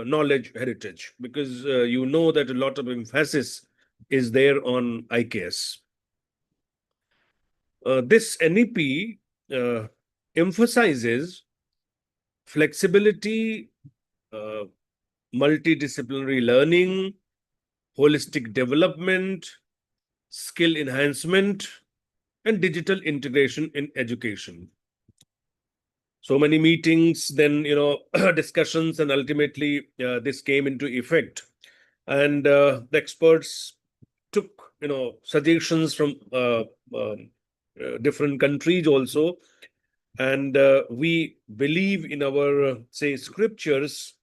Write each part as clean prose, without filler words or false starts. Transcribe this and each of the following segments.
knowledge heritage, because you know that a lot of emphasis is there on IKS. This NEP emphasizes flexibility, uh, multidisciplinary learning, holistic development, skill enhancement, and digital integration in education. So many meetings, then, discussions, and ultimately this came into effect. And the experts took, suggestions from different countries also. And we believe in our, say, scriptures,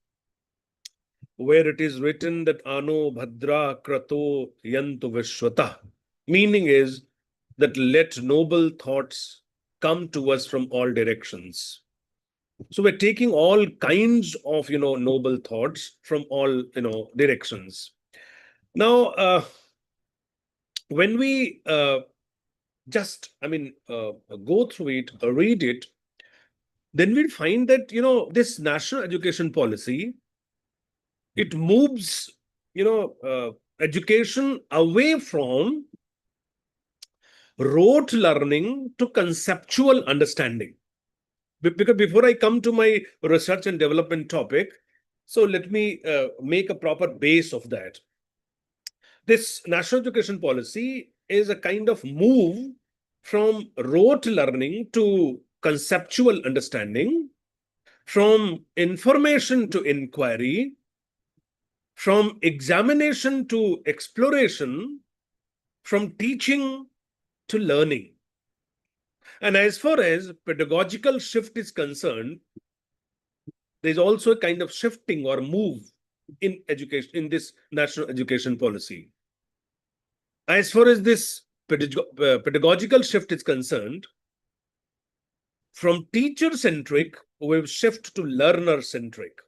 where it is written that Ano Bhadra Krato Yantu Vishwata. Meaning is that let noble thoughts come to us from all directions. So we're taking all kinds of, noble thoughts from all, directions. Now, when we go through it, read it, then we'll find that, this national education policy, it moves, education away from rote learning to conceptual understanding. Because before I come to my research and development topic, so let me make a proper base of that. This national education policy is a kind of move from rote learning to conceptual understanding, from information to inquiry, from examination to exploration, from teaching to learning. And as far as pedagogical shift is concerned, there's also a kind of shifting or move in education, in this national education policy. As far as this pedagogical shift is concerned, from teacher-centric, we've shifted to learner-centric.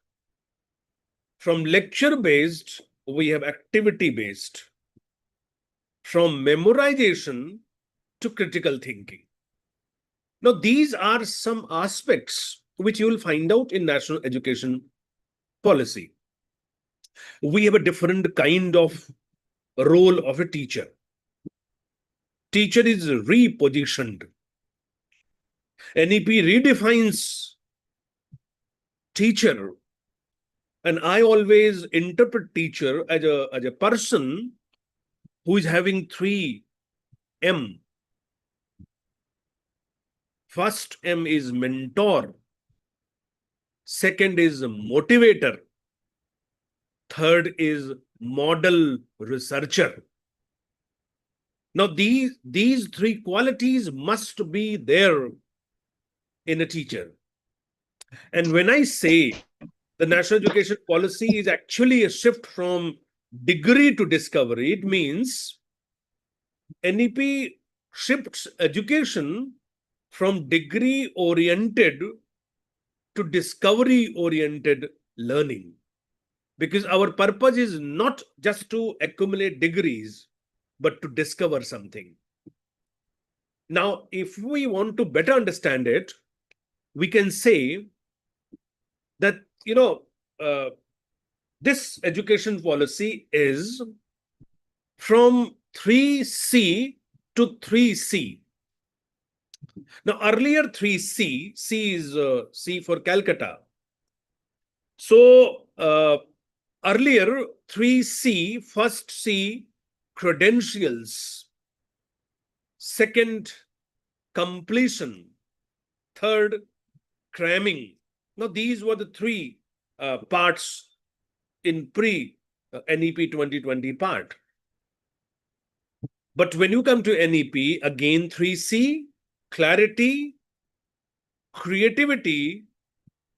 From lecture-based, we have activity-based. From memorization to critical thinking. Now, these are some aspects which you will find out in national education policy. We have a different kind of role of a teacher. Teacher is repositioned. NEP redefines teacher. And I always interpret teacher as a person who is having 3 M. First M is mentor. Second is motivator. Third is model researcher. Now, these 3 qualities must be there in a teacher. And when I say the national education policy is actually a shift from degree to discovery, it means NEP shifts education from degree-oriented to discovery-oriented learning. Because our purpose is not just to accumulate degrees, but to discover something. Now, if we want to better understand it, we can say that, this education policy is from 3C to 3C. Now, earlier 3C, C is C for Calcutta. So, earlier 3C, first C, credentials. Second, completion. Third, cramming. Now, these were the 3 parts in pre-NEP 2020 part. But when you come to NEP, again 3C, clarity, creativity,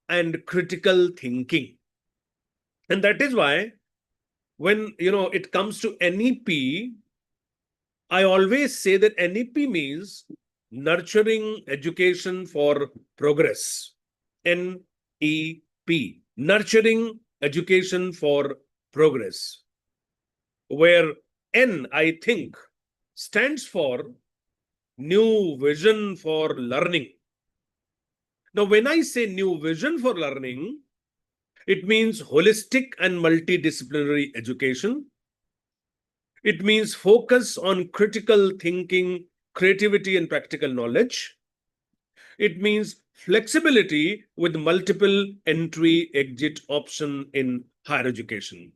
and critical thinking. And that is why when, it comes to NEP, I always say that NEP means nurturing education for progress. NEP, nurturing education for progress. Where N, I think, stands for new vision for learning. Now, when I say new vision for learning, It means holistic and multidisciplinary education. It means focus on critical thinking, creativity, and practical knowledge. It means flexibility with multiple entry exit option in higher education.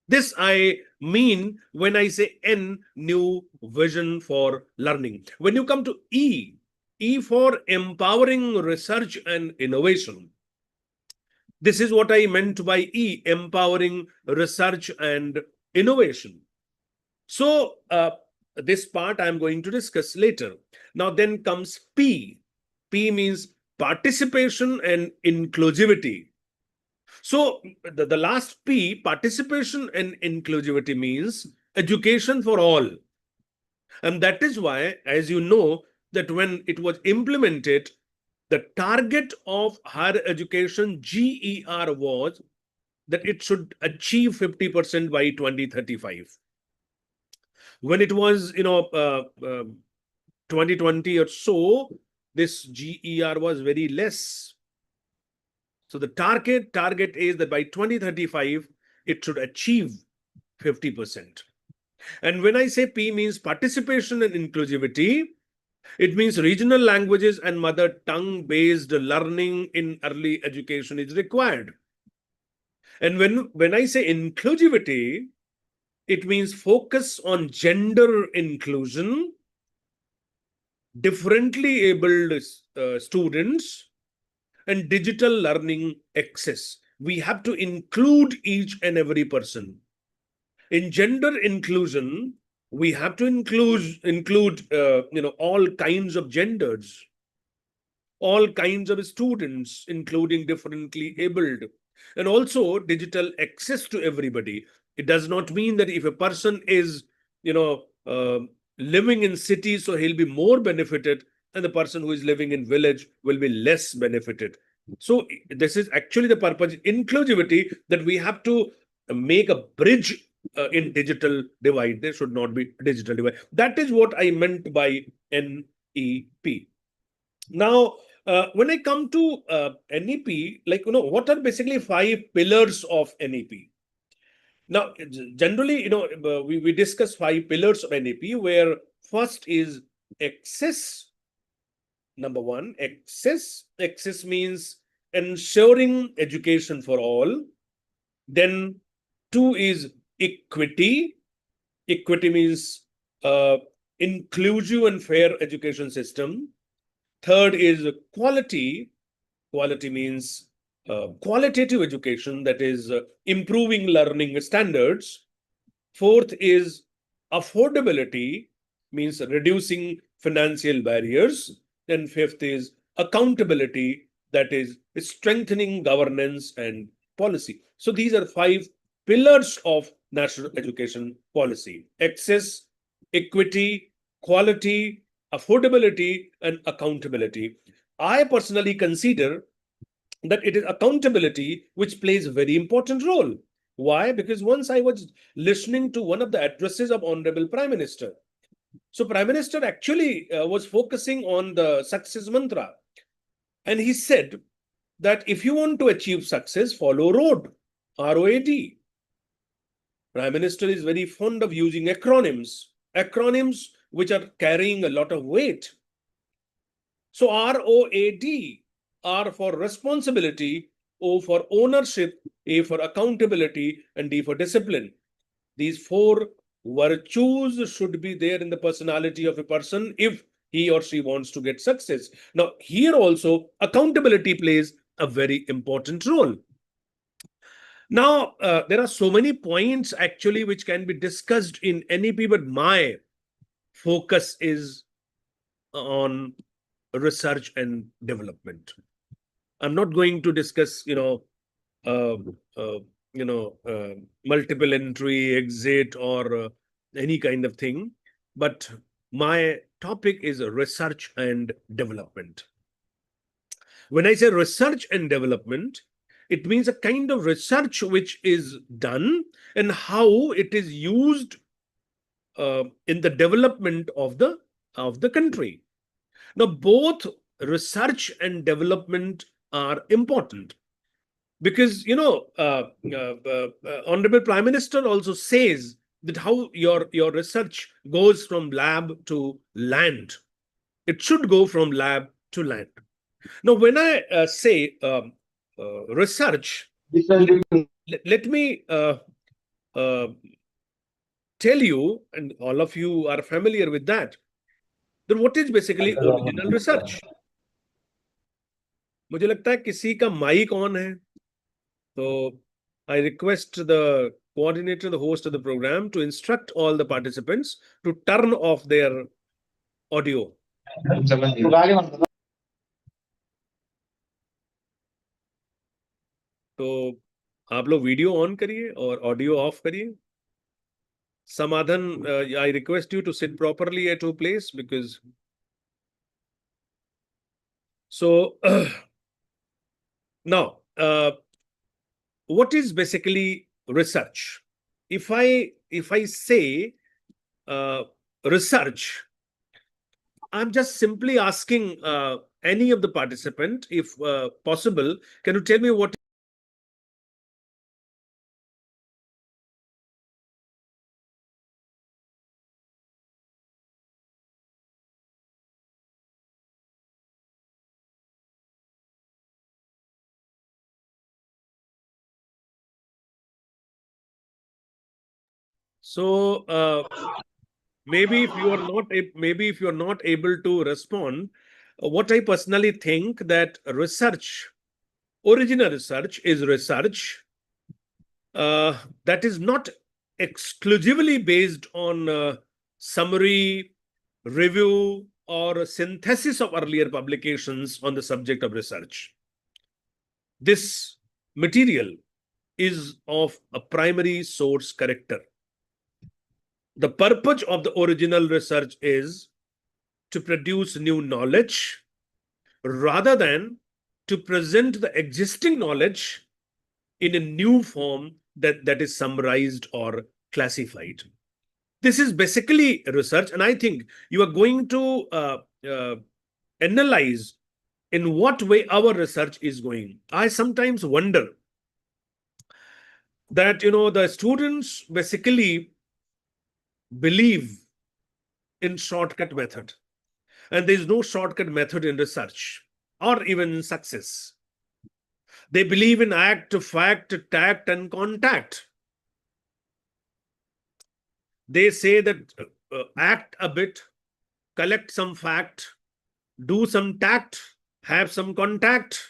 This I mean when I say N, new vision for learning. When you come to E for empowering research and innovation. This is what I meant by E, empowering research and innovation. So this part I'm going to discuss later. Now then comes P. P means participation and inclusivity. So the last P, participation and inclusivity, means education for all. And that is why, as you know, that when it was implemented, the target of higher education GER was that it should achieve 50% by 2035. When it was, 2020 or so, this GER was very less. So the target is that by 2035, it should achieve 50%. And when I say P means participation and inclusivity, it means regional languages and mother tongue based learning in early education is required. And when I say inclusivity, it means focus on gender inclusion, differently abled students, and digital learning access. We have to include each and every person. In gender inclusion, we have to include all kinds of genders, all kinds of students, including differently abled, and also digital access to everybody. It does not mean that if a person is, living in cities, so he'll be more benefited, and the person who is living in village will be less benefited. So this is actually the purpose, inclusivity, that we have to make a bridge in digital divide. There should not be digital divide. That is what I meant by NEP. Now, when I come to NEP, what are basically 5 pillars of NEP? Now, generally, we discuss 5 pillars of NEP, where first is access. Number 1, access. Access means ensuring education for all. Then 2 is equity. Equity means inclusive and fair education system. Third is quality. Quality means qualitative education, that is improving learning standards. Fourth is affordability, means reducing financial barriers. Then fifth is accountability, that is strengthening governance and policy. So these are 5 pillars of national education policy: access, equity, quality, affordability, and accountability. I personally consider that it is accountability which plays a very important role. Why? Because once I was listening to one of the addresses of Honorable Prime Minister. So Prime Minister actually was focusing on the success mantra. And he said that if you want to achieve success, follow ROAD, ROAD. Prime Minister is very fond of using acronyms which are carrying a lot of weight. So ROAD, R for responsibility, O for ownership, A for accountability, and D for discipline. These 4 virtues should be there in the personality of a person if he or she wants to get success. Now, here also, accountability plays a very important role. Now, there are so many points actually which can be discussed in NEP, but my focus is on research and development. I'm not going to discuss, multiple entry, exit, or any kind of thing. But my topic is research and development. When I say research and development, it means a kind of research which is done and how it is used in the development of the country. Now, both research and development are important. Because, Honorable Prime Minister also says that how your research goes from lab to land. It should go from lab to land. Now, when I say research, let me tell you, and all of you are familiar with that, then what is basically original research? मुझे लगता है किसी का mic on है, तो I request the coordinator, the host of the program, to instruct all the participants to turn off their audio. तो आप लोग वीडियो ऑन करिए और ऑडियो ऑफ करिए. Samadhan, I request you to sit properly at your place, because so now what is basically research? If I say research, I'm just simply asking any of the participant, if possible, can you tell me what? So maybe if you are not able to respond, what I personally think that research, original research, is research that is not exclusively based on summary, review, or synthesis of earlier publications on the subject of research. This material is of a primary source character. The purpose of the original research is to produce new knowledge rather than to present the existing knowledge in a new form that is summarized or classified. This is basically research, and I think you are going to analyze in what way our research is going. I sometimes wonder that, the students basically believe in shortcut method, and there is no shortcut method in research or even in success. They believe in act, fact, tact, and contact. They say that act a bit, collect some fact, do some tact, have some contact,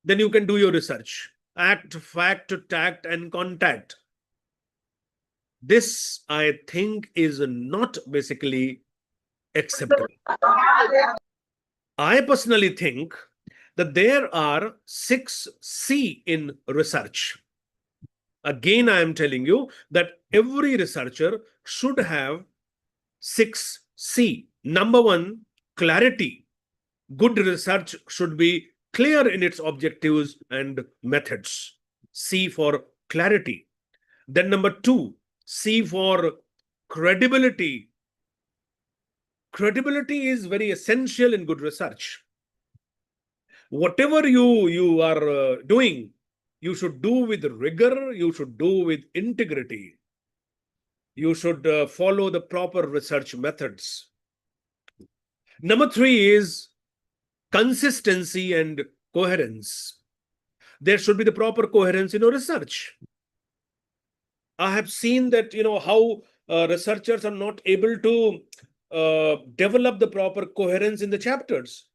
then you can do your research. Act, fact, tact, and contact. This, I think, is not basically acceptable. I personally think that there are 6 C in research. Again, I am telling you that every researcher should have 6 C. Number 1, clarity. Good research should be clear in its objectives and methods. C for clarity. Then number 2, C for credibility. Credibility is very essential in good research. Whatever you are doing, you should do with rigor, you should do with integrity. You should follow the proper research methods. Number 3 is consistency and coherence. There should be the proper coherence in your research. I have seen that, how researchers are not able to develop the proper coherence in the chapters.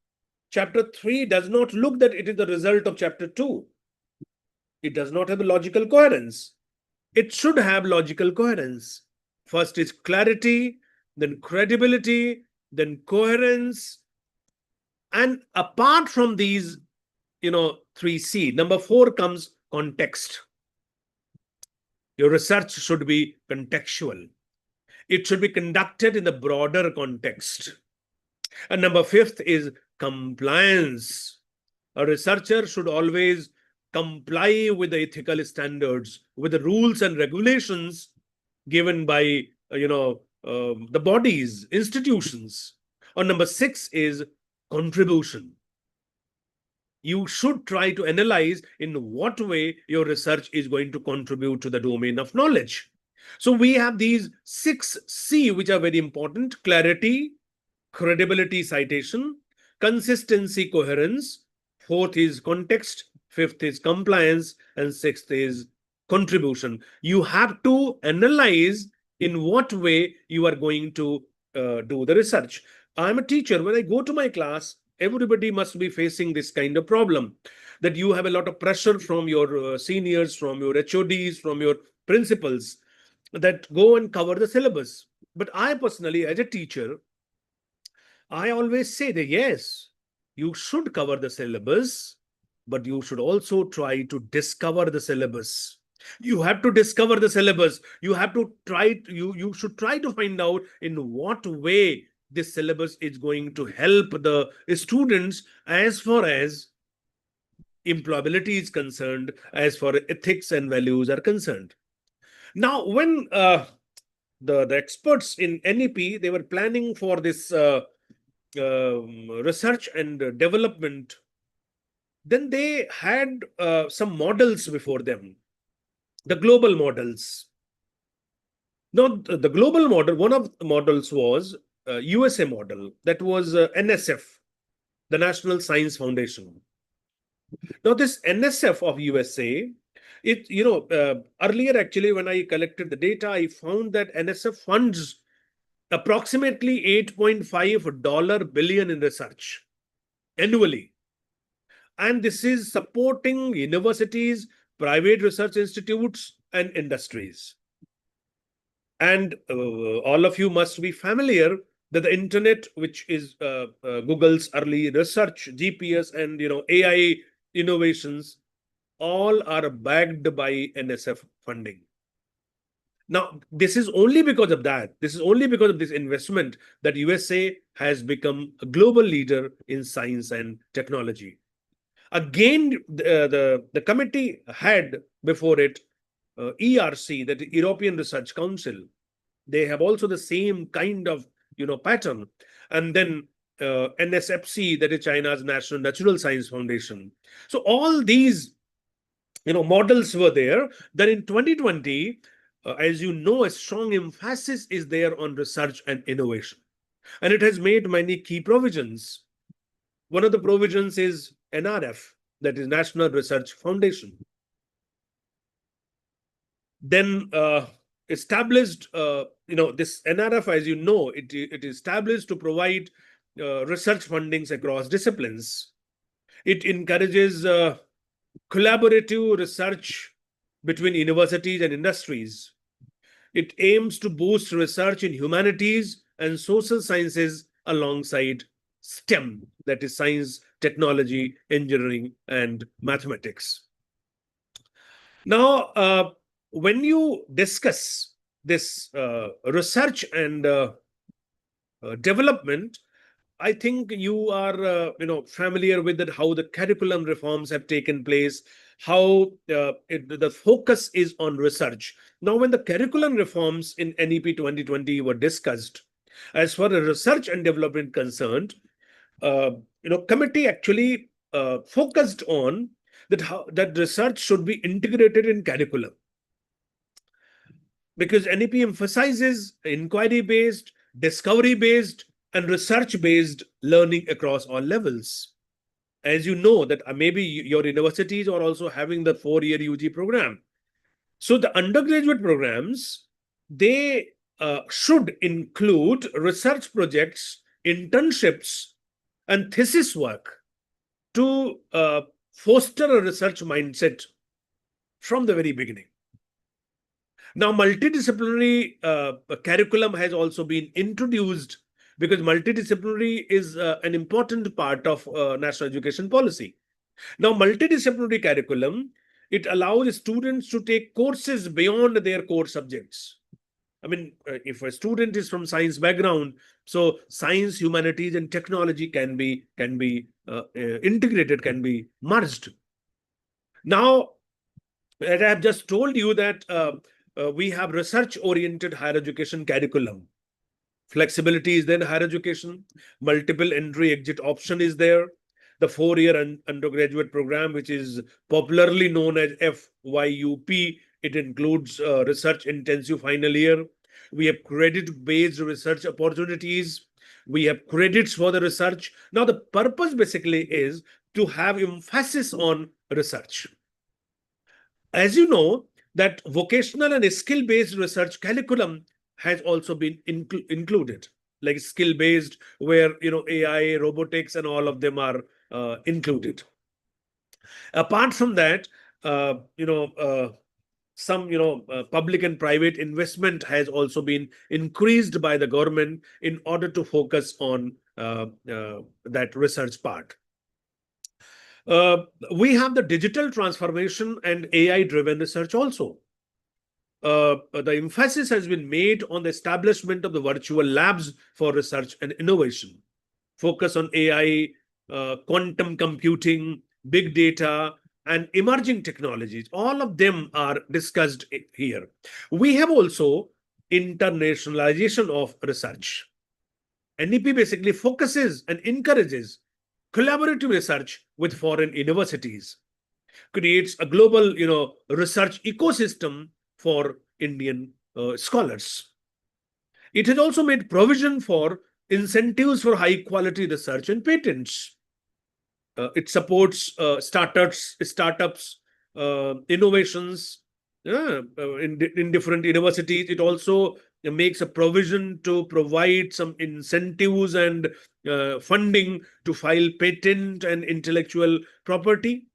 Chapter 3 does not look that it is the result of chapter 2. It does not have a logical coherence. It should have logical coherence. First is clarity, then credibility, then coherence. And apart from these, 3C, number 4 comes context. Your research should be contextual. It should be conducted in the broader context. And number 5th is compliance. A researcher should always comply with the ethical standards, with the rules and regulations given by, the bodies, institutions. Or number 6 is contribution. you should try to analyze in what way your research is going to contribute to the domain of knowledge. So we have these 6C, which are very important: clarity, credibility, citation, consistency, coherence. Fourth is context. Fifth is compliance. And sixth is contribution. You have to analyze in what way you are going to do the research. I'm a teacher. When I go to my class, everybody must be facing this kind of problem, that you have a lot of pressure from your seniors, from your HODs, from your principals, that go and cover the syllabus. But I personally, as a teacher, I always say that yes, you should cover the syllabus, but you should also try to discover the syllabus. You have to discover the syllabus. You have to try, you should try to find out in what way this syllabus is going to help the students as far as employability is concerned, as far as ethics and values are concerned. Now, when the experts in NEP, they were planning for this research and development, then they had some models before them, the global models. Now, the global model, one of the models was USA model, that was NSF, the National Science Foundation. Now, this NSF of USA, earlier actually when I collected the data, I found that NSF funds approximately $8.5 billion in research annually. And this is supporting universities, private research institutes, and industries. And all of you must be familiar that the internet, which is Google's early research, GPS, and AI innovations, all are backed by NSF funding. Now, this is only because of that. This is only because of this investment that USA has become a global leader in science and technology. Again, the committee had before it ERC, that the European Research Council. They have also the same kind of pattern. And then NSFC, that is China's National Natural Science Foundation. So all these models were there. Then in 2020, as you know, a strong emphasis is there on research and innovation. And it has made many key provisions. One of the provisions is NRF, that is National Research Foundation. Then established, this NRF, as you know, it is established to provide research fundings across disciplines. It encourages collaborative research between universities and industries. It aims to boost research in humanities and social sciences alongside STEM, that is science, technology, engineering, and mathematics. Now, when you discuss this research and development, I think you are familiar with it, how the curriculum reforms have taken place, how the focus is on research. Now, when the curriculum reforms in NEP 2020 were discussed, as far as research and development concerned, committee actually focused on that research should be integrated in curriculum, because NEP emphasizes inquiry-based, discovery-based, and research-based learning across all levels. As you know, that maybe your universities are also having the 4-year UG program. So the undergraduate programs, they should include research projects, internships, and thesis work to foster a research mindset from the very beginning. Now, multidisciplinary curriculum has also been introduced, because multidisciplinary is an important part of national education policy. Now, multidisciplinary curriculum, it allows students to take courses beyond their core subjects. I mean, if a student is from science background, so science, humanities, and technology can be integrated, can be merged. Now, as I have just told you that we have research-oriented higher education curriculum. Flexibility is there in higher education. Multiple entry exit option is there. the 4-year undergraduate program, which is popularly known as FYUP. It includes research intensive final year. We have credit-based research opportunities. We have credits for the research. Now, the purpose basically is to have emphasis on research. As you know, that vocational and skill-based research curriculum has also been included, like skill-based, where AI, robotics, and all of them are included. Apart from that, some public and private investment has also been increased by the government in order to focus on that research part. We have the digital transformation and AI-driven research also. The emphasis has been made on the establishment of the virtual labs for research and innovation. Focus on AI, quantum computing, big data, and emerging technologies. All of them are discussed here. We have also internationalization of research. NEP basically focuses and encourages collaborative research with foreign universities, creates a global, research ecosystem for Indian scholars. It has also made provision for incentives for high quality research and patents. It supports startups, innovations in different universities. It also makes a provision to provide some incentives and funding to file patent and intellectual property.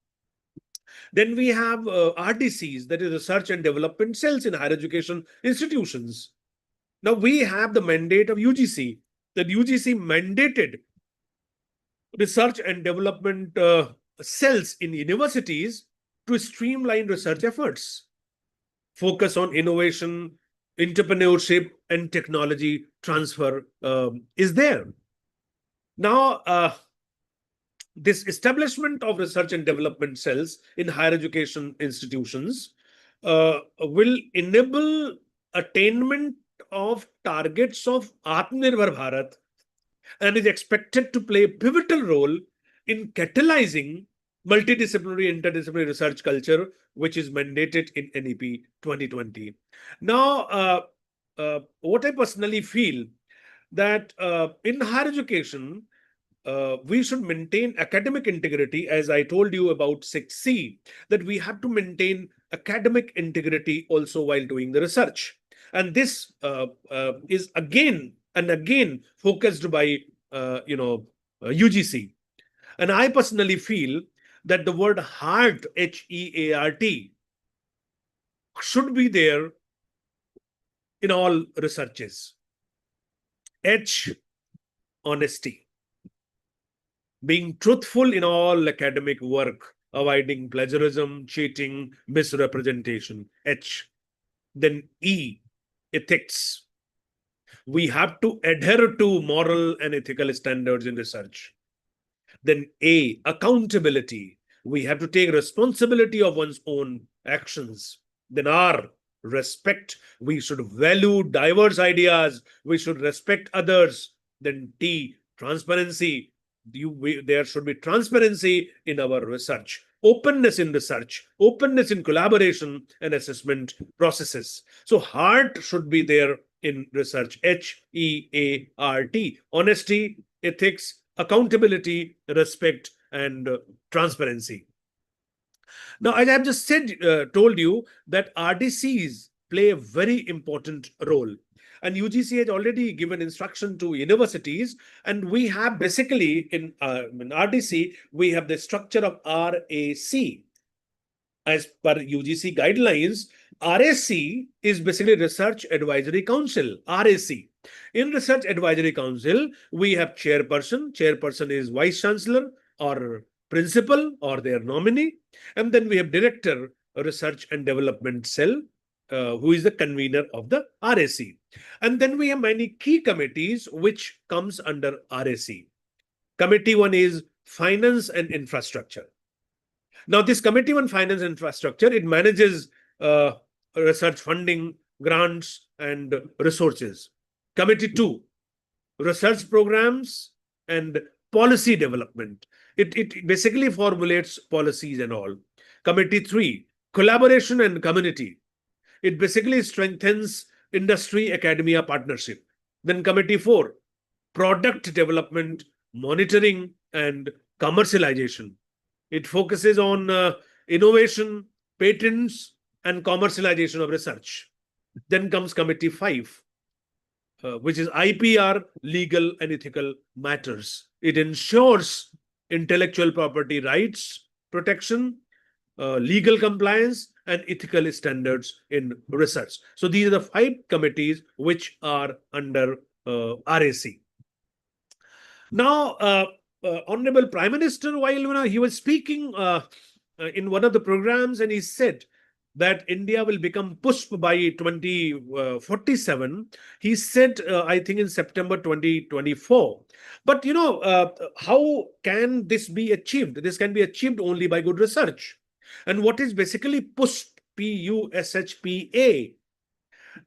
Then we have RDCs, that is research and development cells in higher education institutions. Now we have the mandate of UGC, that UGC mandated research and development cells in universities to streamline research efforts, focus on innovation, entrepreneurship, and technology transfer is there. Now, this establishment of research and development cells in higher education institutions will enable attainment of targets of Atmanirbhar Bharat and is expected to play a pivotal role in catalyzing multidisciplinary, interdisciplinary research culture, which is mandated in NEP 2020. Now, what I personally feel that in higher education, we should maintain academic integrity, as I told you about 6C, that we have to maintain academic integrity also while doing the research. And this is again and again focused by UGC. And I personally feel that the word HEART, HEART, should be there in all researches. H, honesty. Being truthful in all academic work, avoiding plagiarism, cheating, misrepresentation. H. Then E, ethics. We have to adhere to moral and ethical standards in research. Then A, accountability. We have to take responsibility of one's own actions. Then R, respect. We should value diverse ideas. We should respect others. Then T, transparency. There should be transparency in our research, openness in research, openness in collaboration and assessment processes. So HEART should be there in research. HEART, honesty, ethics, accountability, respect, and transparency. Now, as I've just told you that RDCs play a very important role. And UGC has already given instruction to universities. And we have basically in RDC, we have the structure of RAC. As per UGC guidelines, RAC is basically Research Advisory Council, RAC. In Research Advisory Council, we have chairperson. Chairperson is vice chancellor or principal or their nominee. And then we have director, research and development cell, who is the convener of the RAC. And then we have many key committees which comes under RAC. Committee 1 is finance and infrastructure. Now, this committee on finance and infrastructure, it manages research funding, grants, and resources. Committee 2, research programs and policy development. It basically formulates policies and all. Committee 3, collaboration and community. It basically strengthens industry academia partnership. Then Committee 4, product development, monitoring, and commercialization. It focuses on innovation, patents, and commercialization of research. Then comes Committee 5, which is IPR, legal and ethical matters. It ensures intellectual property rights protection, legal compliance, and ethical standards in research. So these are the 5 committees which are under RAC. Now, Honorable Prime Minister, while he was speaking in one of the programs, and he said that India will become PUSP by 2047. He said, I think in September 2024. But how can this be achieved? This can be achieved only by good research. And what is basically PUSP? PUSHPA.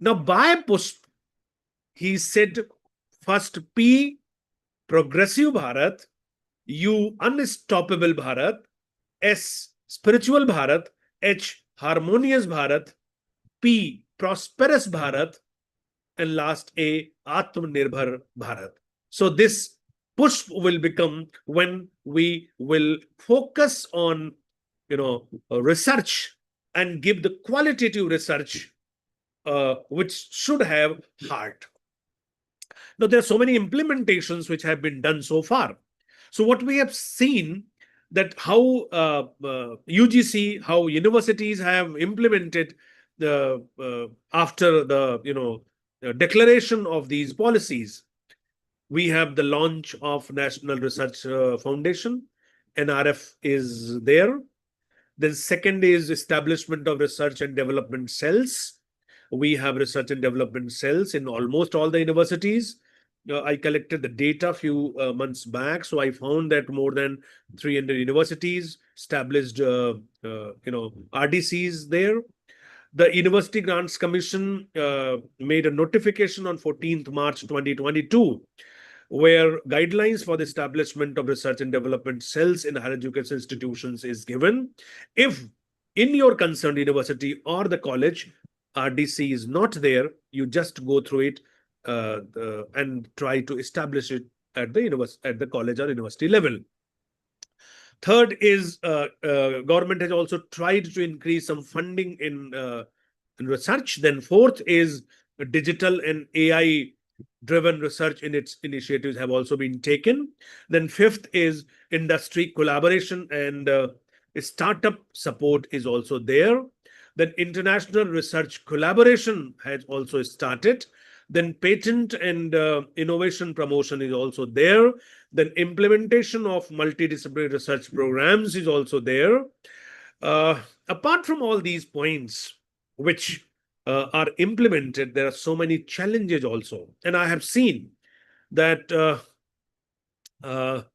Now, by PUSP, he said first P, Progressive Bharat, U, Unstoppable Bharat, S, Spiritual Bharat, H, Harmonious Bharat, P, Prosperous Bharat, and last A, Atmanirbhar Bharat. So this push will become when we will focus on research and give the qualitative research which should have heart. Now, there are so many implementations which have been done so far. So what we have seen that how UGC, how universities have implemented after the declaration of these policies. We have the launch of National Research Foundation. NRF is there. Then second is establishment of research and development cells. We have research and development cells in almost all the universities. I collected the data a few months back. So I found that more than 300 universities established, RDCs there. The University Grants Commission made a notification on 14th March 2022, where guidelines for the establishment of research and development cells in higher education institutions is given. If in your concerned university or the college, RDC is not there, you just go through it and try to establish it at the college or university level. Third is government has also tried to increase some funding in research. Then fourth is digital and AI driven research in its initiatives have also been taken. Then fifth is industry collaboration and startup support is also there. Then international research collaboration has also started. Then patent and innovation promotion is also there. Then implementation of multidisciplinary research programs is also there. Apart from all these points which are implemented, there are so many challenges also. And I have seen that the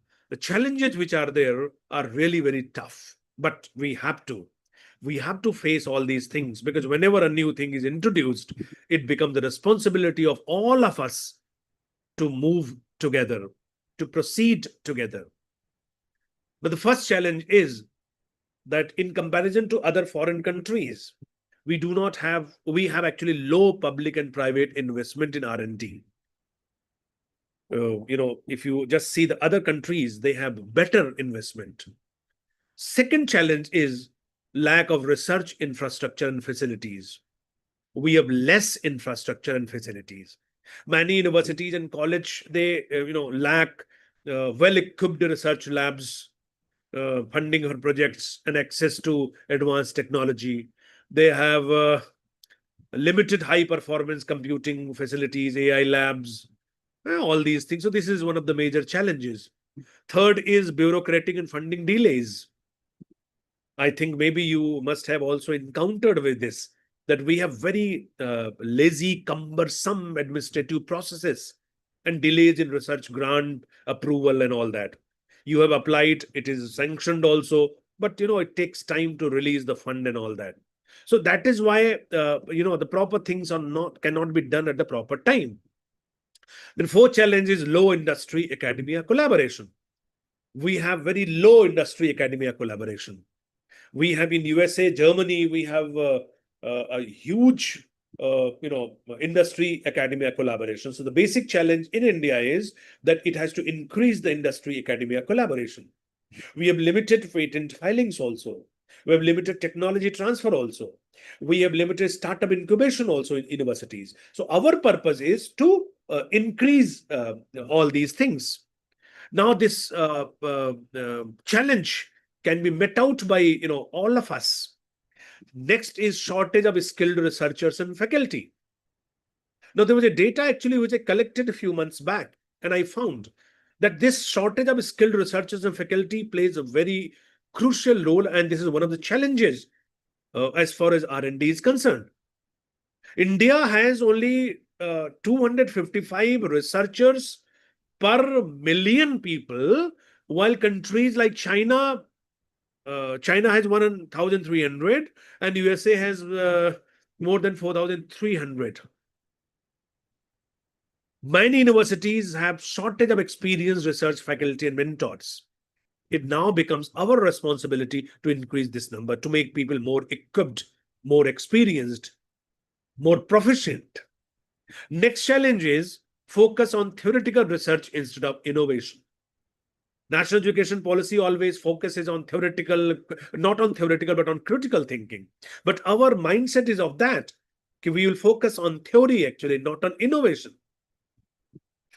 challenges which are there are really very tough. But we have to face all these things, because whenever a new thing is introduced, it becomes the responsibility of all of us to move together, to proceed together. But the first challenge is that in comparison to other foreign countries, we have actually low public and private investment in R&D. If you just see the other countries, they have better investment. Second challenge is lack of research infrastructure and facilities. We have less infrastructure and facilities. Many universities and college, they lack well-equipped research labs, funding for projects and access to advanced technology. They have limited high-performance computing facilities, AI labs, all these things. So this is one of the major challenges. Third is bureaucratic and funding delays. I think maybe you must have also encountered with this, that we have very lazy, cumbersome administrative processes and delays in research grant approval and all that. You have applied, it is sanctioned also, but it takes time to release the fund and all that. So that is why the proper things cannot be done at the proper time. The fourth challenge is low industry academia collaboration. We have very low industry academia collaboration. We have in USA, Germany, we have a huge industry academia collaboration. So the basic challenge in India is that it has to increase the industry academia collaboration. We have limited patent filings also. We have limited technology transfer also. We have limited startup incubation also in universities. So our purpose is to increase all these things. Now this challenge can be met out by all of us. Next is shortage of skilled researchers and faculty. Now there was a data actually which I collected a few months back, and I found that this shortage of skilled researchers and faculty plays a very crucial role, and this is one of the challenges as far as R&D is concerned. India has only 255 researchers per million people, while countries like China has 1,300 and USA has more than 4,300. Many universities have shortage of experienced research faculty and mentors. It now becomes our responsibility to increase this number, to make people more equipped, more experienced, more proficient. Next challenge is focus on theoretical research instead of innovation. National education policy always focuses on theoretical, not on theoretical, but on critical thinking. But our mindset is of that. We will focus on theory actually, not on innovation.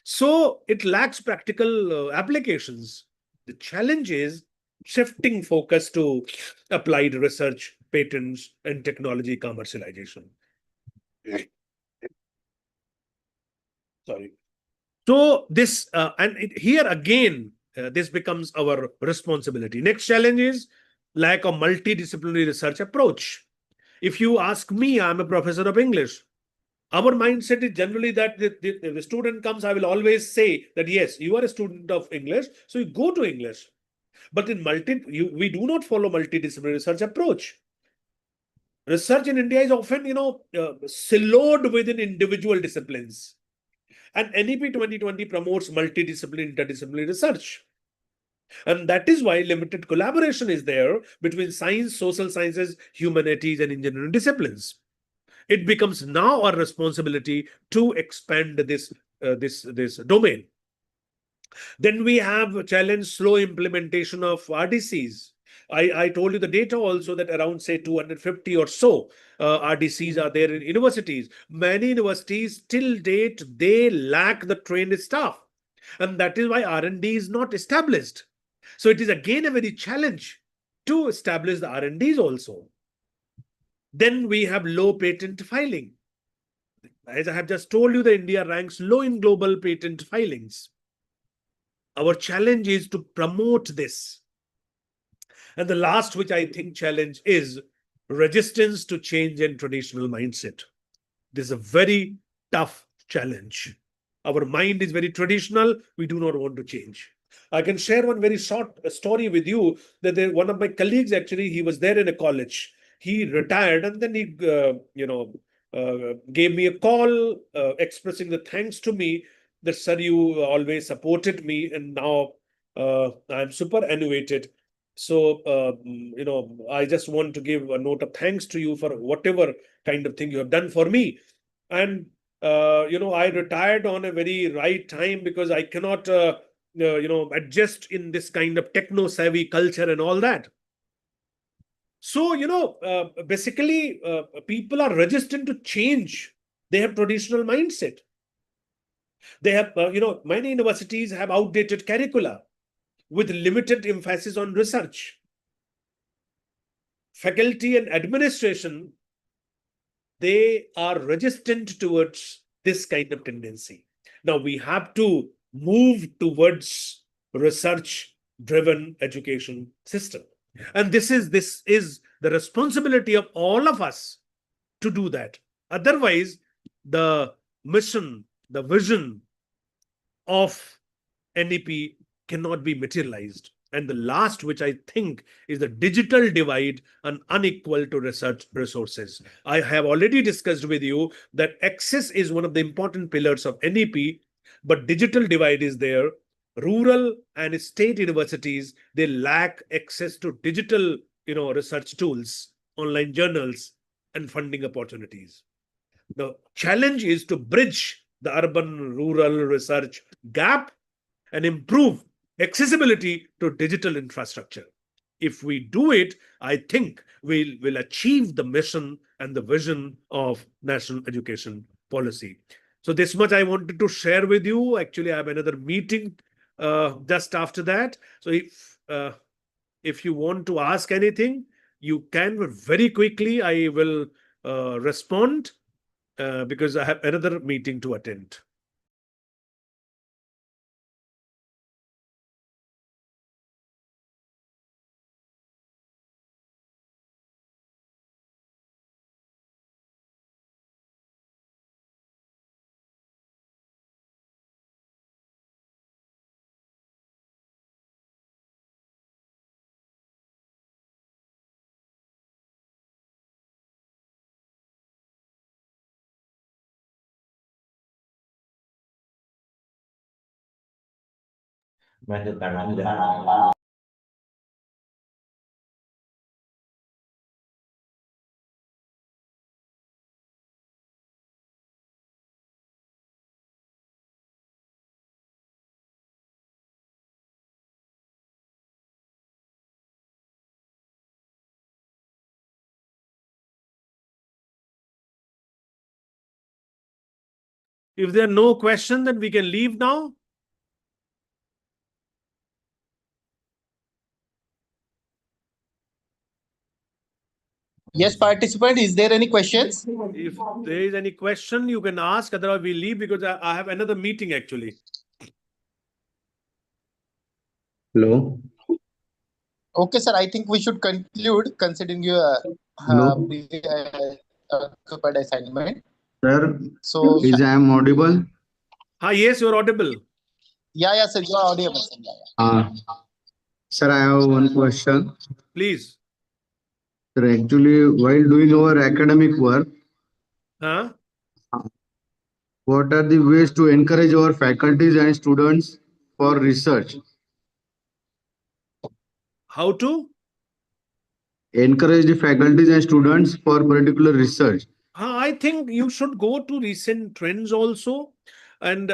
So it lacks practical applications. The challenge is shifting focus to applied research, patents, and technology commercialization. Sorry. So this, here again, this becomes our responsibility. Next challenge is lack of multidisciplinary research approach. If you ask me, I'm a professor of English. Our mindset is generally that the student comes, I will always say that, yes, you are a student of English, so you go to English. But in we do not follow multidisciplinary research approach. Research in India is often, siloed within individual disciplines. And NEP 2020 promotes multidisciplinary, interdisciplinary research. And that is why limited collaboration is there between science, social sciences, humanities, and engineering disciplines. It becomes now our responsibility to expand this domain. Then we have a challenge slow implementation of RDCs. I told you the data also that around say 250 or so RDCs are there in universities. Many universities till date, they lack the trained staff. And that is why R&D is not established. So it is again a very challenge to establish the R&Ds also. Then we have low patent filing. As I have just told you, that India ranks low in global patent filings. Our challenge is to promote this. And the last, which I think challenge, is resistance to change and traditional mindset. This is a very tough challenge. Our mind is very traditional. We do not want to change. I can share one very short story with you that one of my colleagues, actually, he was there in a college. He retired and then he, gave me a call expressing the thanks to me that, sir, you always supported me and now I'm superannuated. So, I just want to give a note of thanks to you for whatever kind of thing you have done for me. And, I retired on a very right time because I cannot, adjust in this kind of techno-savvy culture and all that. So, basically, people are resistant to change. They have traditional mindset. They have, many universities have outdated curricula with limited emphasis on research. Faculty and administration, they are resistant towards this kind of tendency. Now, we have to move towards research-driven education system. And this is the responsibility of all of us to do that. Otherwise, the mission, the vision of NEP cannot be materialized. And the last, which I think is the digital divide and unequal to research resources. I have already discussed with you that access is one of the important pillars of NEP, but digital divide is there. rural and state universities, they lack access to digital, research tools, online journals, and funding opportunities. The challenge is to bridge the urban rural research gap and improve accessibility to digital infrastructure. If we do it, I think we'll achieve the mission and the vision of national education policy. So this much I wanted to share with you. Actually, I have another meeting just after that. So if you want to ask anything, you can very quickly. I will respond because I have another meeting to attend. If there are no questions, then we can leave now. Yes, participant, is there any questions? If there is any question, you can ask. Otherwise, we leave because I have another meeting actually. Hello. Okay, sir. I think we should conclude considering your Hello. occupied assignment. Sir, So, is I am audible? Yes, you're audible. yeah, sir. You are audible, sir. Sir, I have one question. Please. Sir, actually, while doing our academic work, Huh? what are the ways to encourage our faculties and students for research? How to? Encourage the faculties and students for particular research. I think you should go to recent trends also. And,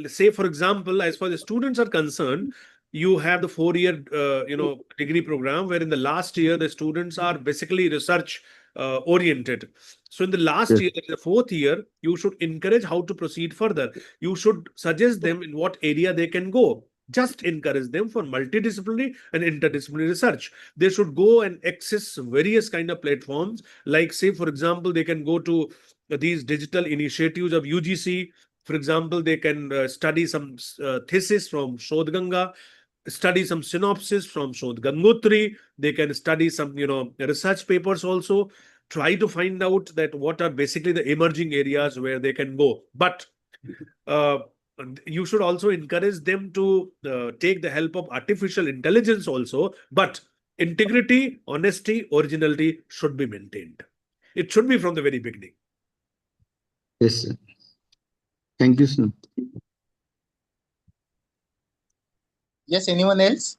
say, for example, as far as students are concerned, you have the 4-year, degree program where in the last year, the students are basically research oriented. So in the last Yes. year, the 4th year, you should encourage how to proceed further. You should suggest them in what area they can go. Just encourage them for multidisciplinary and interdisciplinary research. They should go and access various kind of platforms, like say, for example, they can go to these digital initiatives of UGC. For example, they can study some thesis from Shodh Ganga, study some synopsis from Shodh Gangotri. They can study some, research papers also. Try to find out that what are basically the emerging areas where they can go. But uh, you should also encourage them to take the help of artificial intelligence also. But integrity, honesty, originality should be maintained. It should be from the very beginning. Yes, sir. Thank you, sir. Yes, anyone else?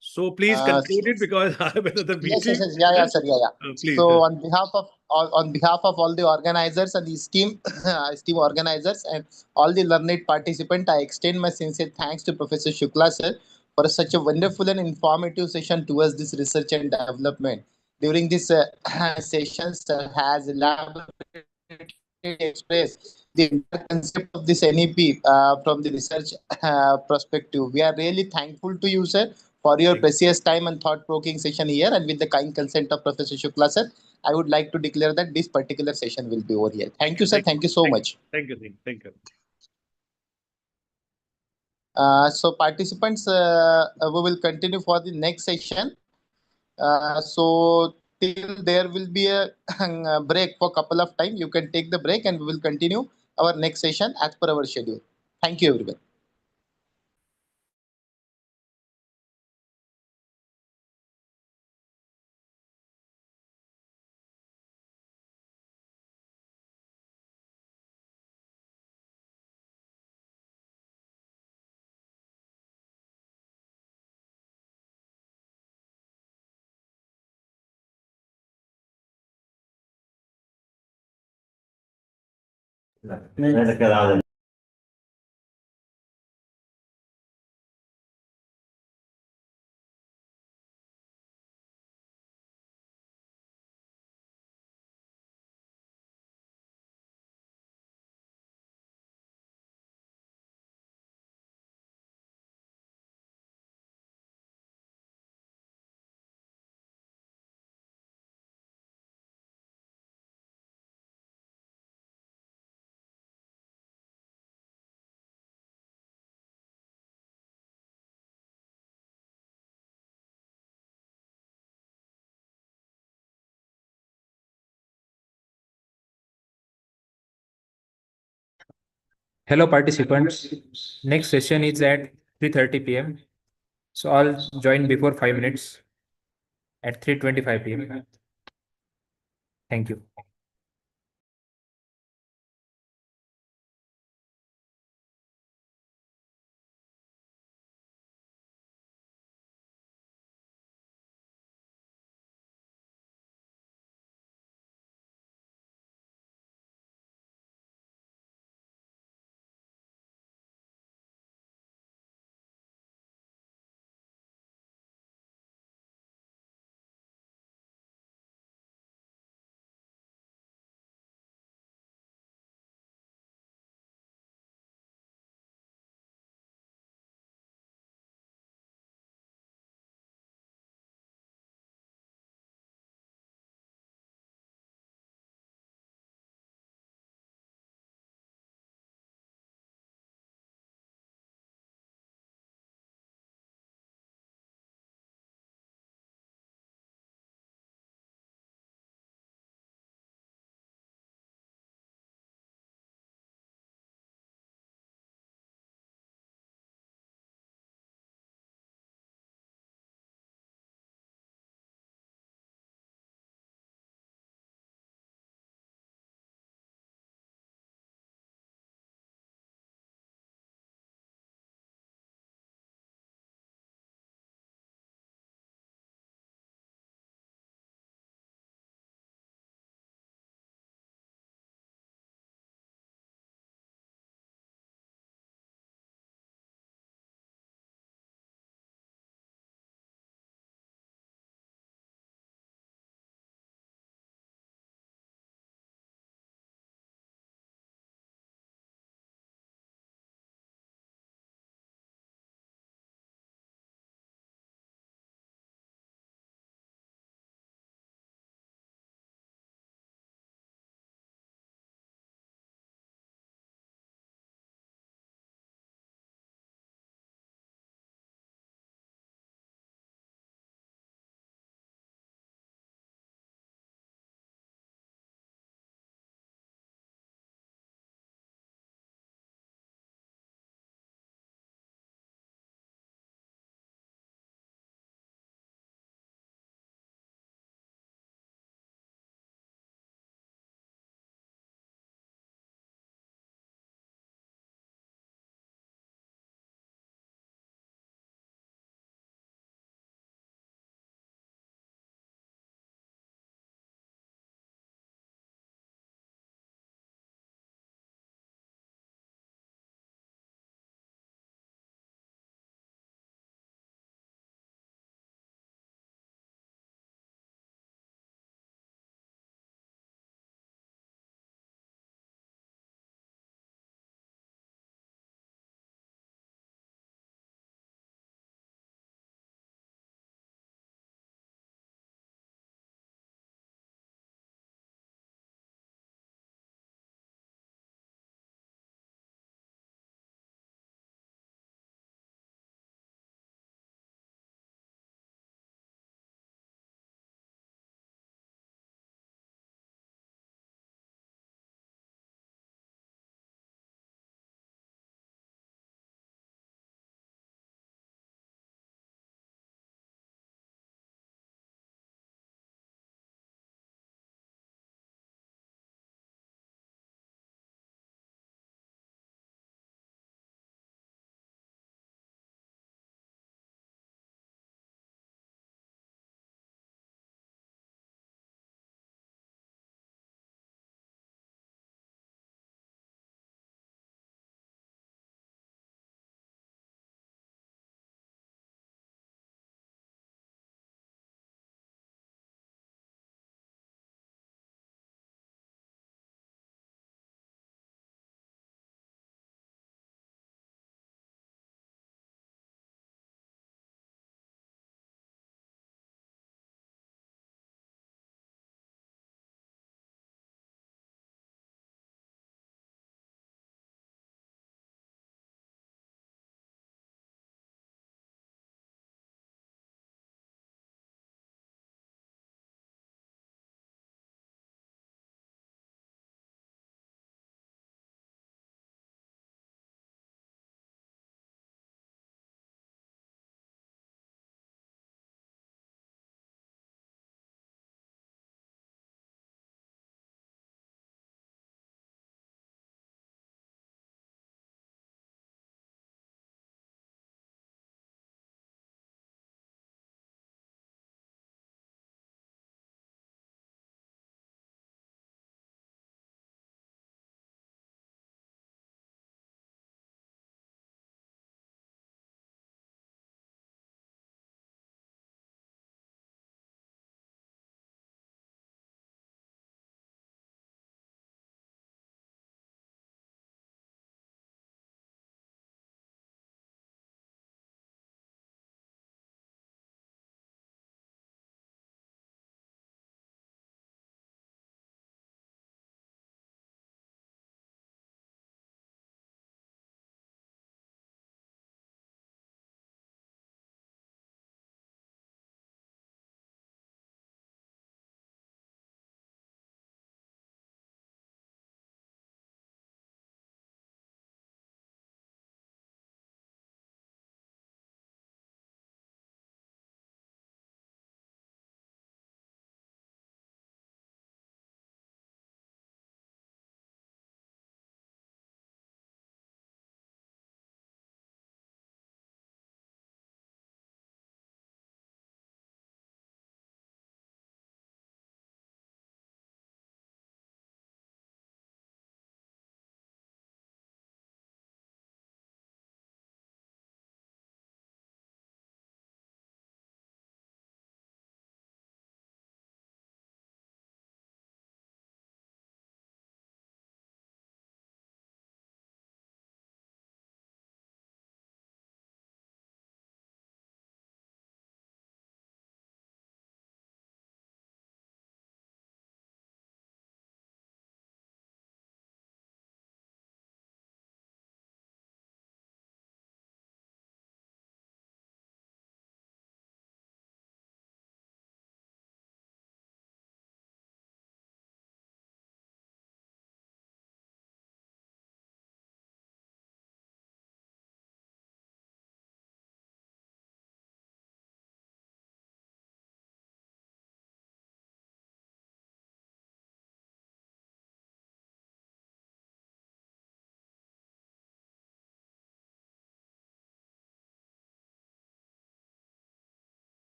So please conclude it because I have another Yes, meeting. yeah, sir, yeah. Please. So on behalf of all the organizers and the esteemed organizers and all the learned participants, I extend my sincere thanks to Professor Shukla sir for such a wonderful and informative session towards this research and development. During this session, sir has elaborately expressed the entire concept of this NEP from the research perspective. We are really thankful to you, sir, for your precious time and thought-provoking session here. And with the kind consent of Professor Shukla, sir, I would like to declare that this particular session will be over here. Thank you, sir. Thank you so much. Thank you. Thank you. So participants, we will continue for the next session. So till there will be a break for a couple of time. You can take the break and we will continue our next session as per our schedule. Thank you, everyone. Hello participants. Next session is at 3:30 p.m. So I'll join before 5 minutes at 3:25 p.m. Thank you.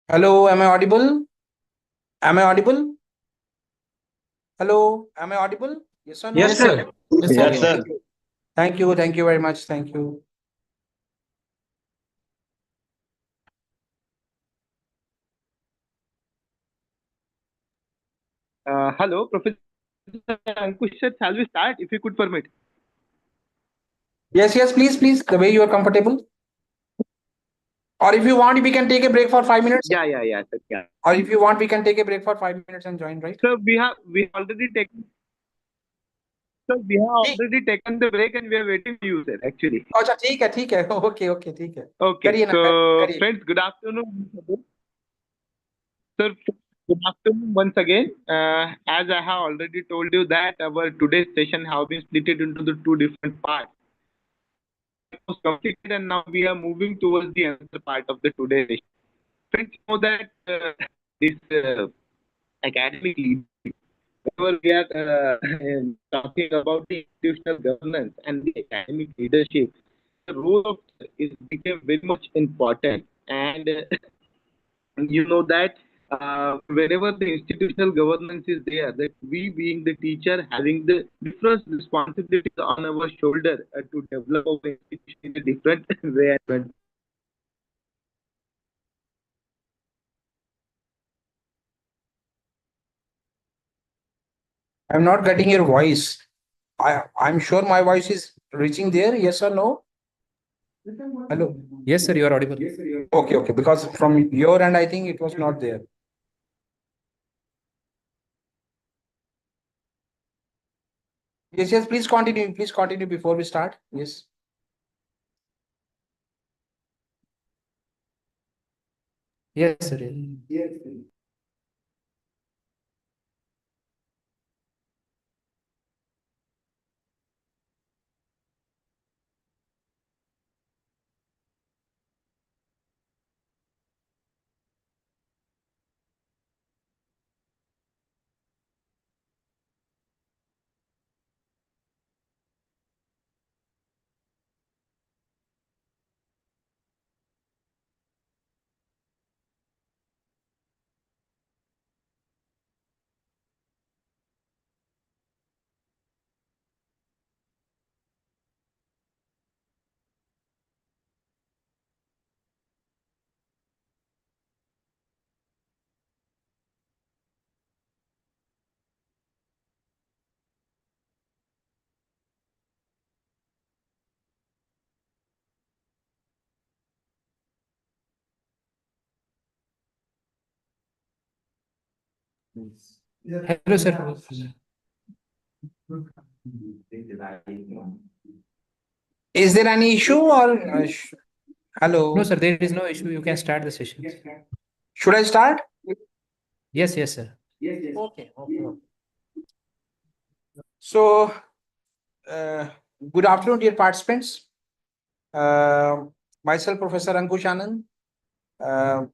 Hello, am I audible? Am I audible? Hello, am I audible? Yes or no? Yes, sir. Yes, sir. Thank you. Thank you very much. Thank you. Hello, Professor Ankush sir, shall we start if you could permit? Yes, please, the way you are comfortable. Or if you want, we can take a break for 5 minutes. Yeah, sir. Yeah. Or if you want, we can take a break for 5 minutes and join, right? So we already taken. So we have already taken the break and we are waiting for you, sir. Actually. अच्छा ठीक है okay ठीक है Okay. करिए ना, So करिए. friends, good afternoon. Sir, good afternoon once again. As I have already told you that our today's session have been split into the two different parts. It was completed and now we are moving towards the another part of the today's session. Friends, know that this academic leadership, whenever we are talking about the institutional governance and the academic leadership, the role of is became very much important. And you know that whenever the institutional governance is there, that we being the teacher having the different responsibilities on our shoulder to develop our institution in a different way. I'm not getting your voice. I'm sure my voice is reaching there. Yes or no? Hello. Yes, sir, you are audible. Okay. Because from your end, I think it was not there. Yes, please continue. Please continue before we start. Yes. Yes, sir. Hello, sir. Is there any issue or hello? No, sir, there is no issue. You can start the session. Should I start? Yes, sir. Okay. So, good afternoon, dear participants. Myself, Professor Ankush Anand.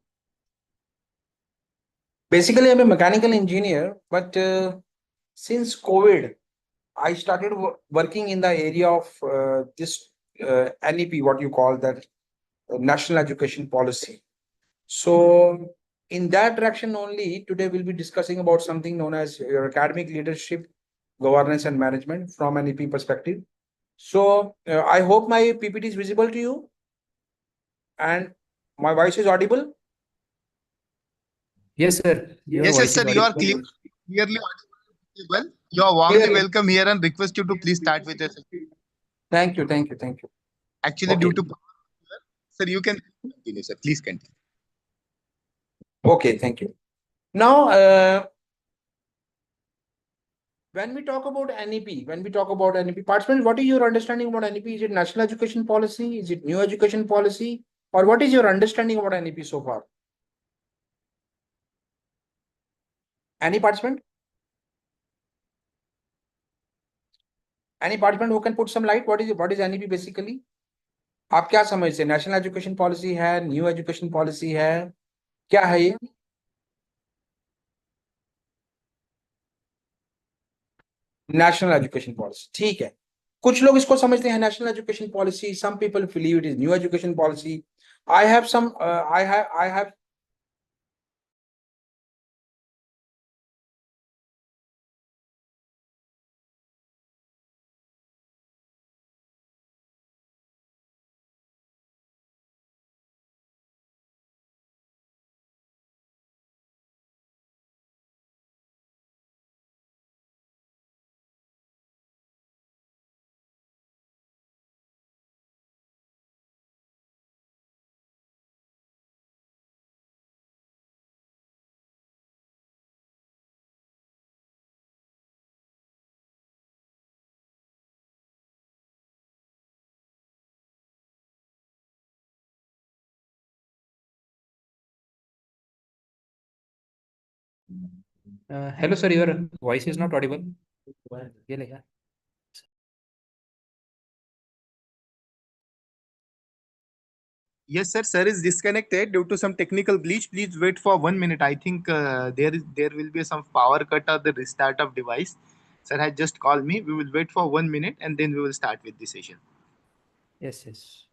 Basically, I'm a mechanical engineer, but since COVID, I started working in the area of this NEP, what you call that, National Education Policy. So, in that direction only, today we'll be discussing about something known as your academic leadership, governance, and management from NEP perspective. So, I hope my PPT is visible to you and my voice is audible. Yes, sir. Yes, sir. You are clearly audible. You are warmly welcome here and request you to please start with us. Thank you. Actually, Okay. due to sir, you can continue, sir. Please continue. Okay, thank you. Now, when we talk about NEP, participants, what is your understanding about NEP? Is it national education policy? Is it new education policy? Or what is your understanding about NEP so far? Any participant? Any participant who can put some light? What is NEP basically? आप क्या समझते हैं? National education policy है, new education policy है, क्या है ये? National education policy, ठीक है. कुछ लोग इसको समझते हैं national education policy. Some people believe it is new education policy. I have Hello, sir. Your voice is not audible. ये लेगा. Yes, sir. Sir is disconnected due to some technical glitch. Please wait for 1 minute. I think there will be some power cut or the restart of device. Sir has just called me. We will wait for 1 minute and then we will start with the session. Yes, yes.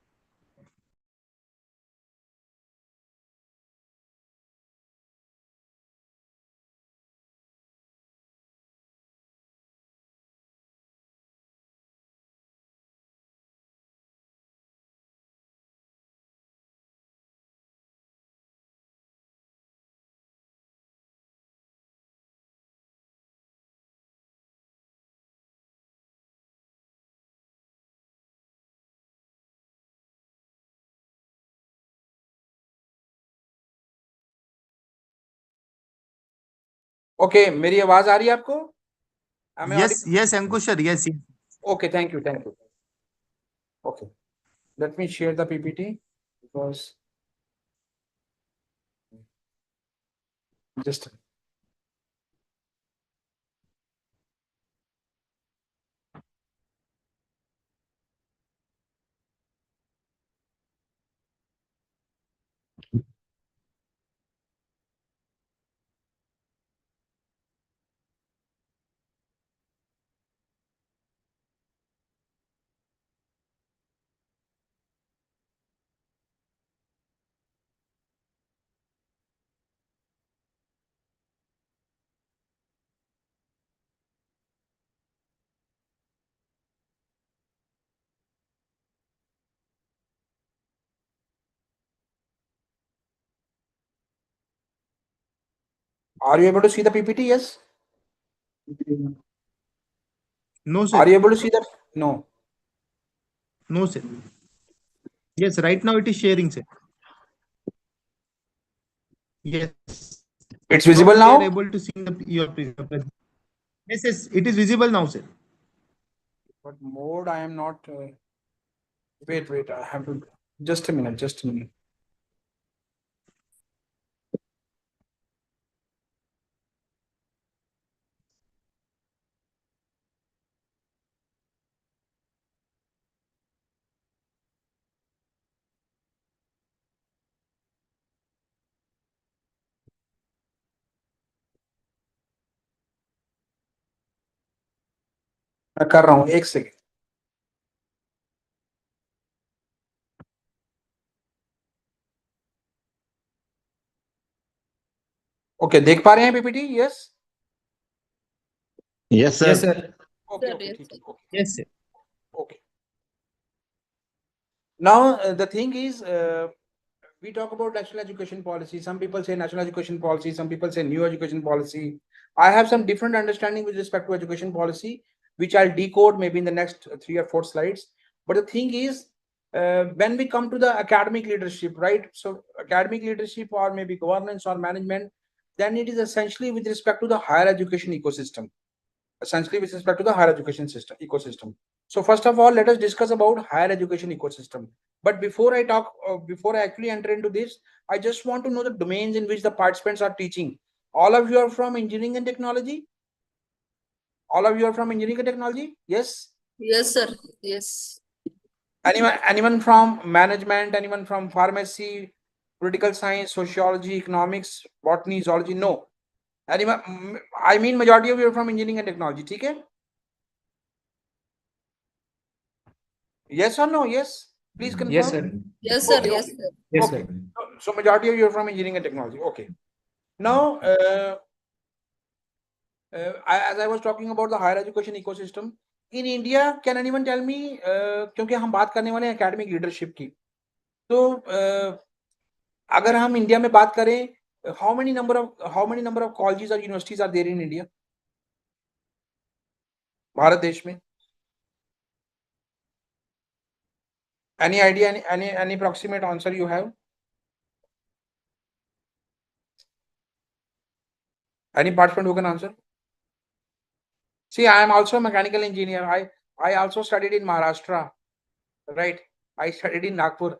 Okay, मेरी आवाज आ रही है आपको? Am I Yes, audible? yes, Ankush sir. Yes, yes. Okay, thank you, thank you. Okay, let me share the PPT because just are you able to see the PPT? Yes. No, sir. Are you able to see that? No. No, sir. Yes, right now it is sharing, sir. Yes. It's visible We are now. able to see your presentation. Yes, yes, it is visible now, sir. But mode I am not. Wait, wait. I have to. Just a minute. Just a minute. मैं कर रहा हूँ एक second. Okay, देख पा रहे हैं PPT? Yes. Yes, sir. Yes, sir. Okay Sir, okay yes, ठीक है. sir. Yes, sir. Okay. Now the thing is, we talk about national education policy. Some people say national education policy. Some people say new education policy. I have some different understanding with respect to education policy, which I'll decode maybe in the next 3 or 4 slides. But the thing is, when we come to the academic leadership, right? So academic leadership or maybe governance or management, then it is essentially with respect to the higher education ecosystem. Essentially with respect to the higher education system ecosystem. So first of all, let us discuss about higher education ecosystem. But before I talk, before I actually enter into this, I just want to know the domains in which the participants are teaching. All of you are from engineering and technology? All of you are from engineering and technology? Yes? Yes, sir. Yes. Anyone from management? Anyone from pharmacy, political science, sociology, economics, botany, zoology? No. Anyone? I mean, majority of you are from engineering and technology. Okay? Yes or no? Yes. Please confirm. Yes, sir. Yes, sir. Okay, Yes, okay. sir. Yes, Okay. sir. So majority of you are from engineering and technology. Okay. Now, as I was talking about the higher education ecosystem in India, can anyone tell me? क्योंकि हम बात करने वाले हैं academic leadership की, तो अगर हम इंडिया में बात करें, how many number of colleges or universities are there in India? Bharat देश में. Any idea? Any approximate answer you have? Any participant who can answer? See, I am also a mechanical engineer. I also studied in Maharashtra, right? I studied in Nagpur.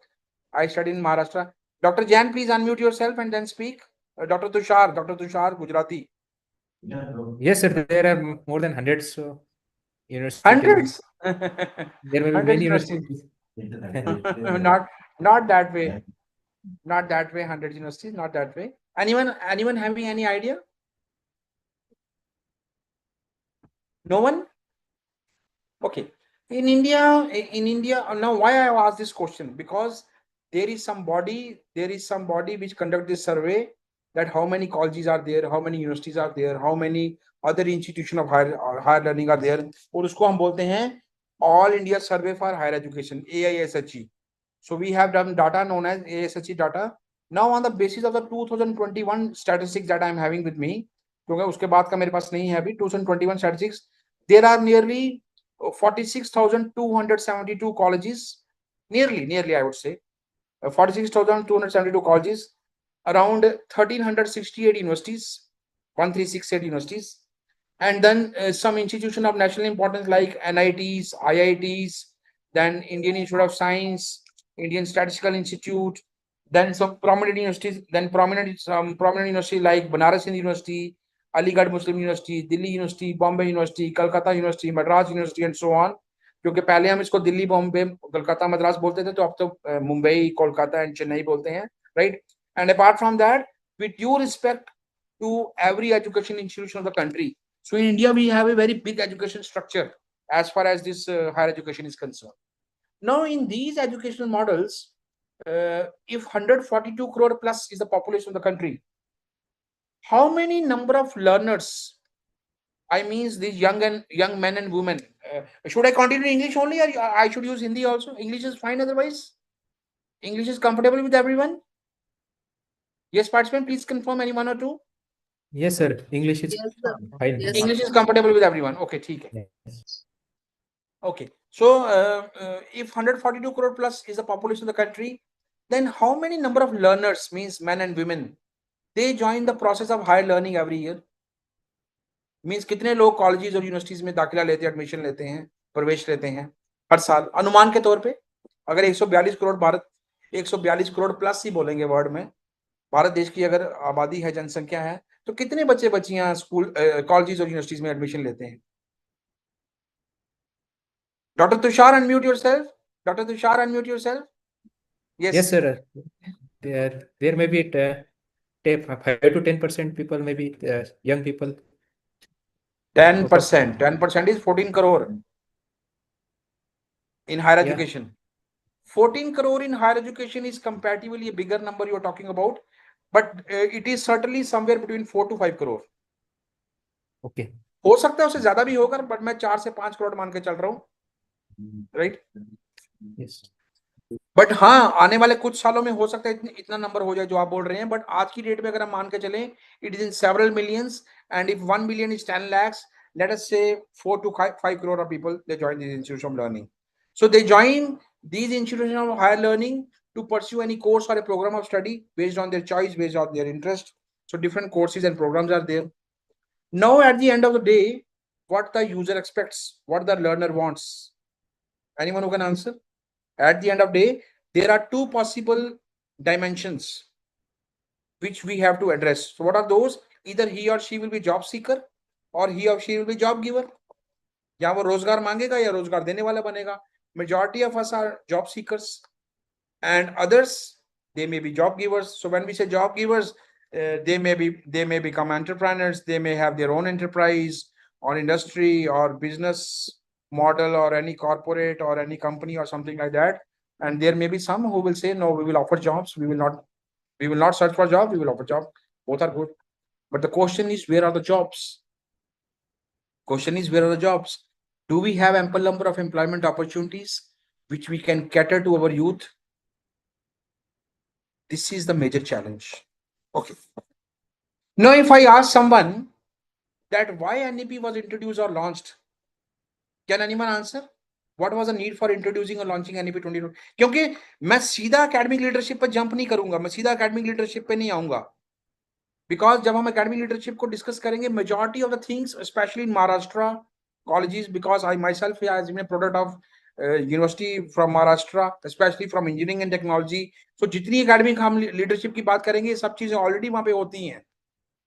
I studied in Maharashtra. Dr. Jan, please unmute yourself and then speak. Dr. Tushar, Gujarati. Yes, sir. There are more than hundreds of universities. Hundreds. There will be Hundreds many universities. universities. Not that way. Not that way. Hundreds universities. Not that way. Anyone having any idea? No one. Okay. In India, now why I have asked this question? Because there is some body which conduct this survey, that how many colleges are there, how many universities are there, how many other institution of higher learning are there. और उसको हम बोलते हैं All India Survey for Higher Education, AISHE. So we have done data known as AISHE data. Now on the basis of the 2021 statistics that I am having with me, क्योंकि उसके बाद का मेरे पास नहीं है अभी 2021 statistics, there are nearly 46,272 colleges, nearly I would say 46,272 colleges, around 1,368 universities, 1,368 universities, and then some institution of national importance like NITs, IITs, then Indian Institute of Science, Indian Statistical Institute, then some prominent universities, some prominent universities like Banaras Hind University, Aligarh Muslim University, Delhi University, Bombay University, Calcutta University, Madras University, and so on. क्योंकि पहले हम इसको दिल्ली, बॉम्बे, कलकत्ता, मद्रास बोलते थे, तो अब तो Mumbai, Kolkata and Chennai बोलते हैं, right? And apart from that, with due respect to every education institution of the country, so in India we have a very big education structure as far as this higher education is concerned. Now in these educational models, if 142 crore plus is the population of the country, how many number of learners, I means these young men and women, should I continue in English only, or I should use Hindi also? English is fine otherwise? English is comfortable with everyone? Yes, participant, please confirm, any one or two. Yes, sir. English is Yes, sir. fine. Yes. English is compatible with everyone. Okay, ठीक है. Yes. Okay, so if 142 crore plus is the population of the country, then how many number of learners, means men and women, they join the process of higher learning every year? Means कितने लोग colleges और universities में दाखिला लेते हैं, admission लेते हैं, प्रवेश लेते हैं हर साल, अनुमान के तौर पे? अगर 142 करोड़ भारत, 142 करोड़ प्लस ही बोलेंगे वर्ड में, भारत देश की अगर आबादी है, जनसंख्या है, तो कितने बच्चे बच्चियां स्कूल, कॉलेजेस और यूनिवर्सिटीज में एडमिशन लेते हैं? Dr. Tushar, unmute yourself. Dr. Tushar, unmute yourself. Yes. Yes, sir. There may be 5 to 10% people, maybe young people. 10%. 10% is 14 crore in higher Yeah. education. 14 crore in higher education is comparatively a bigger number you're talking about, but it is certainly somewhere between 4 to 5 crore. Okay. हो सकता है उससे ज्यादा भी होगा, but मैं 4 से 5 करोड़ मान के चल रहा हूँ, राइट? Yes. बट हाँ, आने वाले कुछ सालों में हो सकता है इतना नंबर हो जाए जो आप बोल रहे हैं, बट आज की डेट में अगर हम मान के चलें, it is in several millions, and if 1 million is 10 lakhs, let us say 4 to 5 crore of people, they join these institutions of learning. So they join these institutions of higher learning to pursue any course or a program of study based on their choice, based on their interest. So different courses and programs are there. Now at the end of the day, what the user expects, what the learner wants, anyone who can answer? At the end of the day, there are two possible dimensions which we have to address. So what are those? Either he or she will be job seeker, or he or she will be job giver. या वो रोजगार मांगेगा या रोजगार देने वाला बनेगा. Majority of us are job seekers, and others, they may be job givers. So when we say job givers, they may become entrepreneurs. They may have their own enterprise or industry or business model or any corporate or any company or something like that. And there may be some who will say, no, we will offer jobs. We will not search for job. We will offer job. Both are good. But the question is, where are the jobs? Do we have ample number of employment opportunities which we can cater to our youth? This is the major challenge. Okay. Now, if I ask someone that why NEP was introduced or launched, can anyone answer? What was the need for introducing or launching NEP 22? क्योंकि मैं सीधा academic leadership पर jump नहीं करूंगा, मैं सीधा academic leadership पे नहीं आऊंगा. Because जब हम academic leadership को discuss करेंगे, majority of the things, especially in Maharashtra colleges, because I myself has been a product of university from Maharashtra, specially from engineering and technology. So जितनी एकेडमिक हम leadership की बात करेंगे, ये सब चीजें ऑलरेडी वहां पे होती हैं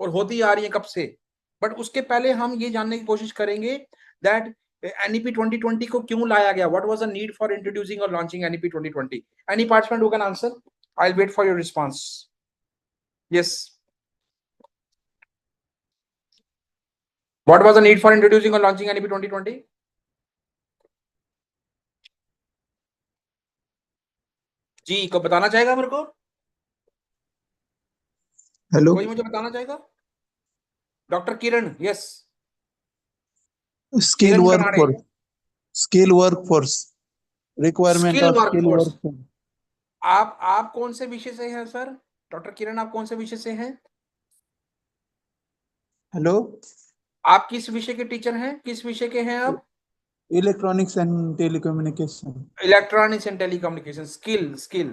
और होती आ रही हैं कब से। बट उसके पहले हम ये जानने की कोशिश करेंगे दैट NEP 2020 को क्यों लाया गया, what was the need for introducing और launching NEP 2020। Any participant who can answer, I will wait for your response. Yes, what was the need for introducing or launching NEP 2020? जी, को बताना चाहेगा मेरे को? हेलो, कोई मुझे बताना चाहेगा? Doctor Kiran, yes. Skill Kiran work Kanade, force, skill work force, requirement skill of skill workforce. Work. आप कौन से विषय से हैं सर? डॉक्टर किरण, आप कौन से विषय से हैं? हेलो, आप किस विषय के टीचर हैं? किस विषय के हैं आप? Electronics and telecommunication. Electronics and telecommunication. Skill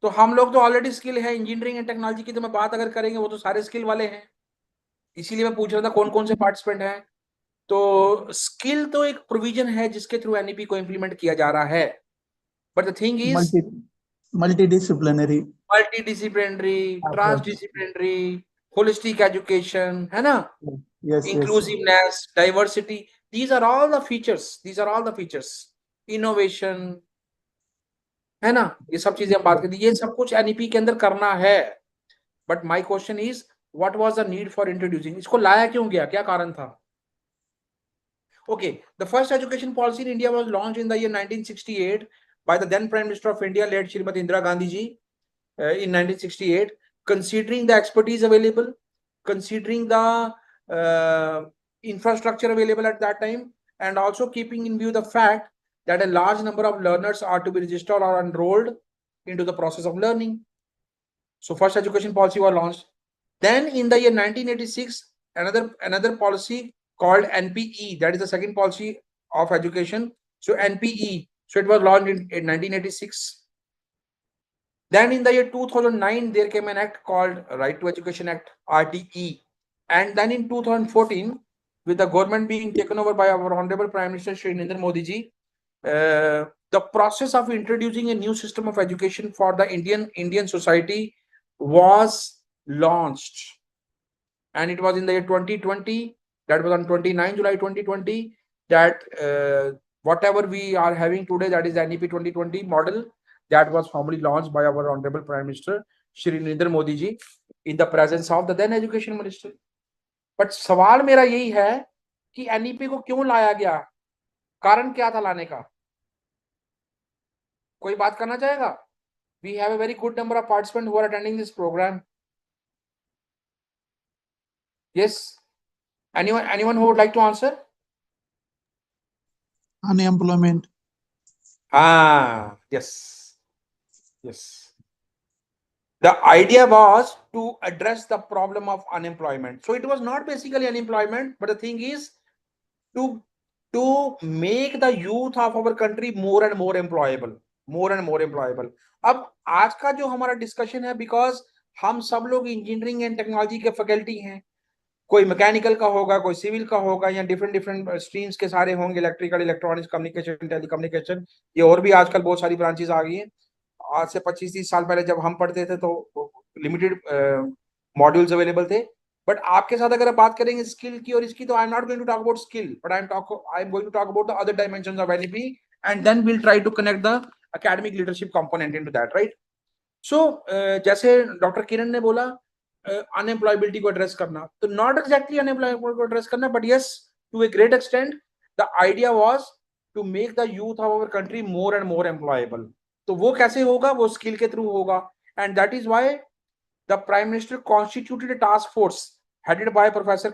तो हम लोग तो ऑलरेडी स्किल है। इंजीनियरिंग एंड टेक्नोलॉजी की तो मैं बात अगर करेंगे, वो तो सारे स्किल वाले हैं। इसीलिए मैं पूछ रहा था कौन कौन से पार्टिसिपेंट हैं। तो स्किल तो एक प्रोविजन है जिसके थ्रू NEP को इंप्लीमेंट किया जा रहा है। But the thing is multidisciplinary, multidisciplinary, transdisciplinary, holistic education, है ना, yes yes, inclusiveness, diversity, these are all the features, innovation, है ना, ये सब चीजें हम बात करते हैं, ये सब कुछ NEP के अंदर करना है। But my question is what was the need for introducing, इसको लाया क्यों गया, क्या कारण था? Okay, the first education policy in India was launched in the year 1968 by the then Prime Minister of India, late Srimati Indira Gandhi ji, in 1968, considering the expertise available, considering the infrastructure available at that time, and also keeping in view the fact that a large number of learners are to be registered or enrolled into the process of learning. So first education policy was launched. Then in the year 1986, another policy called NPE, that is the second policy of education. So NPE, so it was launched in 1986. Then in the year 2009, there came an act called Right to Education Act, RTE. And then in 2014, with the government being taken over by our Honorable Prime Minister Shri Narendra Modi ji, the process of introducing a new system of education for the Indian society was launched. And it was in the year 2020, that was on 29 July 2020, that whatever we are having today, that is the NEP 2020 model, that was formally launched by our Honorable Prime Minister Shri Narendra Modi ji in the presence of the then Education Minister. But सवाल मेरा यही है कि NEP को क्यों लाया गया, कारण क्या था लाने का? कोई बात करना चाहेगा? We have a very good number of participants who are attending this program. Yes, anyone who would like to answer? unemployment. Yes. The idea was to address the problem of unemployment. So it was not basically unemployment, but the thing is to make the youth of our country more and more employable. अब आज का जो हमारा discussion है, because हम सब लोग engineering and technology के फैकल्टी हैं, कोई मैकेनिकल का होगा, कोई सिविल का होगा, या डिफरेंट स्ट्रीम्स के सारे होंगे, इलेक्ट्रिकल, इलेक्ट्रॉनिक्स, कम्युनिकेशन, टेलीकम्युनिकेशन, ये और भी आजकल बहुत सारी ब्रांचेस आ गई हैं। आज से 25-30 साल पहले जब हम पढ़ते थे तो लिमिटेड मॉड्यूल्स अवेलेबल थे। बट आपके साथ अगर बात करेंगे स्किल की और इसकी, तो I am not going to talk about skill, but I am going to talk about the other dimensions of NEP, and then we'll try to connect the academic leadership component into that, right? So जैसे doctor किरण ने बोला unemployability को address करना, तो not exactly unemployability को address करना, but yes, to a great extent the idea was to make the youth of our country more and more employable. तो वो कैसे होगा? वो स्किल के थ्रू होगा, and that is why the prime minister constituted a task force headed by Professor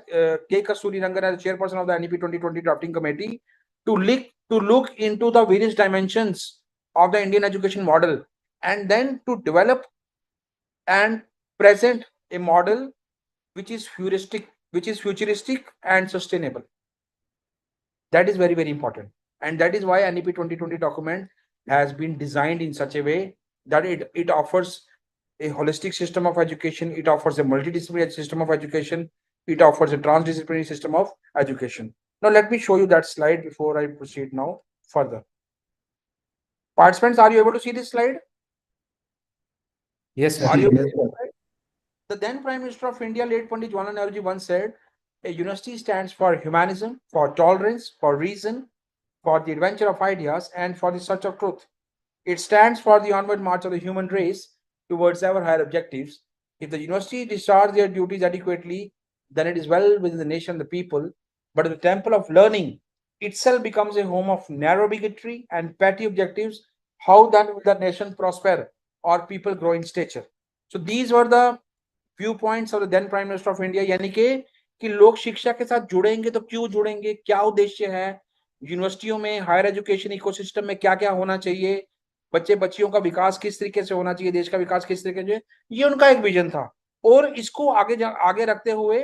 K. Kasturi Rangan as chairperson of the NEP 2020 drafting committee to look into the various dimensions of the Indian education model, and then to develop and present a model which is futuristic and sustainable. That is very, very important, and that is why NEP 2020 document has been designed in such a way that it offers a holistic system of education, it offers a multidisciplinary system of education, it offers a transdisciplinary system of education. Now let me show you that slide before I proceed now further. Participants, are you able to see this slide? Yes, sir. Are you? Yes, The then Prime Minister of India, late Pandit Jawaharlal Nehru once said, a university stands for humanism, for tolerance, for reason, for the adventure of ideas, and for the search of truth. It stands for the onward march of the human race towards ever higher objectives. If the university discharge their duties adequately, then it is well within the nation and the people. But if the temple of learning itself becomes a home of narrow bigotry and petty objectives, how then will the nation prosper or people grow in stature? So these were the viewpoints of the then Prime Minister of India. यानी कि लोग शिक्षा के साथ जुड़ेंगे तो क्यों जुड़ेंगे, क्या उद्देश्य है, यूनिवर्सिटियों में हायर एजुकेशन इकोसिस्टम में क्या क्या होना चाहिए, बच्चियों का विकास किस तरीके से होना चाहिए, देश का विकास किस तरीके से, ये उनका एक विजन था। और इसको आगे रखते हुए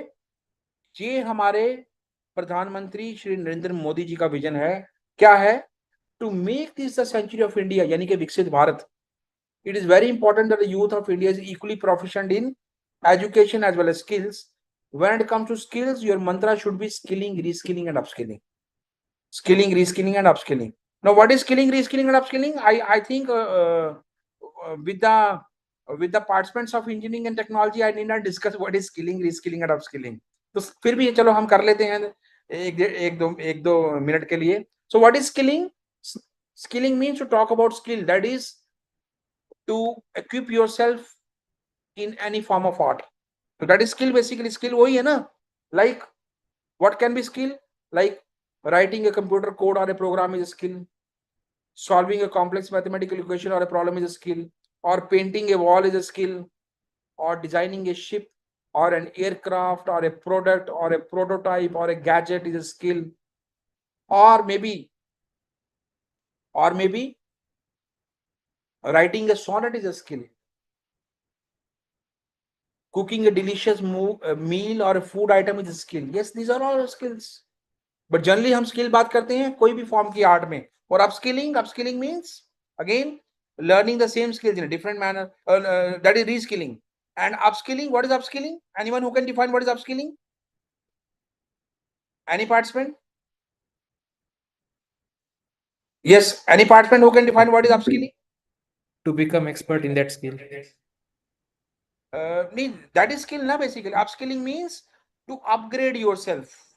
ये हमारे प्रधानमंत्री श्री नरेंद्र मोदी जी का विजन है। क्या है? To make this the century of India, यानी कि विकसित Bharat. It is very important that the youth of India is equally proficient in education as well as skills. When it comes to skills, your mantra should be skilling, reskilling, and upskilling. Skilling, reskilling, and upskilling. Now, what is skilling, reskilling, and upskilling? I think with the participants of engineering and technology, I need not discuss what is skilling, reskilling, and upskilling. तो फिर भी चलो हम कर लेते हैं एक दो मिनट के लिए. So what is skilling? Skilling means to talk about skill, that is to equip yourself in any form of art. So that is skill. Basically skill वही है ना. Like what can be skill? Like writing a computer code or a program is a skill. Solving a complex mathematical equation or a problem is a skill. Or painting a wall is a skill. Or designing a ship or an aircraft or a product or a prototype or a gadget is a skill. Or maybe writing a sonnet is a skill. Cooking a delicious meal or a food item is a skill. Yes, these are all skills. But generally हम skill बात करते हैं कोई भी form की art में. और upskilling means again learning the same skills in a different manner. That is reskilling. And upskilling, what is upskilling? Anyone who can define what is upskilling? Any participant? Yes, any participant who can define what is upskilling? To become expert in that skill. That is skill na basically. Upskilling means to upgrade yourself.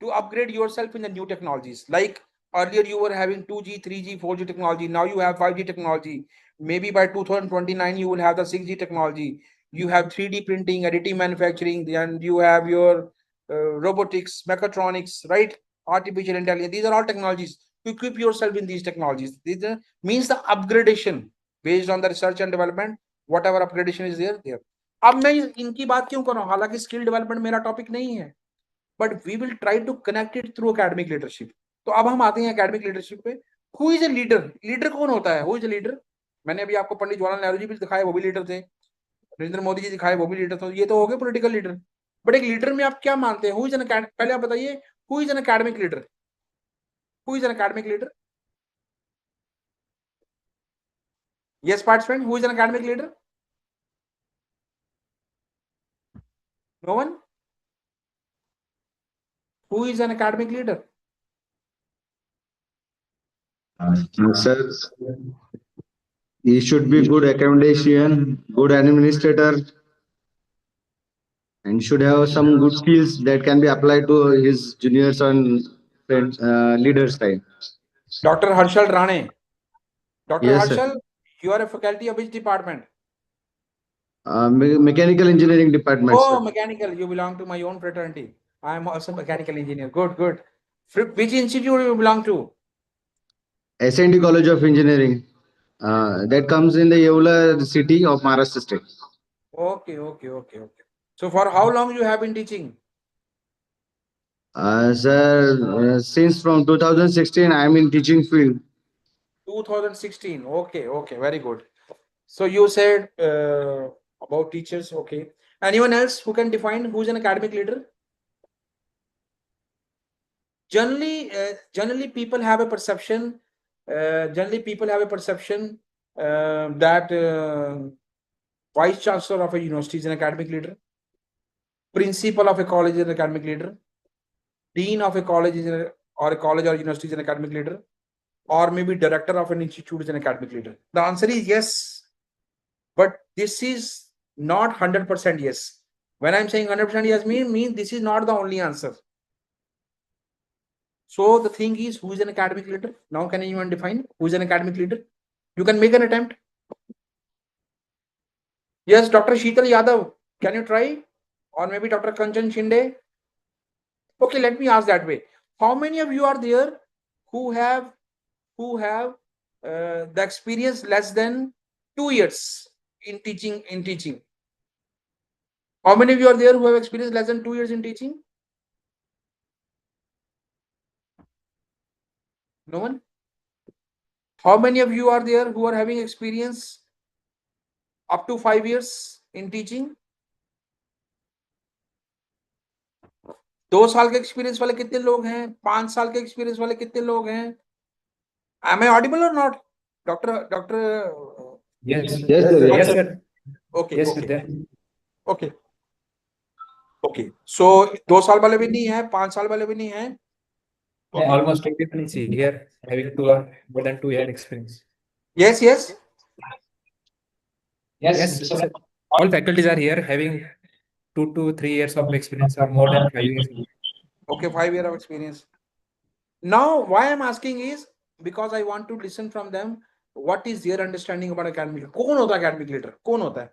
To upgrade yourself in the new technologies. Like earlier you were having 2G, 3G, 4G technology. Now you have 5G technology. Maybe by 2029 you will have the 6G technology. You have 3D printing, additive manufacturing, and you have your robotics, mechatronics, right? Artificial intelligence. These are all technologies. To equip yourself in these technologies. These means the upgradation based on the research and development. Whatever upgradation is there. अब मैं इनकी बात क्यों कर रहा हूँ? हालांकि skill development मेरा टॉपिक नहीं है, but we will try to connect it through academic leadership. तो अब हम आते हैं academic leadership पे. Who is a leader? Leader कौन होता है? Who is a leader? मैंने अभी आपको पंडित जवाहरलाल नेहरू जी भी दिखाए, वो भी लीडर थे. नरेंद्र मोदी जी दिखाए, वो भी लीडर थे. ये तो हो गए पॉलिटिकल लीडर. बट एक लीडर में आप क्या मानते हैं? Who is an पहले आप बताइए, who is an academic leader? Who is an academic leader? Yes, participant, who is an academic leader? No one? Who is an academic leader? Sir, he should be good academician, good administrator, and should have some good skills that can be applied to his juniors and friends, leaders time. Dr. Harshal Rane. Dr. Yes, sir. Harshal, you are a faculty of which department? Mechanical engineering department, Oh, sir. mechanical. You belong to my own fraternity. I am also mechanical engineer. Good, good. Which institute you belong to? SND College of Engineering. That comes in the Yeola city of Maharashtra state. Okay. So for how long you have been teaching? Sir, since from 2016, I am in teaching field. 2016. Okay, very good. So you said about teachers. Okay. Anyone else who can define who is an academic leader? Generally, people have a perception. That vice chancellor of a university is an academic leader. Principal of a college is an academic leader. Dean of a college or a college or university is an academic leader. or maybe director of an institute is an academic leader? The answer is yes. But this is not 100% yes. When I'm saying 100% yes, mean this is not the only answer. So the thing is, who is an academic leader? Now can anyone define who is an academic leader? You can make an attempt. Yes, Dr. Sheetal Yadav, can you try? Or maybe Dr. Kanchan Shinde? Okay, let me ask that way. How many of you are there who have the experience less than 2 years in teaching? How many of you are there who have experience less than 2 years in teaching? No one? How many of you are there who are having experience up to 5 years in teaching? 2 साल के experience वाले कितने लोग हैं? 5 साल के experience वाले कितने लोग हैं? Am I audible or not? Doctor Yes. Yes, sir. Yes, sir. Okay, Yes, okay. sir. Okay. Okay. So 2 साल वाले भी नहीं है, 5 साल वाले भी नहीं है. Okay. Almost everyone is here having more than 2 year experience. Yes, yes. Yes, sir. All faculties are here having 2 to 3 years of experience or more than 5 years. Okay, 5 years of experience. Now, why I'm asking is because I want to listen from them. What is their understanding about academic leader? कौन होता है academic leader? कौन होता है?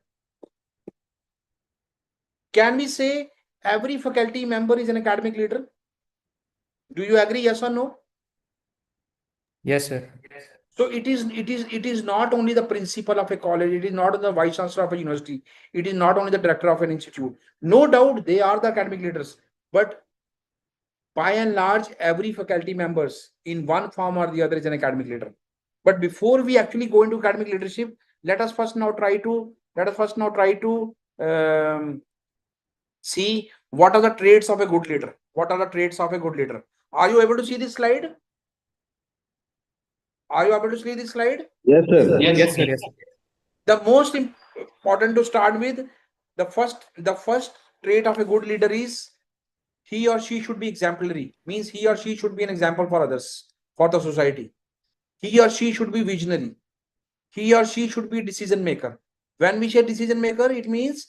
Can we say every faculty member is an academic leader? Do you agree? Yes or no? Yes, sir. So it is not only the principal of a college, it is not the vice chancellor of a university, it is not only the director of an institute. No doubt they are the academic leaders, but by and large, every faculty members in one form or the other is an academic leader. But before we actually go into academic leadership, let us first now try to see what are the traits of a good leader. What are the traits of a good leader? Are you able to see this slide? Are you able to see this slide? Yes, sir. Yes, sir. Yes. The most important to start with, the first trait of a good leader is he or she should be exemplary. Means he or she should be an example for others, for the society. He or she should be visionary. He or she should be decision maker. When we say decision maker, it means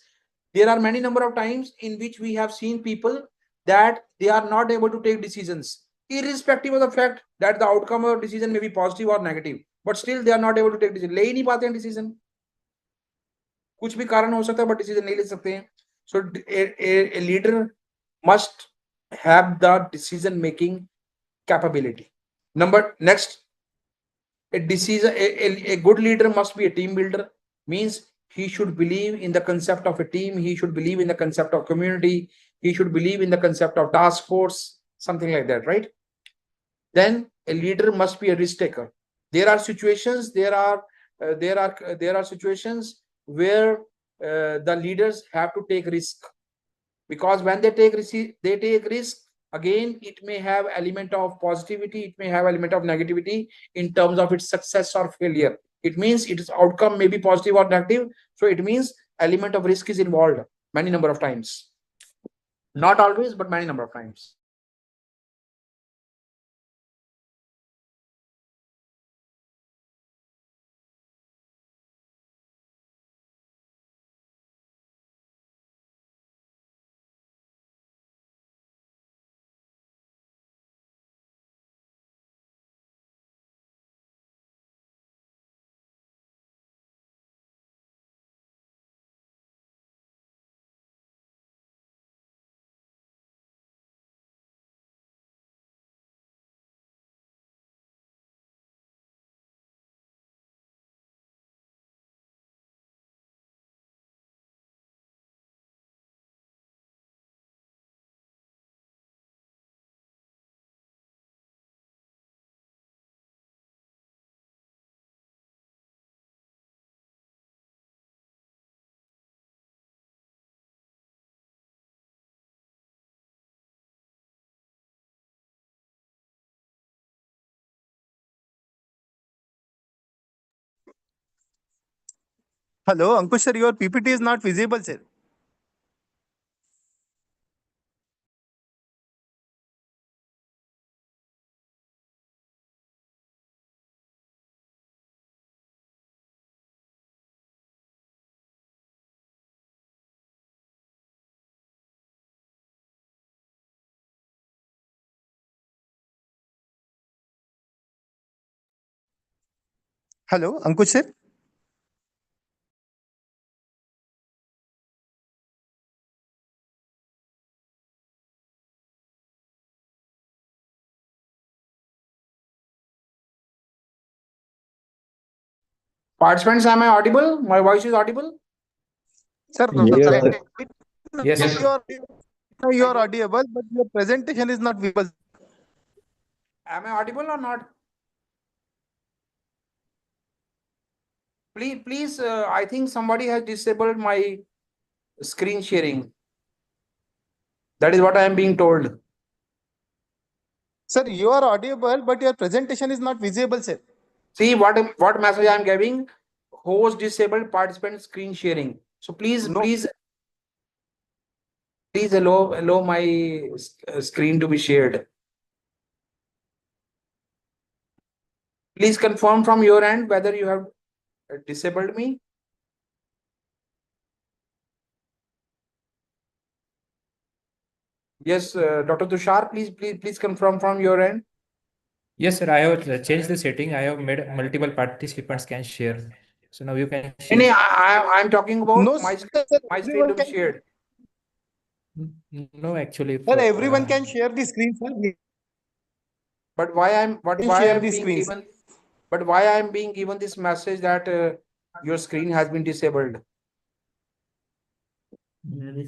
there are many number of times in which we have seen people that they are not able to take decisions, irrespective of the fact that the outcome of decision may be positive or negative, but still they are not able to take decision. ले ही नहीं पाते हैं decision. कुछ भी कारण हो सकता है, but decision नहीं ले सकते हैं. So a leader must have the decision making capability. Next, a good leader must be a team builder. Means he should believe in the concept of a team, he should believe in the concept of community, he should believe in the concept of task force, something like that, right? Then a leader must be a risk taker. There are situations where the leaders have to take risk, because when they take risk, again it may have element of positivity, it may have element of negativity in terms of its success or failure. It means its outcome may be positive or negative, so it means element of risk is involved many number of times, not always, but many number of times. Hello, Ankush sir, your PPT is not visible, sir. Hello, Ankush sir. Participants, am I audible? My voice is audible? Sir, Yes, right sir. now Yes. you are audible, but your presentation is not visible. Am I audible or not? Please, I think somebody has disabled my screen sharing. That is what I am being told. Sir, you are audible, but your presentation is not visible, sir. See what message I am giving? Host disabled participant screen sharing. So please, No. please allow my screen to be shared. Please confirm from your end whether you have disabled me. Yes, Dr. Tushar, please confirm from your end. Yes, sir. I have changed the setting. I have made multiple participants can share. So now you can No, share. I'm talking about No, my sir, screen everyone to be can, shared. No, actually, sir, everyone can share the screen, sir. But why Share I'm the being screens. given? But why I'm being given this message that your screen has been disabled? Can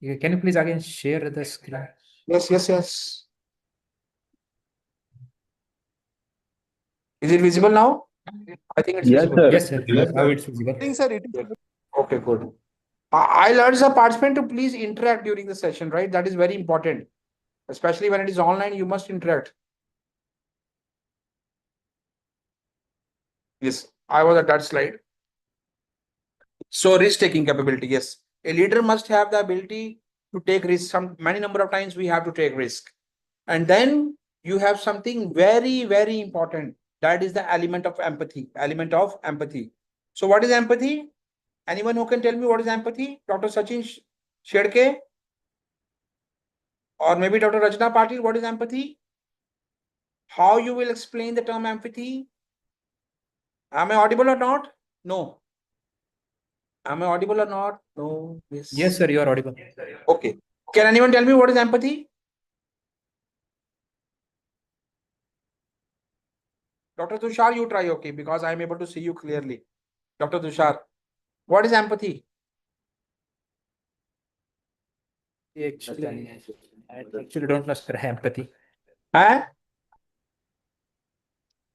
you please again share the screen? Yes. Is it visible now? I think it's Yes, visible. sir. Yes, sir. Now it's visible. Sir, it is. Okay, good. I'll urge the participant to please interact during the session, right? That is very important. Especially when it is online, you must interact. Yes, I was at that slide. So risk-taking capability, yes. A leader must have the ability to take risk. Many number of times we have to take risk. And then you have something very, very important. That is the element of empathy. So what is empathy? Anyone who can tell me what is empathy? Dr. Sachin Shedke? Or maybe Dr. Rajna Patil, what is empathy? How you will explain the term empathy? Am I audible or not? No. Am I audible or not? No. Yes, sir. You are audible. Okay. Can anyone tell me what is empathy? Dr. Tushar, you try, okay, because I'm able to see you clearly. Dr. Tushar, what is empathy? Actually, I actually don't know, sir, empathy. Huh?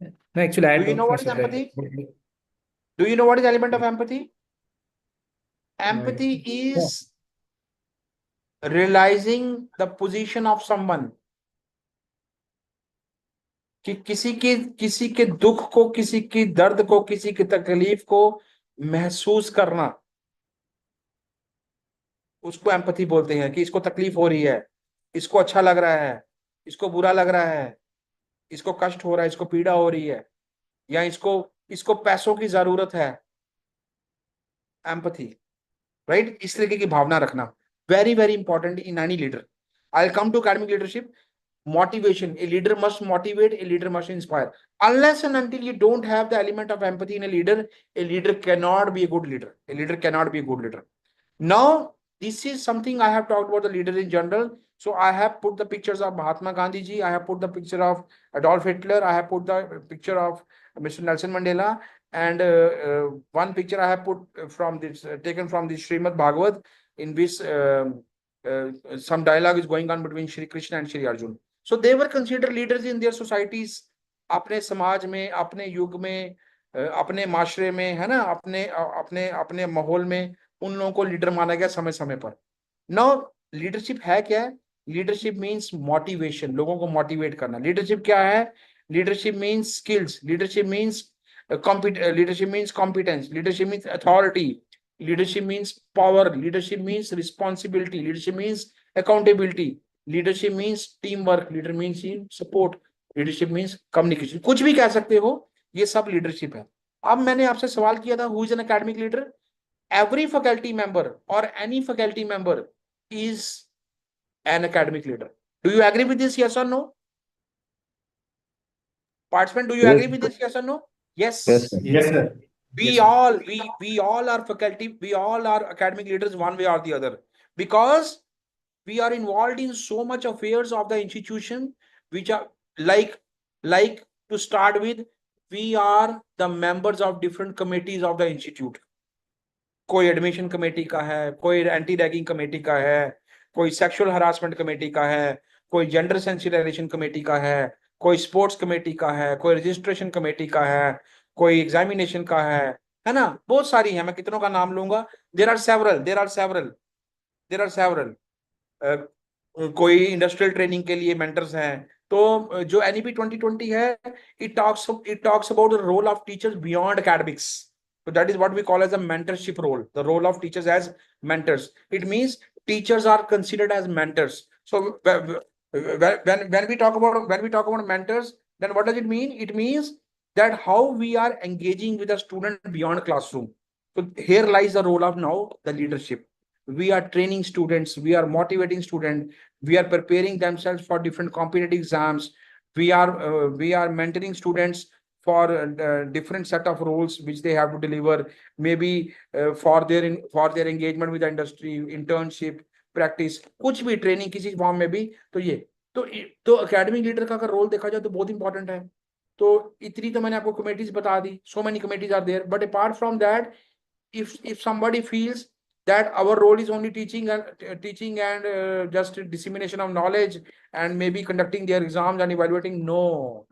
No, actually, I Do you don't know know, what is sir. empathy? Do you know what is element of empathy? Empathy is realizing the position of someone. कि किसी के दुख को, किसी की दर्द को, किसी की तकलीफ को महसूस करना, उसको एम्पैथी बोलते हैं। कि इसको तकलीफ हो रही है, इसको अच्छा लग रहा है, इसको बुरा लग रहा है, इसको कष्ट हो रहा है, इसको पीड़ा हो रही है, या इसको पैसों की जरूरत है। Empathy, right? इस तरीके की भावना रखना very very important in any leader. I come to academic leadership. Motivation. A leader must motivate, a leader must inspire. Unless and until you don't have the element of empathy in a leader cannot be a good leader. A leader cannot be a good leader. Now, this is something I have talked about the leader in general. So I have put the pictures of Mahatma Gandhi ji, I have put the picture of Adolf Hitler, I have put the picture of Mr. Nelson Mandela, and one picture I have put from this, taken from the Srimad Bhagavad, in which some dialogue is going on between Shri Krishna and Shri Arjun. So they were considered leaders in their societies. अपने समाज में, अपने युग में, अपने माशरे में, है ना, अपने माहौल में उन लोगों को लीडर माना गया समय समय पर। नाउ लीडरशिप है क्या है? लीडरशिप मीन्स मोटिवेशन, लोगों को मोटिवेट करना। लीडरशिप क्या है? Leadership means skills, leadership means leadership means competence, leadership means authority, leadership means power, leadership means responsibility, leadership means accountability, leadership means teamwork, leader means support, leadership means communication। कुछ भी कह सकते हो, ये सब लीडरशिप है। अब मैंने आपसे सवाल किया था, who is an academic leader? Every faculty member or any faculty member is an academic leader. Do you agree with this, yes or no? Participant, do you agree with this? Yes or no? Yes. Yes, sir. Yes, sir. We all are faculty, we all are academic leaders one way or the other, because we are involved in so much affairs of the institution, which are like to start with, we are the members of different committees of the institute. कोई admission committee का है, कोई anti ragging committee का है, कोई sexual harassment committee का है, कोई जेंडर सेंसिटाइजेशन कमेटी का है, कोई स्पोर्ट्स कमेटी का है, कोई रजिस्ट्रेशन कमेटी का है, कोई एग्जामिनेशन का है ना, बहुत सारी है, मैं कितनों का नाम लूंगा. There are several. कोई इंडस्ट्रियल ट्रेनिंग के लिए मेंटर्स हैं. तो जो एनईपी 2020 है, it talks about the role of teachers beyond academics. So that is what we call as a mentorship role, the role of teachers as mentors. It means teachers are considered as mentors. So when we talk about mentors, then what does it mean? It means that how we are engaging with a student beyond classroom. So here lies the role of now the leadership. We are training students, we are motivating students, we are preparing themselves for different competitive exams. We are mentoring students for different set of roles which they have to deliver, maybe for their engagement with the industry, internship, practice, कुछ भी training किसी form में भी. तो ये तो academic leader का अगर रोल देखा जाए तो बहुत इंपॉर्टेंट है. तो इतनी तो मैंने आपको कमेटीज बता दी, so many committees are there, but apart from that, if somebody feels that our role is only teaching and just dissemination of knowledge and maybe conducting their exams and evaluating, no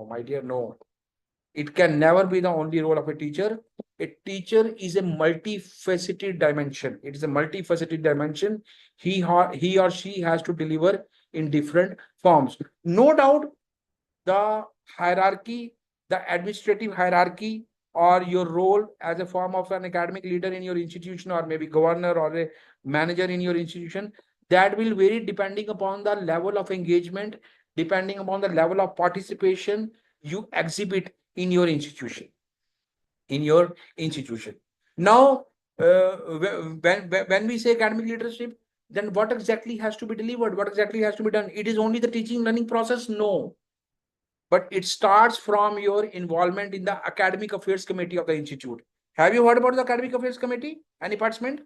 my dear, no. It can never be the only role of a teacher. A teacher is a multifaceted dimension. It is a multifaceted dimension. He or she has to deliver in different forms. No doubt, the hierarchy, the administrative hierarchy, or your role as a form of an academic leader in your institution, or maybe governor or a manager in your institution, that will vary depending upon the level of engagement, depending upon the level of participation you exhibit in your institution. Now, when we say academic leadership, then what exactly has to be delivered? What exactly has to be done? It is only the teaching learning process? No. But it starts from your involvement in the academic affairs committee of the institute. Have you heard about the academic affairs committee? Any participant?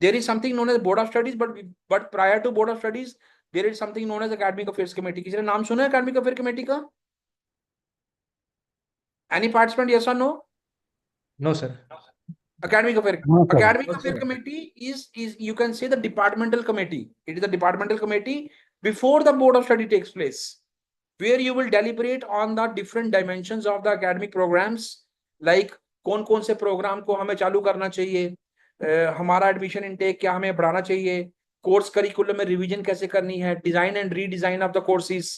There is something known as board of studies, but prior to board of studies, there is something known as academic affairs committee. किसी ने नाम सुना है academic affairs committee का? Any participant, yes or no? No, sir. Academic affairs. No, sir. Academic affairs committee is you can say the departmental committee. It is the departmental committee before the board of study takes place, where you will deliberate on the different dimensions of the academic programs, like कौन से program को हमें चालू करना चाहिए, हमारा admission intake क्या हमें बढ़ाना चाहिए, कोर्स करिकुलम में रिवीजन कैसे करनी है, design and redesign of the courses,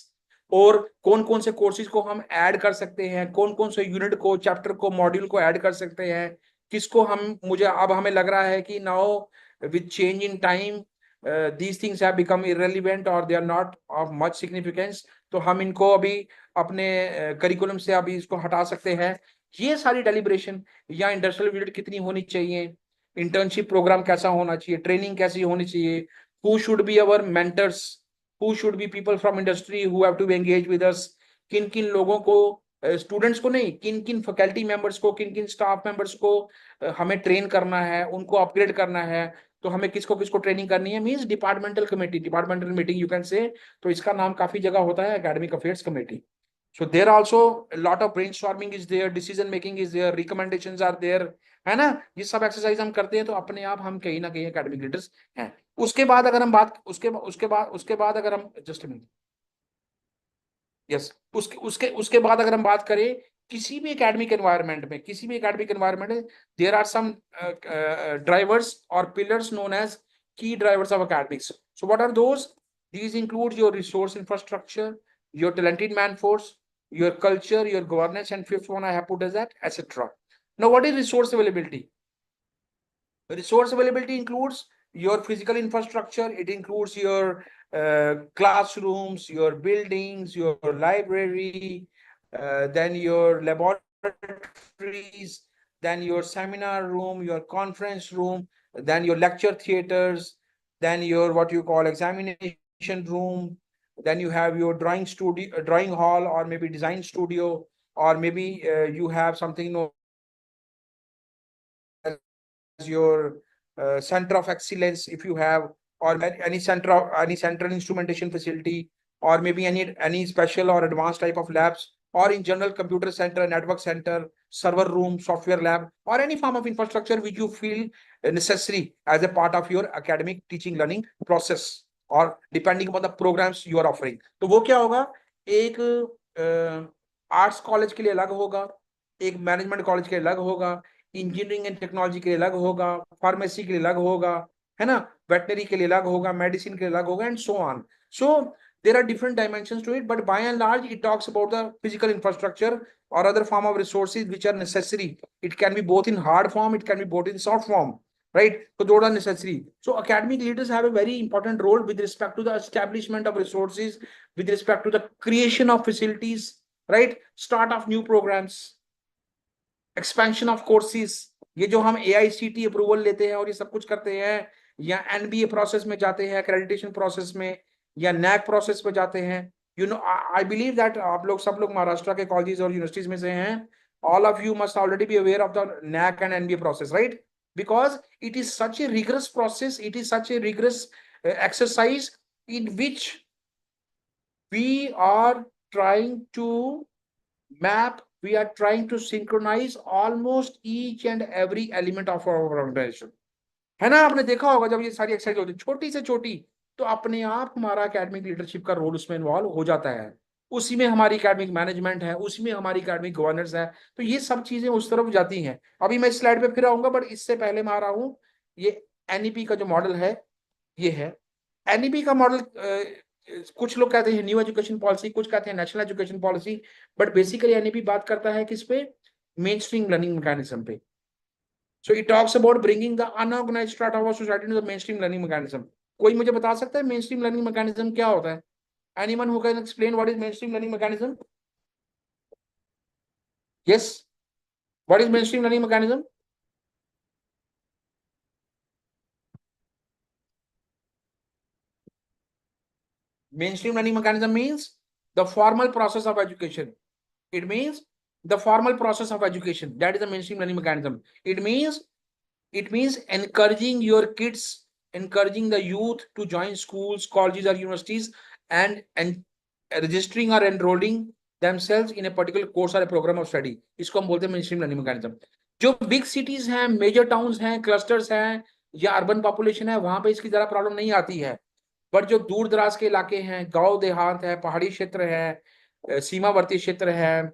और कौन से कोर्सेज को हम ऐड कर सकते हैं, कौन से यूनिट को, चैप्टर को, मॉड्यूल को ऐड कर सकते हैं, किसको हमें लग रहा है कि now with change in time these things have become irrelevant or they are not of much significance, तो हम इनको अभी अपने करिकुलम से अभी इसको हटा सकते हैं. ये सारी डेलिब्रेशन, या इंडस्ट्रियल विजिट कितनी होनी चाहिए, इंटर्नशिप प्रोग्राम कैसा होना चाहिए, ट्रेनिंग कैसी होनी चाहिए, who should be our mentors, who should be people from industry who have to be engaged with us, किन किन लोगों को, स्टूडेंट्स को नहीं, किन किन फैकल्टी मेंबर्स को, किन किन स्टाफ मेंबर्स को हमें ट्रेन करना है, उनको अपग्रेड करना है, तो हमें किसको किसको ट्रेनिंग करनी है, means departmental committee, departmental meeting you can say. तो इसका नाम काफी जगह होता है academic affairs committee. So there also lot of brainstorming is there, decision making is there, recommendations are there, है ना. ये सब एक्सरसाइज हम करते हैं, तो अपने आप हम कहीं ना कहीं एकेडमिक लीडर्स हैं. उसके बाद अगर हम जस्ट मिनट, यस, उसके बाद अगर हम बात करें किसी भी एकेडमिक एनवायरनमेंट में, देयर आर सम ड्राइवर्स और pillars known as key drivers of academics. So what are those? These include your resource infrastructure, your talented man force, your culture, your governance, and fifth one I have put as that, etc. Now, what is resource availability? Resource availability includes your physical infrastructure. It includes your classrooms, your buildings, your library, then your laboratories, then your seminar room, your conference room, then your lecture theaters, then your what you call examination room, then you have your drawing studio, drawing hall, or maybe design studio, or maybe you have something known as your center of excellence, if you have, or any central instrumentation facility, or maybe any special or advanced type of labs, or in general computer center, network center, server room, software lab, or any form of infrastructure which you feel necessary as a part of your academic teaching learning process, or depending upon the programs you are offering. तो वो क्या होगा, एक arts college के लिए अलग होगा, एक मैनेजमेंट कॉलेज के लिए अलग होगा, इंजीनियरिंग एंड टेक्नोलॉजी के लिए अलग होगा, फार्मेसी के लिए अलग होगा, है ना, वेटनरी के लिए अलग होगा, मेडिसिन के लिए अलग होगा, and so on. So there are different dimensions to it, but by and large it talks about the physical infrastructure or other form of resources which are necessary. It can be both in hard form, it can be both in soft form, right? So those are necessary. So academic leaders have a very important role with respect to the establishment of resources, with respect to the creation of facilities, right? Start of new programs, expansion of courses. ये जो हम AICT approval लेते हैं और ये सब कुछ करते हैं, या NBA प्रोसेस में जाते हैं, accreditation प्रोसेस में, या NEP प्रोसेस पे जाते हैं, you know, I believe that आप लोग सब लोग महाराष्ट्र के कॉलेजेस और यूनिवर्सिटीज में से हैं. All of you must already be aware of the NEC and NBA process, right? Because it is such a rigorous process, it is such a rigorous exercise in which we are trying to map, we are trying to synchronize almost each and every element of our organization. है ना, आपने देखा होगा जब ये सारी exercise होती है छोटी से छोटी, तो अपने आप हमारा एकेडमिक लीडरशिप का रोल उसमें इन्वॉल्व हो जाता है. उसी में हमारी एकेडमिक मैनेजमेंट है, उसी में हमारी एकेडमिक गवर्नेंस है. तो ये सब चीजें उस तरफ जाती हैं. अभी मैं स्लाइड पे फिर आऊंगा, बट इससे पहले मैं आ रहा हूँ, ये NEP का जो मॉडल है, ये है NEP का मॉडल. कुछ लोग कहते हैं न्यू एजुकेशन पॉलिसी, कुछ कहते हैं national education policy, but basically NEP बात करता है किस पे, मेन स्ट्रीम लर्निंग मैकेनिज्म पे. So it talks about bringing the unorganized strata of our society into the mainstream learning mechanism. कोई मुझे बता सकता है mainstream learning mechanism क्या होता है? Anyone who can explain what is mainstream learning mechanism? Yes. What is mainstream learning mechanism? Mainstream learning mechanism means the formal process of education. It means the formal process of education. That is the mainstream learning mechanism. It means encouraging your kids, encouraging the youth to join schools, colleges or universities, and registering or enrolling themselves in a particular course or a program of study. इसको हम बोलते हैं mainstream learning mechanism. जो big cities हैं, major towns हैं, clusters हैं, या urban population है, वहां पे इसकी जरा प्रॉब्लम नहीं आती है. बट जो दूर दराज के इलाके हैं, गांव देहात है, पहाड़ी क्षेत्र है, सीमावर्ती क्षेत्र है,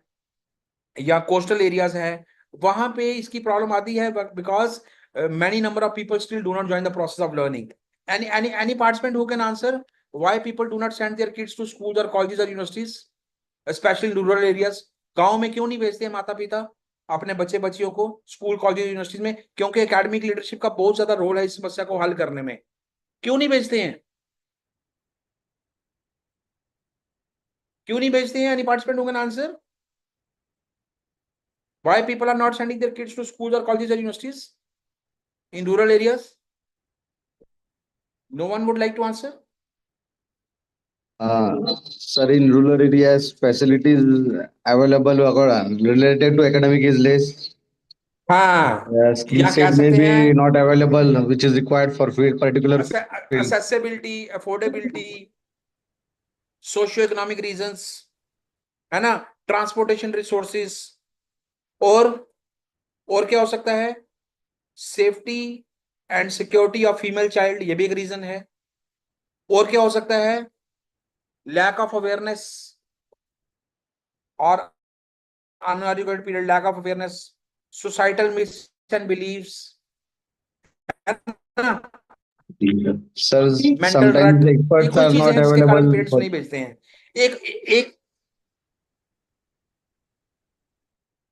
या कोस्टल एरियाज है, वहां पे इसकी प्रॉब्लम आती है, because many number of people still do not join the process of learning. Any participant who can answer why people do not send their kids to schools or colleges or universities, especially in rural areas? गांव में क्यों नहीं भेजते हैं माता पिता अपने बच्चे बच्चियों को स्कूल, कॉलेज, यूनिवर्सिटीज में? क्योंकि एकेडमिक लीडरशिप का बहुत ज्यादा रोल है इस समस्या को हल करने में. क्यों नहीं भेजते हैं? क्यों नहीं भेजते हैं? Any participant who can answer why people are not sending their kids to schools or colleges or universities in rural areas? No one would like to answer? Sir, in rural areas, facilities available related to academic is less. हाँ, Skill या कह set may सकते be हैं not available, which is required for particular field. accessibility, affordability, socio-economic reasons, है ना, transportation resources, और क्या हो सकता है, safety and security of female child, ये भी एक रीजन है. और क्या हो सकता है, लैक ऑफ अवेयरनेस और uneducated period, lack of awareness, societal myths and beliefs, Sir, mental sometimes rut, ये experts कुछ are चीजें not हैं जिसके कारण available. पेरेंट्स नहीं भेजते हैं. एक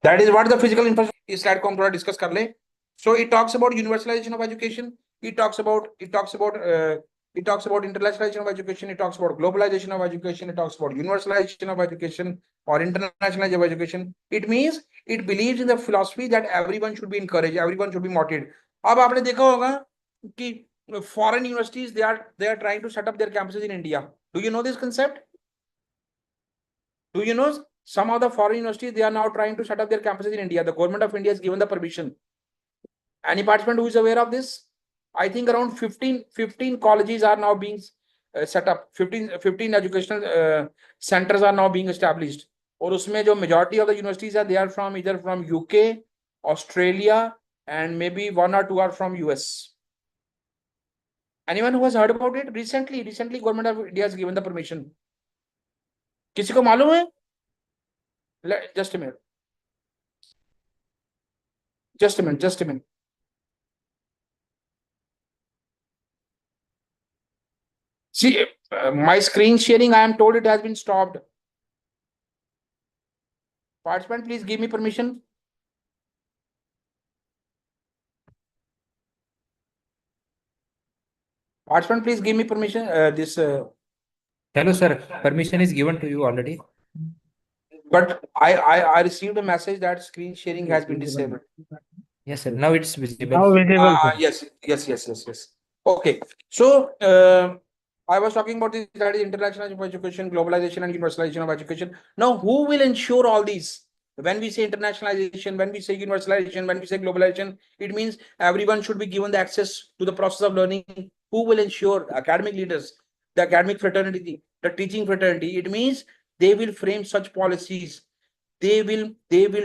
that is what the physical infrastructure. इस स्लाइड को हम थोड़ा डिस्कस कर लें. So it talks about universalization of education. It talks about internationalization of education. It talks about globalization of education. It talks about universalization of education or internationalization of education. It means it believes in the philosophy that everyone should be encouraged, everyone should be motivated. अब आपने देखा होगा कि foreign universities they are trying to set up their campuses in India. Do you know this concept? Do you know some of the foreign universities, they are now trying to set up their campuses in India. The government of India has given the permission. Any participant who is aware of this? I think around 15 colleges are now being set up. 15 educational centers are now being established. और उसमें जो majority of the universities are, they are from either from UK, Australia, and maybe 1 or 2 are from US. Anyone who has heard about it? Recently, government of India has given the permission. किसी को मालूम है? Just a minute. Just a minute. See, my screen sharing, I am told it has been stopped. Participant, please give me permission. Participant, please give me permission. Hello, sir. Permission is given to you already. But I received a message that screen sharing has been disabled. Yes, sir. Now it's visible. Now visible. Yes. Okay. So I was talking about this, that is international education, globalization, and universalization of education. Now, who will ensure all these? When we say internationalization, when we say universalization, when we say globalization, it means everyone should be given the access to the process of learning. Who will ensure? Academic leaders, the academic fraternity, the teaching fraternity. It means they will frame such policies. They will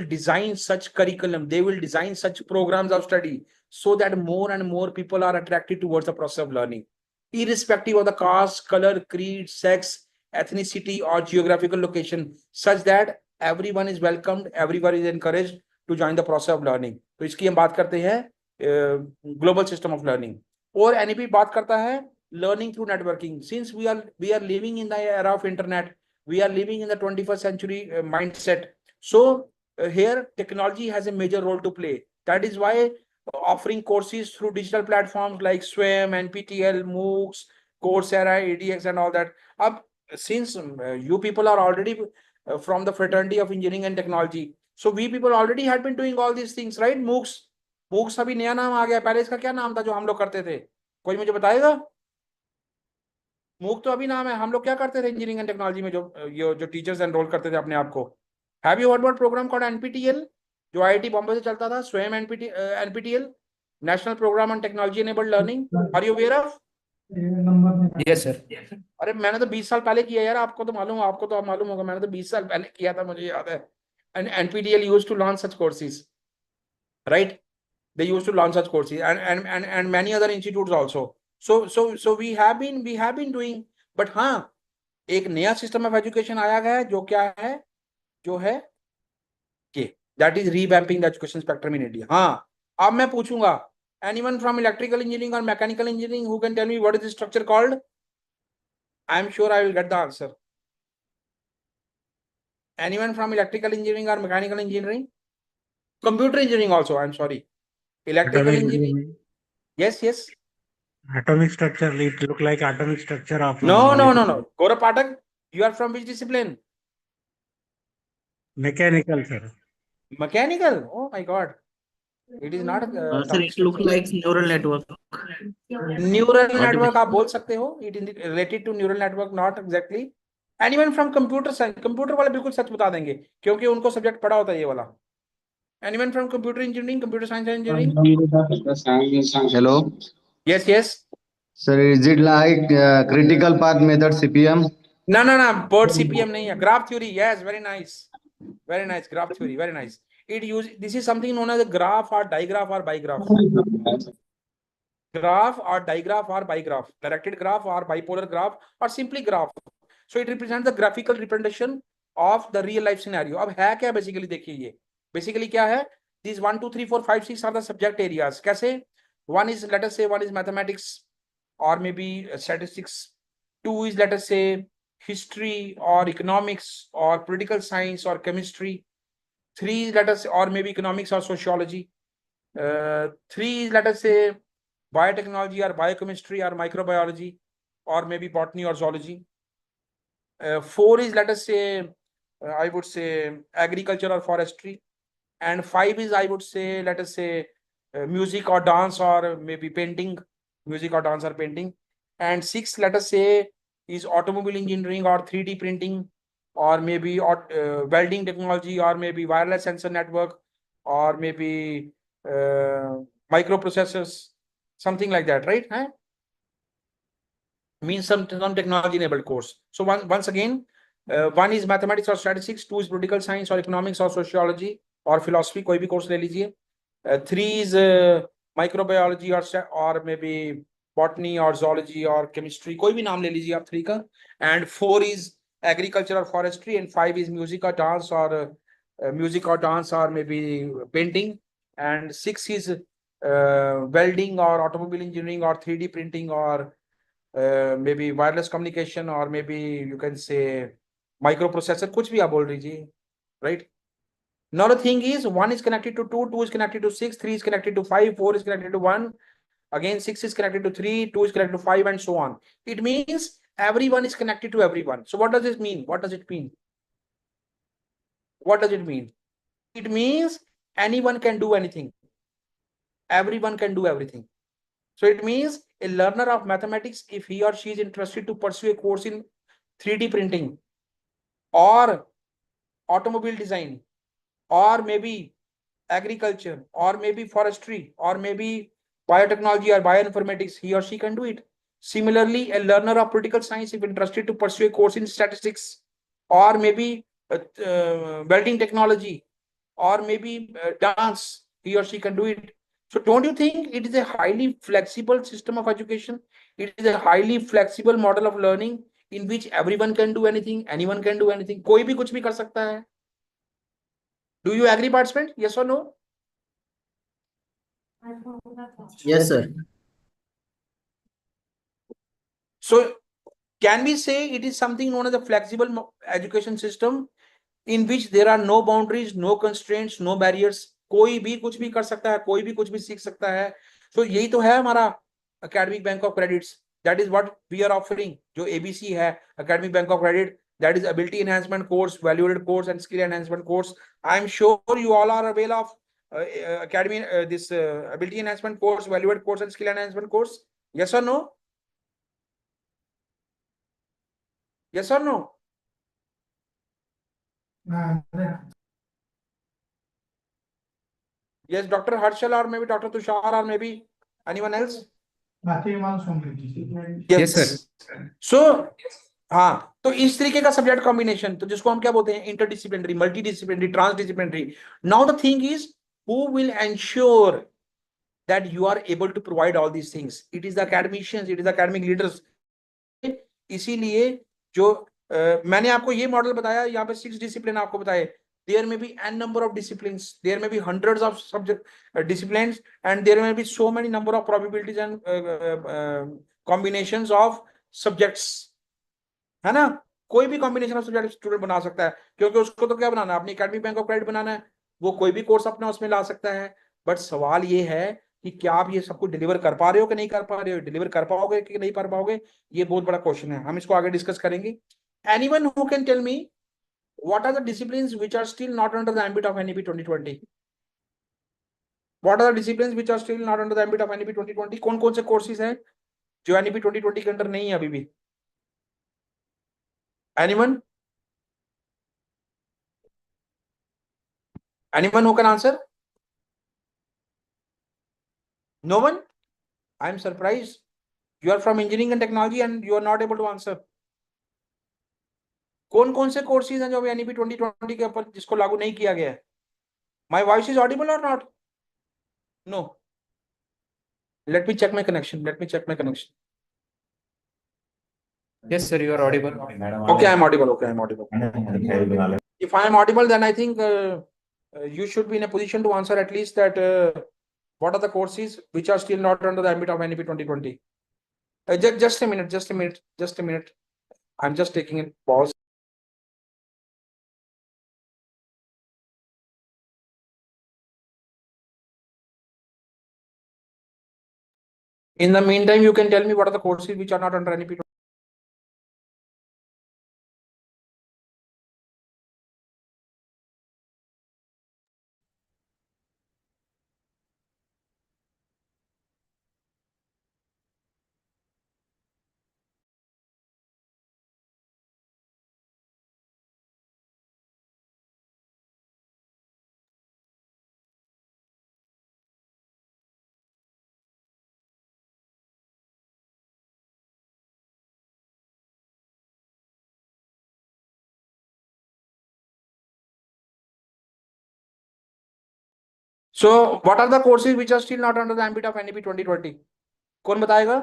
design such curriculum. They will design such programs of study so that more and more people are attracted towards the process of learning, irrespective of the caste, color, creed, sex, ethnicity, or geographical location, such that everyone is welcomed, everyone is encouraged to join the process of learning. तो इसकी हम बात करते हैं global system of learning. और NEP बात करता है learning through networking. Since we are living in the era of internet, we are living in the 21st century mindset. So here technology has a major role to play. That is why offering courses through digital platforms like SWAYAM, NPTEL, MOOCs, Coursera, ADX, and all that. Since you people are already from the fraternity of engineering and technology, so we people already had been doing all these things, right? MOOCs अभी नया नाम आ गया, पहले इसका क्या नाम था जो हम लोग करते थे? कोई मुझे बताएगा? MOOC तो अभी नाम है, हम लोग क्या करते थे इंजीनियरिंग एंड टेक्नोलॉजी में, जो टीचर्स एनरोल करते थे अपने आप को? Have you heard about program called NPTEL, जो IIT बॉम्बे से चलता था? Swayam NPTEL, national programme on technology enabled learning. Are you aware of? Yes, sir. अरे मैंने तो 20 साल पहले किया यार, आपको तो मालूम होगा, मैंने तो 20 साल पहले किया था, मुझे याद है. And NPTEL used to launch such courses, right? They used to launch such courses, and many other institutes also. So we have been doing, but हाँ, एक नया सिस्टम ऑफ एजुकेशन आया है जो क्या है, जो है कि that is revamping the education spectrum in India. हाँ, अब मैं पूछूंगा, anyone from electrical engineering or mechanical engineering who can tell me what is the structure called? I am sure I will get the answer. Anyone from electrical engineering or mechanical engineering? Computer engineering also, I am sorry. Electrical engineering. Yes. Atomic structure, it look like atomic structure of No. Gaurav Pathak, you are from which discipline? mechanical, sir. Mechanical? Oh my God. It is not. Sir, it looks like neural network. Neural network आप बोल सकते हो. It is related to neural network, not exactly. Anyone from computer science? Computer वाले बिल्कुल सच बता देंगे क्योंकि उनको सब्जेक्ट पढ़ा होता है ये वाला. Anyone from computer engineering, computer science engineering? Hello. Yes. Sir, is it like critical path method CPM? No. Board CPM नहीं है. Graph theory. Yes, very nice. Graph theory. Very nice. This is something known as a graph or digraph or bigraph. Graph or digraph or bigraph. Directed graph or bipolar graph or simply graph. So it represents the graphical representation of the real life scenario. अब है क्या basically देखिए ये. Basically क्या है? These 1, 2, 3, 4, 5, 6 are the subject areas. कैसे? One is, let us say, mathematics or maybe statistics. 2 is, let us say, history or economics or political science or chemistry. 3 is, let us say, or maybe economics or sociology. 3 is, let us say, biotechnology or biochemistry or microbiology or maybe botany or zoology. 4 is, let us say, I would say agriculture or forestry. And 5 is, I would say, let us say, music or dance or maybe painting, music or dance or painting. And 6, let us say, is automobile engineering or 3D printing, or maybe welding technology, or maybe wireless sensor network, or maybe microprocessors, something like that, right? Huh? Means some technology enabled course. So once again, one is mathematics or statistics, two is political science or economics or sociology or philosophy, कोई भी course ले लीजिए. Three is microbiology or maybe botany or zoology or chemistry, कोई भी नाम ले लीजिए आप three का. And four is agriculture or forestry, and five is music or dance or maybe painting, and six is welding or automobile engineering or 3D printing or maybe wireless communication, or maybe you can say microprocessor, कुछ भी आप बोल लीजिए, right? Now the thing is, 1 is connected to 2, 2 is connected to 6, 3 is connected to 5, 4 is connected to 1, again 6 is connected to 3, 2 is connected to 5, and so on. It means everyone is connected to everyone. So what does this mean? What does it mean? What does it mean? It means anyone can do anything. Everyone can do everything. So it means a learner of mathematics, if he or she is interested to pursue a course in 3D printing or automobile design, or maybe agriculture, or maybe forestry, or maybe biotechnology or bioinformatics, he or she can do it. Similarly, a learner of political science, if interested to pursue a course in statistics, or maybe welding technology, or maybe dance, he or she can do it. So don't you think it is a highly flexible system of education? It is a highly flexible model of learning in which everyone can do anything, anyone can do anything. कोई भी कुछ भी कर सकता है. Do you agree, participant? Yes or no? Yes, sir. So can we say it is something known as a flexible education system in which there are no boundaries, no constraints, no barriers? कोई भी कुछ भी कर सकता है, कोई भी कुछ भी सीख सकता है. So यही तो है हमारा academic bank of credits. That is what we are offering. जो ABC है, academic bank of credit, that is ability enhancement course, value-added course, and skill enhancement course. I am sure you all are aware of this ability enhancement course, value-added course, and skill enhancement course. Yes or no? Yes or no? Yes, Dr. Harshal, or maybe Dr. Tushar, or maybe anyone else? Yes, sir. So, हाँ, तो इस तरीके का subject combination, तो जिसको हम क्या बोलते हैं, interdisciplinary, multidisciplinary, transdisciplinary. Now the thing is, who will ensure that you are able to provide all these things? It is the academicians, it is the academic leaders. इसीलिए जो मैंने आपको ये मॉडल बताया, यहाँ पे 6 डिसिप्लिन आपको बताए. There may be n number of disciplines, there may be hundreds of subject disciplines, and there may be so many number of probabilities and combinations of subjects, है ना? कोई भी कॉम्बिनेशन ऑफ सब्जेक्ट स्टूडेंट बना सकता है, क्योंकि उसको तो क्या बनाना है, अपनी एकेडमिक बैंक ऑफ क्रेडिट बनाना है. वो कोई भी कोर्स अपना उसमें ला सकता है. बट सवाल ये है कि क्या आप ये सब कुछ डिलीवर कर पा रहे हो कि नहीं कर पा रहे हो, डिलीवर कर पाओगे कि नहीं कर पाओगे, ये बहुत बड़ा क्वेश्चन है. हम इसको आगे डिस्कस करेंगे. Anyone who can tell me what are the disciplines which are still not under the ambit of NEP 2020? What are the disciplines which are still not under the ambit of NEP 2020? कौन कौन से courses हैं जो NEP 2020 के अंदर नहीं है अभी भी? Anyone? Anyone who can answer? No one? I am surprised. You are from engineering and technology and you are not able to answer. कौन कौन से कोर्सेज हैं जो अभी NEP 2020 के ऊपर जिसको लागू नहीं किया गया है? My voice is audible or not? No. Let me check my connection. Let me check my connection. Yes, sir, you are audible. Okay, I am audible. Okay, I am audible. If I am audible, then I think you should be in a position to answer at least that what are the courses which are still not under the ambit of NEP 2020? Just a minute, just a minute, just a minute. I'm just taking a pause. In the meantime, you can tell me what are the courses which are not under NEP 2020. So what are the courses which are still not under the ambit of NEP 2020? कौन बताएगा?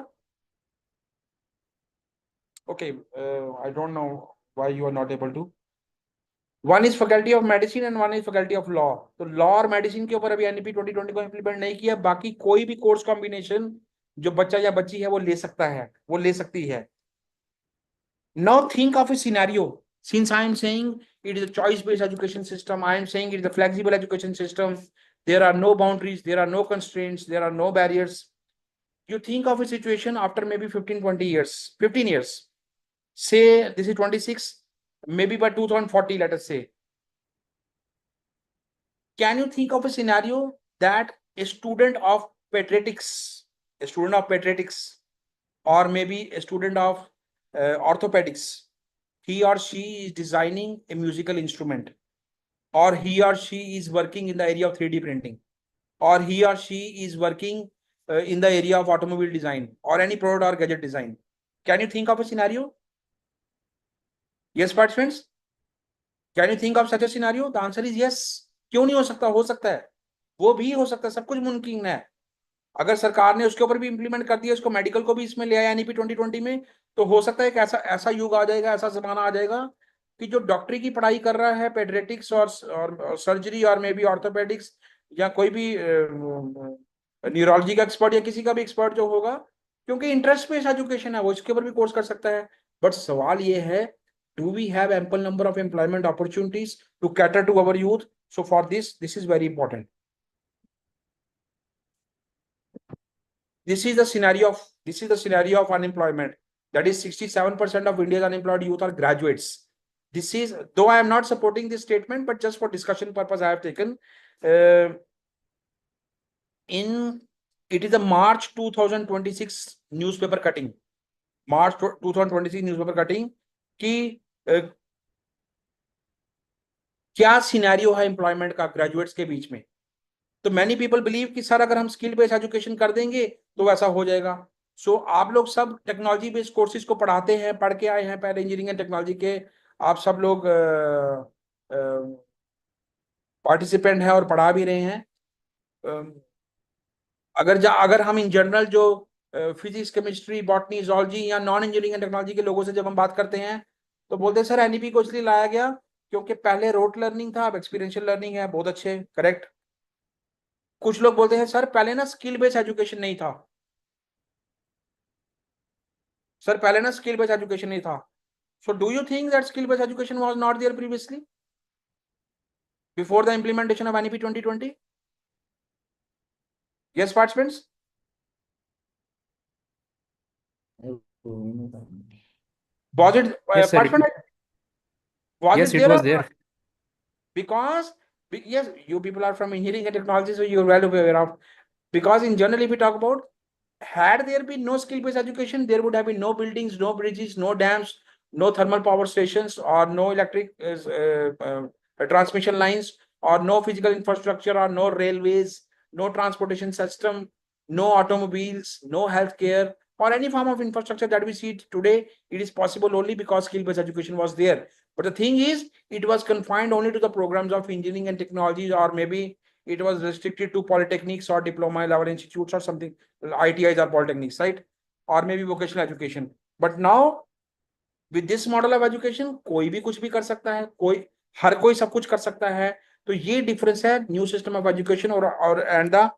Okay, I don't know why you are not able to. One is faculty of medicine and one is faculty of law. तो law और medicine के ऊपर अभी NEP 2020 को implement नहीं किया. बाकी कोई भी course combination जो बच्चा या बच्ची है वो ले सकता है, वो ले सकती है. Now think of a scenario. Since I am saying it is a choice-based education system, I am saying it is a flexible education system. There are no boundaries, there are no constraints, there are no barriers. You think of a situation after maybe 15, 20 years, 15 years. Say this is 26, maybe by 2040, let us say. Can you think of a scenario that a student of pediatrics, or maybe a student of orthopedics, he or she is designing a musical instrument, or he or she is working in the area of 3D printing, or he or she is working in the area of automobile design or any product or gadget design. Can you think of a scenario? Yes, participants? Can you think of such a scenario? The answer is yes. क्यों नहीं हो सकता? हो सकता है, वो भी हो सकता है, सब कुछ मुमकिन है. अगर सरकार ने उसके ऊपर भी इंप्लीमेंट कर दिया, इसको मेडिकल को भी इसमें ले आया NEP 2020 में, तो हो सकता है कि ऐसा युग आ जाएगा, ऐसा जमाना आ जाएगा कि जो डॉक्टरी की पढ़ाई कर रहा है, पेडियाट्रिक्स और सर्जरी और मे बी ऑर्थोपेडिक्स या कोई भी न्यूरोलॉजी का एक्सपर्ट या किसी का भी एक्सपर्ट जो होगा, क्योंकि इंटरेस्ट बेस्ड एजुकेशन है, वो इसके ऊपर भी कोर्स कर सकता है. बट सवाल ये है, do we have ample number of employment opportunities to cater to our youth? So for this is very important. This is the scenario of unemployment. That is 67% of India's unemployed youth are graduates. This is, though I am not supporting this statement, but just for discussion purpose I have taken. It is a March 2026 newspaper cutting. March 2026 newspaper cutting कि क्या scenario है employment का graduates के बीच में. तो many people believe कि sir अगर हम स्किल बेस्ड एजुकेशन कर देंगे तो वैसा हो जाएगा. सो आप लोग सब टेक्नोलॉजी बेस्ड कोर्सेज को पढ़ाते हैं, पढ़ के आए हैं, पहले इंजीनियरिंग एंड टेक्नोलॉजी के आप सब लोग पार्टिसिपेंट हैं और पढ़ा भी रहे हैं. अगर हम इन जनरल जो फिजिक्स, केमिस्ट्री, बॉटनी, जूलॉजी या नॉन इंजीनियरिंग एंड टेक्नोलॉजी के लोगों से जब हम बात करते हैं तो बोलते हैं सर NEP को इसलिए लाया गया क्योंकि पहले रोट लर्निंग था, अब एक्सपीरियंशियल लर्निंग है. बहुत अच्छे, करेक्ट. कुछ लोग बोलते हैं सर पहले ना स्किल बेस्ड एजुकेशन नहीं था, सर पहले ना स्किल बेस्ड एजुकेशन नहीं था. So do you think that skill based education was not there previously before the implementation of NEP 2020? Yes, participants? Was it? Yes, sir. Yes, it was there. Because yes, you people are from engineering and technology, so you're well aware of. Because in general, if we talk about, had there been no skill-based education, there would have been no buildings, no bridges, no dams, no thermal power stations, or no electric transmission lines, or no physical infrastructure, or no railways, no transportation system, no automobiles, no healthcare, or any form of infrastructure that we see today. It is possible only because skill-based education was there. But the thing is, it was confined only to the programs of engineering and technology, or maybe it was restricted to polytechnics or diploma level institutes or something, ITIs or polytechnics, right? Or maybe vocational education. But now, with this model of education, कोई भी कुछ भी कर सकता है, हर कोई सब कुछ कर सकता है. तो ये डिफरेंस है न्यू सिस्टम ऑफ एजुकेशन और and the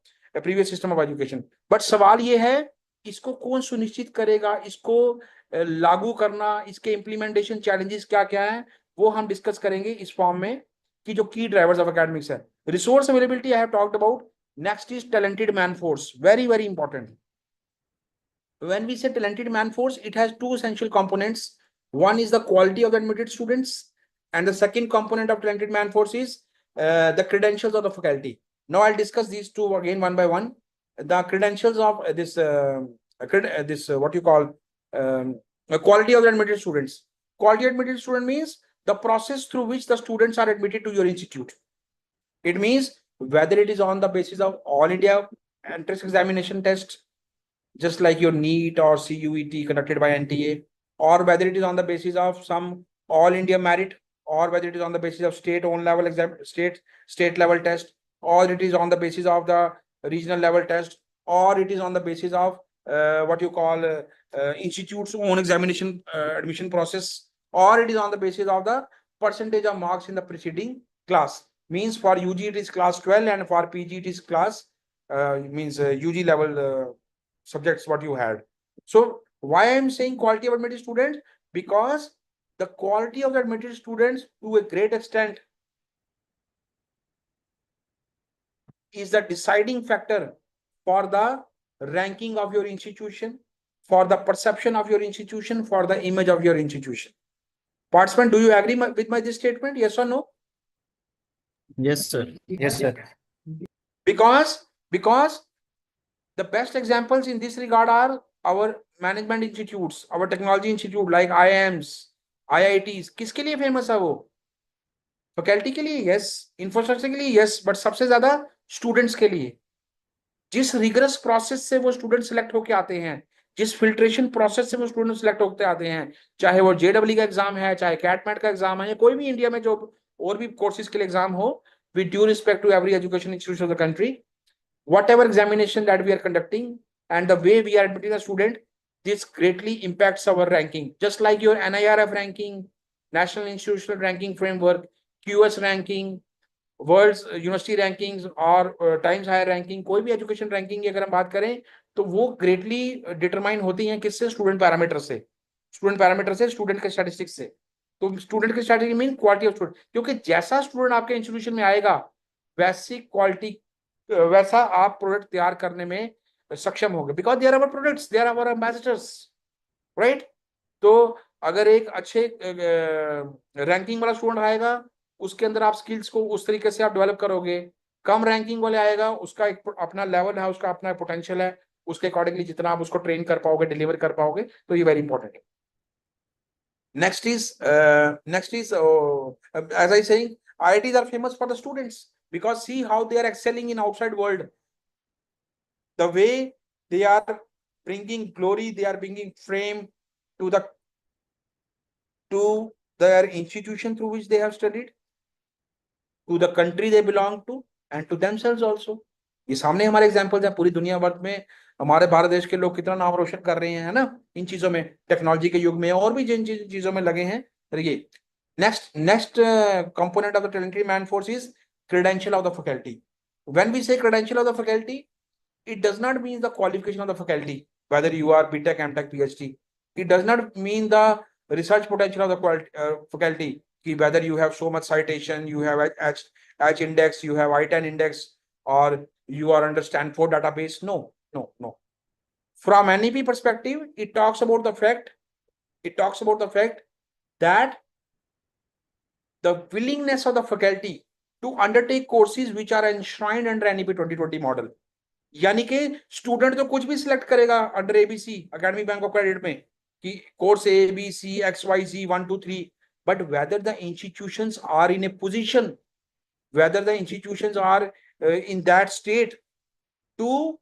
previous system of education. But सवाल ये है, इसको कौन सुनिश्चित करेगा, इसको लागू करना, इसके इम्प्लीमेंटेशन चैलेंजेस क्या क्या है, वो हम डिस्कस करेंगे इस फॉर्म में कि जो की ड्राइवर्स ऑफ एकेडमिक्स है. Resource availability I have talked about. Next is talented man force. Very very important. When we say talented man force, it has two essential components. One is the quality of the admitted students, and the second component of talented man force is the credentials of the faculty. Now I'll discuss these two again one by one. The credentials of this what you call quality of the admitted students. Quality admitted student means the process through which the students are admitted to your institute. It means whether it is on the basis of all India entrance examination test, just like your NEET or CUET conducted by NTA, or whether it is on the basis of some all India merit, or whether it is on the basis of state own level exam, state level test, or it is on the basis of the regional level test, or it is on the basis of what you call institute's own examination admission process, or it is on the basis of the percentage of marks in the preceding class. Means for UG it is class 12 and for PG it is class UG level subjects what you had. So why I am saying quality of admitted students? Because the quality of the admitted students to a great extent is the deciding factor for the ranking of your institution, for the perception of your institution, for the image of your institution. Participant, do you agree with my this statement? Yes or no? Yes, sir. Yes, sir. Because the best examples in this regard are our management institutes, our technology institute like IIMs, IITs. किसके लिए famous है वो? Faculty के लिए, yes. Infrastructure के लिए, yes. But सबसे ज्यादा स्टूडेंट्स के लिए. जिस रिगरस प्रोसेस से वो स्टूडेंट सिलेक्ट होके आते हैं, जिस फिल्ट्रेशन प्रोसेस से वो स्टूडेंट सिलेक्ट होते आते हैं, चाहे वो JEE का एग्जाम है, चाहे कैटमैट का एग्जाम है, या कोई भी इंडिया में जो और भी कोर्सेज के लिए एग्जाम हो, with due respect to every education institution of the country, whatever examination that we are conducting and the way we are admitting the student, this greatly impacts our ranking. Just like your NIRF ranking, National Institutional Ranking Framework, QS ranking, world's university rankings और Times higher ranking, कोई भी education ranking की अगर हम बात करें तो वो ग्रेटली डिटरमाइन होती हैं किससे? स्टूडेंट पैरामीटर से. स्टूडेंट के स्टैटिस्टिक्स से. तो स्टूडेंट के statistics mean quality of student, क्योंकि जैसा स्टूडेंट आपके इंस्टीट्यूशन में आएगा वैसी क्वालिटी, वैसा आप प्रोडक्ट तैयार करने में सक्षम होंगे. Because they are our products, they are our ambassadors, right? तो अगर एक अच्छे रैंकिंग वाला स्टूडेंट आएगा, उसके अंदर आप स्किल्स को उस तरीके से आप डेवलप करोगे. कम रैंकिंग वाले आएगा, उसका एक अपना लेवल है, उसका अपना पोटेंशियल है, उसके अकॉर्डिंगली जितना आप उसको ट्रेन कर पाओगे, डिलीवर कर पाओगे, तो ये वेरी इंपॉर्टेंट है. Next is as I saying, IITs are famous for the students because see how they are excelling in outside world. The way they are bringing glory, they are bringing fame to their institution through which they have studied, to the country they belong to, and to themselves also. ये सामने हमारे examples हैं. पूरी दुनिया भर में हमारे भारत देश के लोग कितना नाम रोशन कर रहे हैं, है ना, इन चीजों में, टेक्नोलॉजी के युग में, और भी जिन चीजों में लगे हैं. ये next component of the talented man force is credential of the faculty. When we say credential of the faculty, it does not mean the qualification of the faculty, whether you are BTech, MTech, PhD. It does not mean the research potential of the faculty, whether you have so much citation, you have H index, you have I-10 index, or you are under Stanford database. No. From NEP perspective, it talks about the fact that the willingness of the faculty to undertake courses which are enshrined under NEP 2020 model. यानी कि student तो कुछ भी select करेगा under ABC, academic bank of credit में, कि course ABC XYZ 1 2 3, but whether the institutions are in a position, whether the institutions are in that state to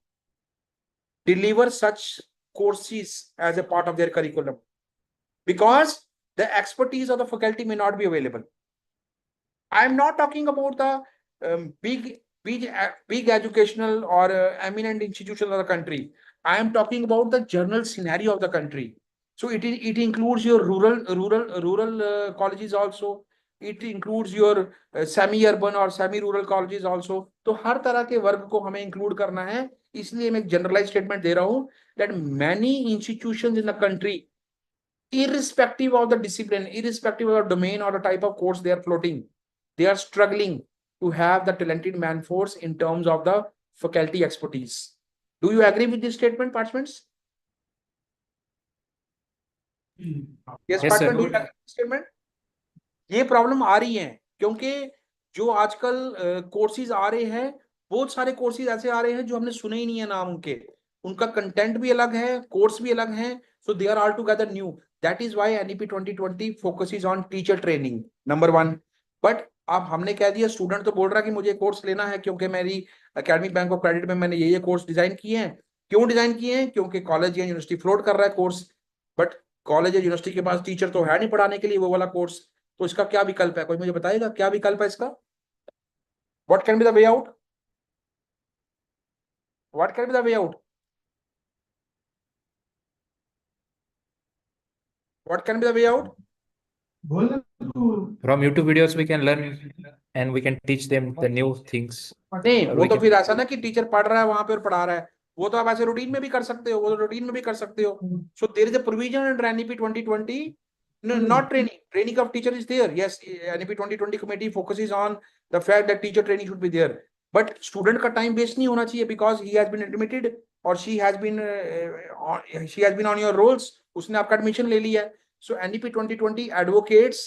deliver such courses as a part of their curriculum, because the expertise of the faculty may not be available. I am not talking about the big educational or eminent institutions of the country. I am talking about the general scenario of the country. So it includes your rural colleges also. It includes your semi-urban or semi-rural colleges also. तो हर तरह के वर्ग को हमें include करना है. इसलिए मैं एक generalized statement दे रहा हूँ that many institutions in the country, irrespective of the discipline, irrespective of the domain or the type of course they are floating, they are struggling to have the talented man force in terms of the faculty expertise. Do you agree with this statement, participants? Yes, participant, do you agree with this statement? ये problem आ रही है क्योंकि जो आजकल courses आ रहे हैं, बहुत सारे कोर्सेज ऐसे आ रहे हैं जो हमने सुने ही नहीं है नाम उनके, उनका कंटेंट भी अलग है, कोर्स भी अलग है, so they are altogether new. That is why NEP 2020 focuses on teacher training, number 1. But अब हमने कह दिया, स्टूडेंट तो बोल रहा है कि मुझे कोर्स लेना है क्योंकि मेरी एकेडमिक बैंक ऑफ क्रेडिट में मैंने ये कोर्स डिजाइन किए हैं. क्यों डिजाइन किए हैं? क्योंकि कॉलेज या यूनिवर्सिटी फ्लोट कर रहा है कोर्स, बट कॉलेज या यूनिवर्सिटी के पास टीचर तो है नहीं पढ़ाने के लिए वो वाला कोर्स. तो इसका क्या विकल्प है? कोई मुझे बताएगा क्या विकल्प है इसका? What can be the way out? What can be the way out? What can be the way out? From YouTube videos, we can learn and we can teach them the new things. नहीं, Or वो we तो can- फिर ऐसा ना कि teacher पढ़ रहा है वहां पे और पढ़ा रहा है, वो तो आप ऐसे रूटीन में भी कर सकते हो, वो रूटीन में भी कर सकते हो. So there is a provision in NEP 2020. No, not training. Training of teacher is there. Yes, NEP 2020 committee focuses on the fact that teacher training should be there. But student का time waste नहीं होना चाहिए because he has been admitted or she has been on your rolls. उसने आपका admission ले लिया है. So NEP 2020 advocates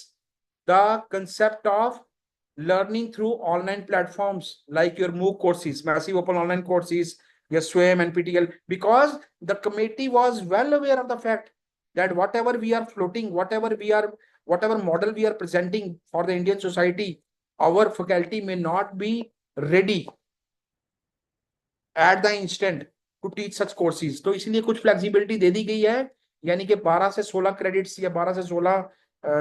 the concept of learning through online platforms like your MOOC courses, massive open online courses, your SWAYM and PTL, because the committee was well aware of the fact that whatever we are floating, whatever model we are presenting for the Indian society, our faculty may not be ready at the instant to teach such courses. तो इसलिए कुछ flexibility दे दी गई है, यानी कि 12 से 16 credits या 12 से 16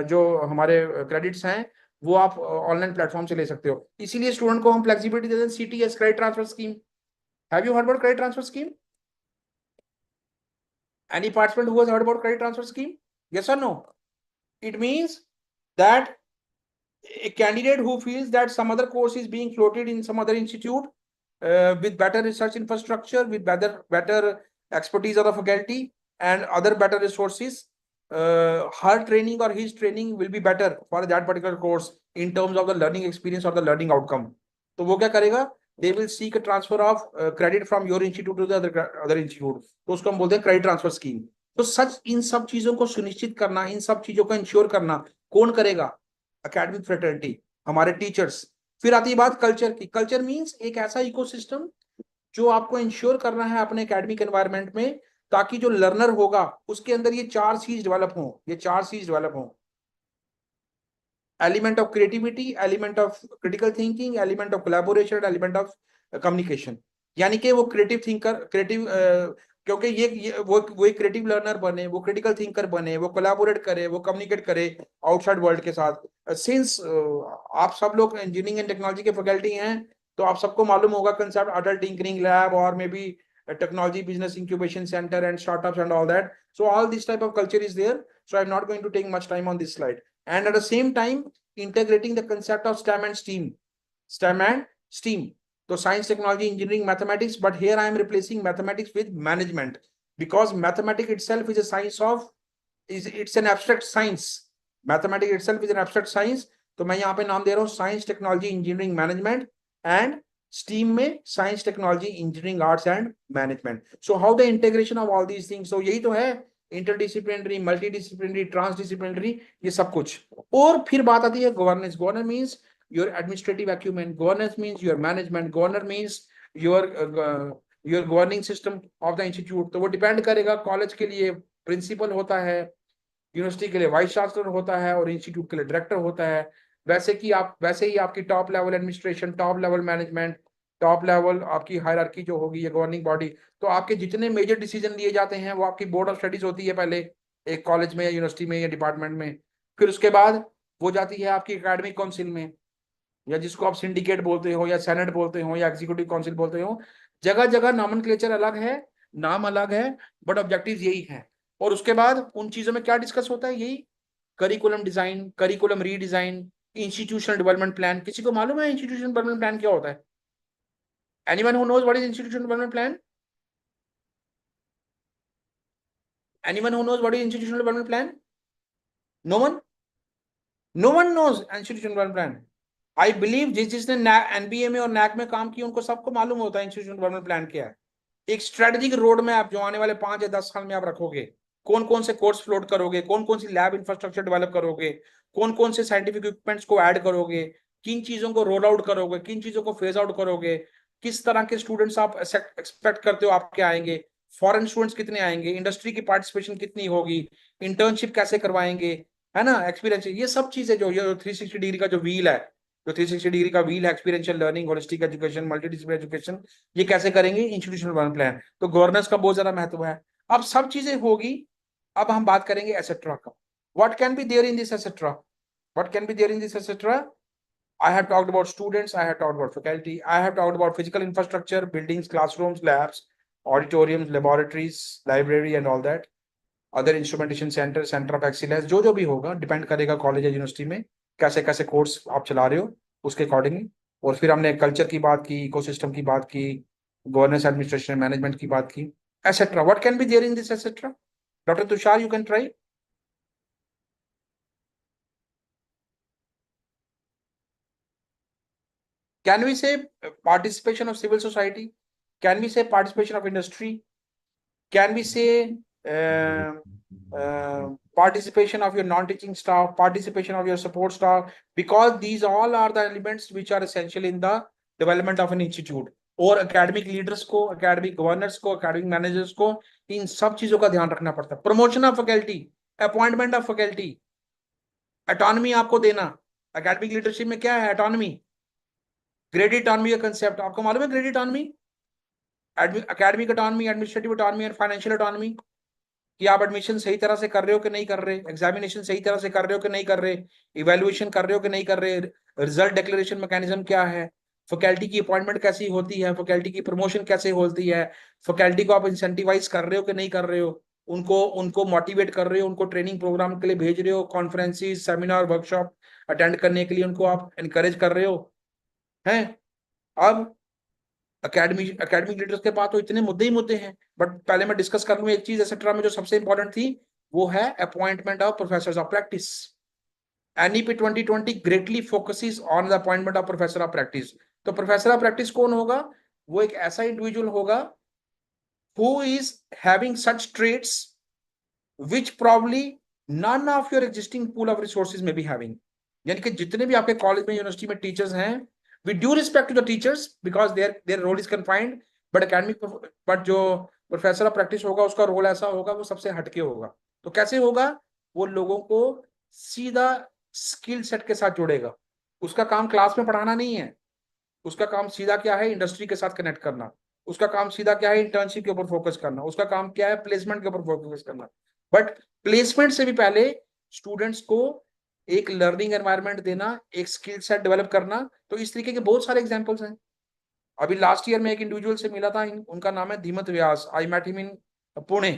जो हमारे क्रेडिट्स हैं वो आप ऑनलाइन प्लेटफॉर्म से ले सकते हो. इसीलिए स्टूडेंट को हम फ्लेक्सिबिलिटी देते हैं. CTS, credit transfer scheme. Have you heard about credit transfer scheme? Any participant who has heard about credit transfer scheme? Yes or no? It means that a candidate who feels that some other course is being floated in some other institute with better research infrastructure, with better expertise of the faculty and other better resources, her training or his training will be better for that particular course in terms of the learning experience or the learning outcome. तो वो क्या करेगा? They will seek a transfer of credit from your institute to the other institute. तो उसको हम बोलते हैं credit transfer scheme. तो सच इन सब चीजों को सुनिश्चित करना, इन सब चीजों को इंश्योर करना कौन करेगा? एकेडमिक फ्रेटर्निटी, हमारे टीचर्स. फिर आती है बात कल्चर की. कल्चर मींस एक ऐसा इकोसिस्टम जो आपको इंश्योर करना है अपने एकेडमिक एनवायरनमेंट में, ताकि जो लर्नर होगा उसके अंदर ये 4 चीज डेवलप हों. Element of creativity, element of critical thinking, element of collaboration, element of communication. यानी कि वो क्योंकि वो एक क्रिएटिव लर्नर बने, वो क्रिटिकल थिंकर बने, वो कोलैबोरेट करे, वो कम्युनिकेट करे आउटसाइड वर्ल्ड के साथ. सिंस आप सब लोग इंजीनियरिंग एंड टेक्नोलॉजी के फैकल्टी हैं, तो आप सबको मालूम होगा कंसेप्ट अडल्ट टिंकरिंग लैब और may be technology business incubation center and startups and all that. So all this type of culture is there. So I'm not going to take much time on this slide. And at the same time, integrating the concept of STEM and STEAM. So science, technology, engineering, mathematics, but here I am replacing mathematics with management, because mathematics itself is a science it's an abstract science. Mathematics itself is an abstract science. तो मैं यहाँ पे नाम दे रहा हूँ science, technology, engineering, management, and STEAM में science, technology, engineering, arts and management. So how the integration of all these things. So यही तो है इंटरडिसिप्लिनरी, मल्टीडिसिप्लिनरी, ट्रांसडिसिप्लिनरी, ये सब कुछ. और फिर बात आती है governance. Governance means your administrative acumen. Governance means your management. Governor means your governing system of the institute. तो वो डिपेंड करेगा. कॉलेज के लिए प्रिंसिपल होता है, यूनिवर्सिटी के लिए वाइस चांसलर होता है और इंस्टीट्यूट के लिए डायरेक्टर होता है. वैसे ही आपकी top level administration, top level management, top level आपकी हायरार्की जो होगी ये गवर्निंग बॉडी. तो आपके जितने मेजर डिसीजन लिए जाते हैं वो आपकी बोर्ड ऑफ स्टडीज होती है पहले एक कॉलेज में या यूनिवर्सिटी में या डिपार्टमेंट में. फिर उसके बाद वो जाती है आपकी एकेडमिक काउंसिल में, या जिसको आप सिंडिकेट बोलते हो या सेनेट बोलते हो या एग्जीक्यूटिव काउंसिल बोलते हो. जगह जगह नॉमेनक्लेचर अलग है, नाम अलग है, बट ऑब्जेक्टिव यही है. और उसके बाद उन चीजों में क्या डिस्कस होता है? यही curriculum design, curriculum redesign, institutional development plan. किसी को मालूम है इंस्टीट्यूशनल डेवलपमेंट प्लान क्या होता है? Anyone who knows what is institutional development plan? Anyone who knows what is institutional development plan? No one knows institutional development plan. I believe जिसने NBA में और नैक में काम किया उनको सबको मालूम होता है इंस्टीट्यूशनल डेवलपमेंट प्लान क्या है. एक स्ट्रेटेजिक रोड मैप जो आने वाले 5 या 10 साल में आप रखोगे. कौन कौन से कोर्स फ्लोट करोगे, कौन कौन सी लैब इंफ्रास्ट्रक्चर डेवलप करोगे, कौन कौन से साइंटिफिक इक्विपमेंट्स को ऐड करोगे, किन चीजों को रोल आउट करोगे, किन चीजों को फेज आउट करोगे, किस तरह के स्टूडेंट्स आप एक्सपेक्ट करते हो आपके आएंगे, फॉरेन स्टूडेंट्स कितने आएंगे, इंडस्ट्री की पार्टिसिपेशन कितनी होगी, इंटर्नशिप कैसे करवाएंगे, है ना, एक्सपीरियंस. ये सब चीजें जो 360 डिग्री का जो व्हील है, जो 360 डिग्री का व्हील है, experiential learning, holistic education, multidisciplinary education, ये कैसे करेंगे? Institutional development plan. तो गवर्नेंस का बहुत ज्यादा महत्व है. अब सब चीजें होगी. अब हम बात करेंगे एसेट्रा का. What can be there in this etcetera? What can be there in this etcetera? I have talked about students, I have talked about faculty, I have talked about physical infrastructure, buildings, classrooms, labs, auditoriums, laboratories, library and all that. Other instrumentation center, center of excellence, जो भी होगा depend करेगा college या university में कैसे कैसे course आप चला रहे हो उसके अकॉर्डिंगली। और फिर हमने कल्चर की बात की, इकोसिस्टम की बात की, गवर्नेंस एडमिनिस्ट्रेशन मैनेजमेंट की बात की, etcetera. What can be there in this etcetera? Doctor Tushar, you can try. Can we say participation of civil society? Can we say participation of industry? Can we say participation of your non-teaching staff, participation of your support staff? Because these all are the elements which are essential in the development of an institute. और academic leaders को, academic governors को, academic managers को इन सब चीजों का ध्यान रखना पड़ता है। Promotion of faculty, appointment of faculty, autonomy आपको देना। academic leadership में क्या है? autonomy, ग्रेड ऑटोनॉमी का कंसेप्ट आपको मालूम है? Grade autonomy, academic autonomy, administrative autonomy और फाइनेंशियल ऑटोनॉमी, कि आप एडमिशन सही तरह से कर रहे हो कि नहीं कर रहे, एग्जामिनेशन सही तरह से कर रहे हो कि नहीं कर रहे, इवैल्यूएशन कर रहे हो कि नहीं कर रहे, रिजल्ट डिक्लेरेशन मैकेनिज्म क्या है, फैकल्टी की अपॉइंटमेंट कैसी होती है, फैकल्टी की प्रमोशन कैसे होती है, फैकल्टी को आप इंसेंटिवाइज कर रहे हो कि नहीं कर रहे हो, उनको उनको मोटिवेट कर रहे हो, उनको ट्रेनिंग प्रोग्राम के लिए भेज रहे हो, कॉन्फ्रेंसेस, सेमिनार, वर्कशॉप अटेंड करने के लिए उनको आप एनकरेज कर रहे हो हैं। अब एकेडमिक लीडर्स के पास तो इतने मुद्दे ही मुद्दे हैं, बट पहले मैं डिस्कस कर लूं एक चीज एसेट्रा में जो सबसे इंपॉर्टेंट थी, वो है appointment of professors of practice. NEP 2020 greatly focuses on the appointment of professor of practice. तो प्रोफेसर ऑफ प्रैक्टिस कौन होगा? वो एक ऐसा इंडिविजुअल होगा who is having such traits which probably none of your existing pool of resources में be having. यानी कि जितने भी आपके कॉलेज में, यूनिवर्सिटी में टीचर्स हैं, with due respect to the teachers because their role is confined, but academic, but जो प्रोफेसर ऑफ प्रैक्टिस होगा उसका रोल ऐसा होगा, वो सबसे हटके होगा। तो कैसे होगा? वो लोगों को सीधा स्किल सेट के साथ जोड़ेगा। उसका काम क्लास में पढ़ाना नहीं है, उसका काम सीधा क्या है? इंडस्ट्री के साथ कनेक्ट करना। उसका काम सीधा क्या है? इंटर्नशिप के ऊपर फोकस करना। उसका काम क्या है? प्लेसमेंट के ऊपर फोकस करना। बट प्लेसमेंट से भी पहले स्टूडेंट्स को एक लर्निंग एनवायरनमेंट देना, एक स्किल सेट डेवलप करना। तो इस तरीके के बहुत सारे एग्जांपल्स हैं। अभी लास्ट ईयर में एक इंडिविजुअल से मिला था, उनका नाम है Dhimat Vyas. I met him in Pune.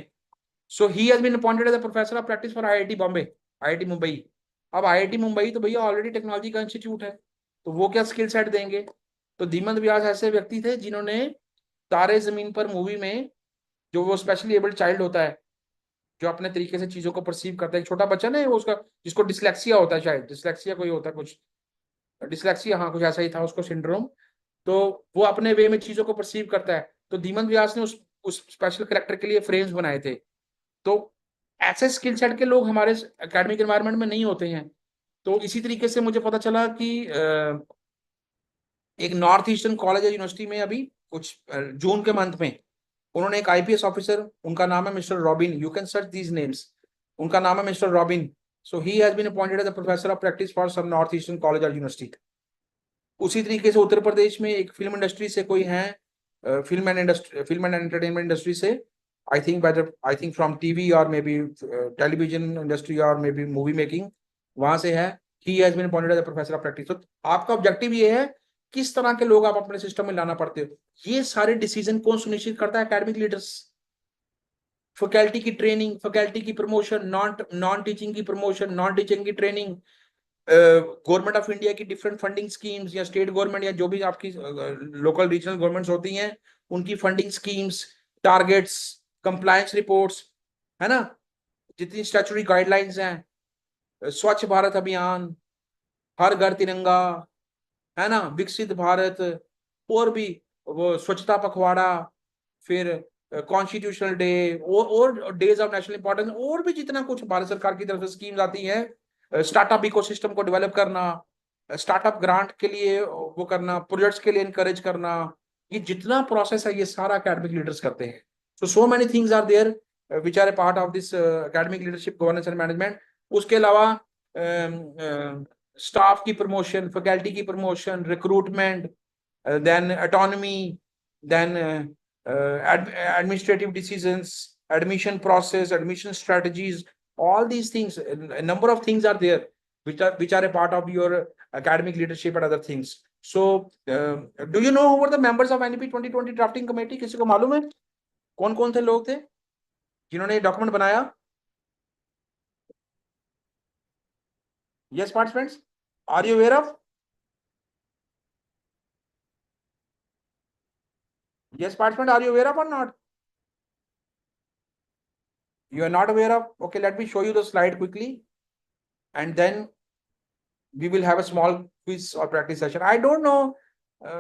So he has been appointed as a professor of practice for IIT Bombay, IIT Mumbai. अब IIT मुंबई तो भैया ऑलरेडी टेक्नोलॉजी का इंस्टीट्यूट है, तो वो क्या स्किल सेट देंगे? तो धीमत व्यास ऐसे व्यक्ति थे जिन्होंने तारे जमीन पर मूवी में, जो वो स्पेशली एबल्ड चाइल्ड होता है, जो अपने तरीके से चीजों को परसीव करता है, एक छोटा बच्चा ना, वो उसका जिसको डिसलेक्सिया होता है, शायद डिसलेक्सिया कोई होता है, कुछ डिसलेक्सिया, हाँ कुछ ऐसा ही था उसको सिंड्रोम। तो वो अपने वे में चीजों को परसीव करता है। तो धीमन व्यास ने उस स्पेशल कैरेक्टर के लिए फ्रेम्स बनाए थे। तो ऐसे स्किल सेट के लोग हमारे एकेडमिक एनवायरनमेंट में नहीं होते हैं। तो इसी तरीके से मुझे पता चला कि एक नॉर्थ ईस्टर्न कॉलेज या यूनिवर्सिटी में अभी कुछ जून के मंथ में उन्होंने एक IPS ऑफिसर, उनका नाम है mister Robin, you can search these names, उनका नाम है mister Robin. So he has been appointed as a professor of practice for some north eastern college और यूनिवर्सिटी। उसी तरीके से उत्तर प्रदेश में एक फिल्म इंडस्ट्री से कोई है, फिल्म एंड एंटरटेनमेंट इंडस्ट्री से, आई थिंक फ्रॉम टीवी और मे बी टेलीविजन इंडस्ट्री और मे बी मूवी मेकिंग, वहां से है। He has been appointed as a professor of practice. तो आपका ऑब्जेक्टिव ये है किस तरह के लोग आप अपने सिस्टम में लाना पड़ते हो। ये सारे डिसीजन कौन सुनिश्चित करता है? Academic leaders. फैकल्टी की ट्रेनिंग, फैकल्टी की प्रमोशन, नॉन टीचिंग की प्रमोशन, नॉन टीचिंग की ट्रेनिंग, गवर्नमेंट ऑफ इंडिया की डिफरेंट फंडिंग स्कीम्स या स्टेट गवर्नमेंट या जो भी आपकी लोकल रीजनल गवर्नमेंट्स होती हैं, उनकी funding schemes, targets, compliance reports, है ना, जितनी स्टैट्यूटरी गाइडलाइंस हैं, स्वच्छ भारत अभियान, हर घर तिरंगा, है ना, विकसित भारत, और भी वो स्वच्छता पखवाड़ा, फिर कॉन्स्टिट्यूशनल डे और डेज ऑफ नेशनल इंपॉर्टेंस, और भी जितना कुछ भारत सरकार की तरफ से स्कीम्स आती हैं, स्टार्टअप इकोसिस्टम को डेवलप करना, स्टार्टअप ग्रांट के लिए वो करना, प्रोजेक्ट्स के लिए इनकरेज करना, ये जितना प्रोसेस है ये सारा एकेडमिक लीडर्स करते हैं। So many things are there which are a part of this academic leadership, governance and management. उसके अलावा स्टाफ की प्रमोशन, फैकल्टी की promotion, recruitment, then autonomy, then administrative decisions, admission process, admission strategies, all these things, a number of things are there which are a part of your academic leadership and other things. So, do you know who were the members of NEP 2020 drafting committee? किसी को मालूम है कौन कौन थे लोग थे जिन्होंने ये डॉक्यूमेंट बनाया? Yes, participants, are you aware of? Yes, participant, are you aware of or not? You are not aware of? Okay, let me show you the slide quickly, and then we will have a small quiz or practice session. I don't know,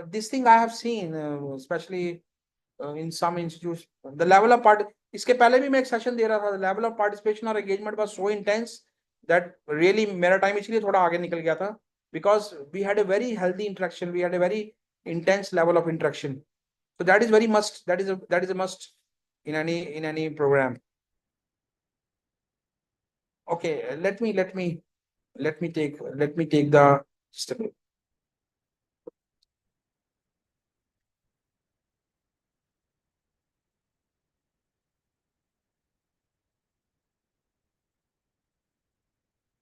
this thing I have seen, especially in some institutes, the level of part. इसके पहले भी मैं एक session दे रहा था. The level of participation or engagement was so intense that really मेरा time इसलिए थोड़ा आगे निकल गया था, because we had a very healthy interaction. We had a very intense level of interaction. So that is very must. That is a must in any program. Okay, let me take the step.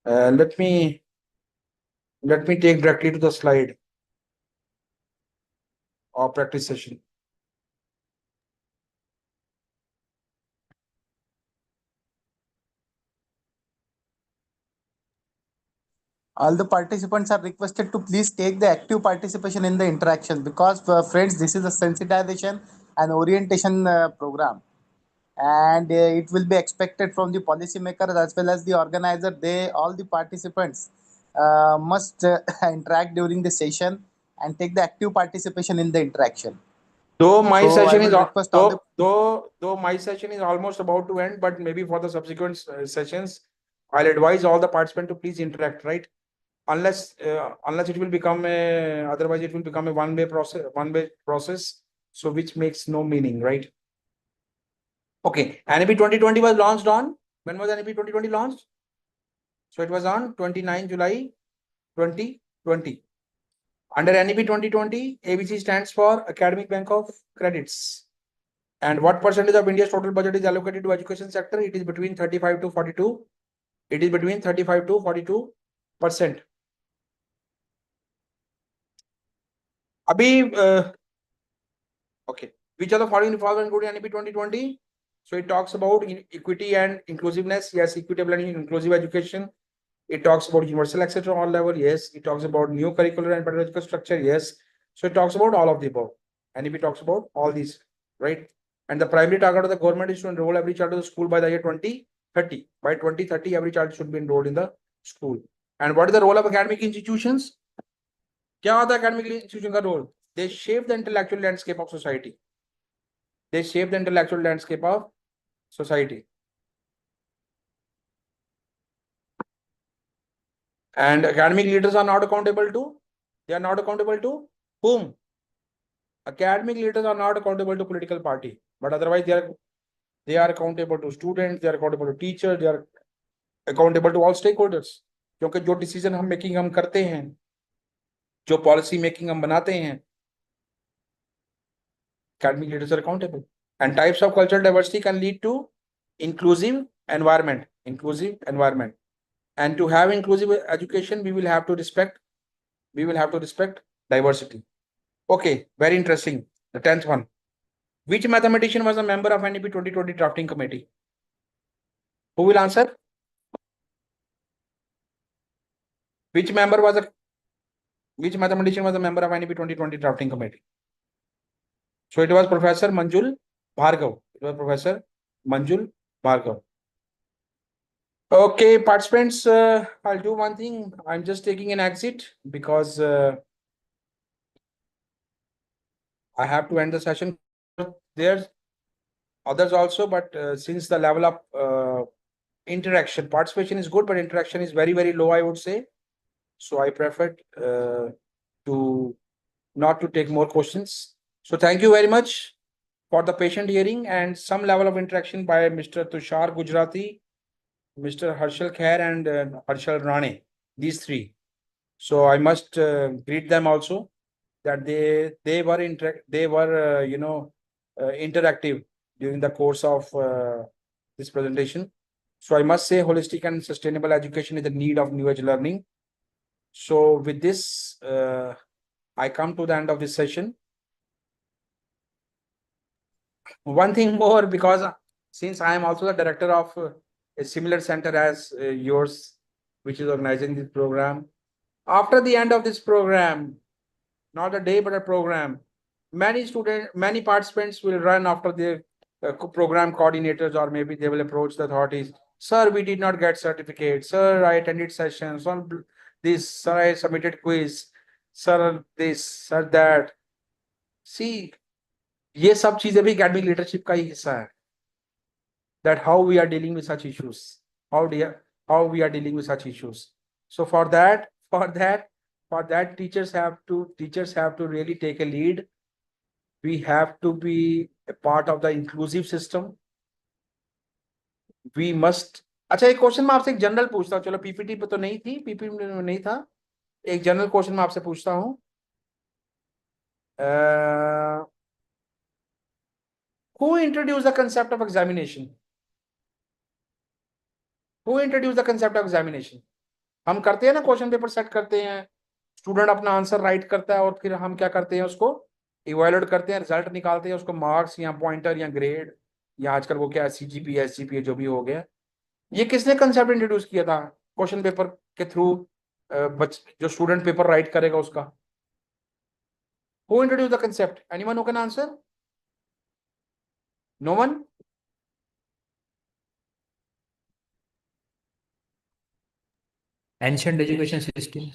Let me take directly to the slide or practice session. All the participants are requested to please take the active participation in the interaction, because friends, this is a sensitization and orientation program, and it will be expected from the policymakers as well as the organizer. All the participants must interact during the session and take the active participation in the interaction. Though my So I session will is request all the- though my session is almost about to end, but maybe for the subsequent sessions, I'll advise all the participants to please interact, right? Unless it will become otherwise it will become a one-way process, so which makes no meaning, right? Okay, NEP 2020 was launched on, when was NEP 2020 launched? So it was on 29 July 2020. Under NEP 2020, ABC stands for Academic Bank of Credits. And what percentage of India's total budget is allocated to education sector? It is between 35 to 42. It is between 35 to 42%. Okay, which are the following reforms included in NEP 2020? So it talks about equity and inclusiveness. Yes, equitable and inclusive education. It talks about universal access to all level. Yes. It talks about new curricular and pedagogical structure. Yes. So it talks about all of the above. NEP talks about all these, right? And the primary target of the government is to enroll every child to the school by the year 2030. By 2030, every child should be enrolled in the school. And what is the role of academic institutions? क्या होता है academic institution का role? They shape the intellectual landscape of society. They shape the intellectual landscape of society. And academic leaders are not accountable to, they are not accountable to whom? Academic leaders are not accountable to political party, but otherwise they are accountable to students, they are accountable to teachers, they are accountable to all stakeholders. क्योंकि जो decision हम making हम करते हैं, जो policy making हम बनाते हैं, academic leaders are accountable. And types of cultural diversity can lead to inclusive environment. And to have inclusive education, we will have to respect diversity. Okay, very interesting. The 10th one. Which mathematician was a member of NEP 2020 drafting committee? Who will answer? Which mathematician was a member of NEP 2020 drafting committee? So it was Professor Manjul Bhargav. Okay, participants, I'll do one thing. I'm just taking an exit because I have to end the session. There's others also, but since the level of interaction, participation is good, but interaction is very, very low, I would say. So I prefer to not to take more questions. So thank you very much for the patient hearing and some level of interaction by Mr. Tushar Gujarati, Mr. Harshal Khair and Harshal Rane, these three. So I must greet them also that they were interactive during the course of this presentation. So I must say holistic and sustainable education is the need of new age learning. So with this, I come to the end of this session. One thing more, because since I am also the director of a similar center as yours, which is organizing this program, after the end of this program, not a day but a program, many participants will run after the program coordinators, or maybe they will approach the authorities. Sir, we did not get certificate. Sir, I attended sessions on this. Sir, I submitted quiz. Sir, this, sir, that. See, ये सब चीजें भी academic leadership का ही हिस्सा है. That how we are dealing with such issues. How we are dealing with such issues. So for that, teachers have to really take a lead. We have to be a part of the inclusive system. We must. अच्छा, एक question मैं आपसे एक general पूछता हूँ. चलो PPT पे तो नहीं थी, पीपीटी में नहीं था. एक जनरल क्वेश्चन मैं आपसे पूछता हूँ. Who introduced the concept of examination? Who introduced the concept of examination? हम करते हैं ना, क्वेश्चन पेपर सेट करते हैं, स्टूडेंट अपना आंसर राइट करता है और फिर हम क्या करते हैं, उसको इवैल्यूएट करते हैं, रिजल्ट निकालते हैं, उसको मार्क्स या पॉइंटर या ग्रेड या आजकल वो क्या सीजीपी एसजीपी जो भी हो गया. ये किसने कंसेप्ट इंट्रोड्यूस किया था क्वेश्चन पेपर के थ्रू, जो स्टूडेंट पेपर राइट करेगा उसका? Who introduced the concept? Anyone who can answer? No one? Ancient education system.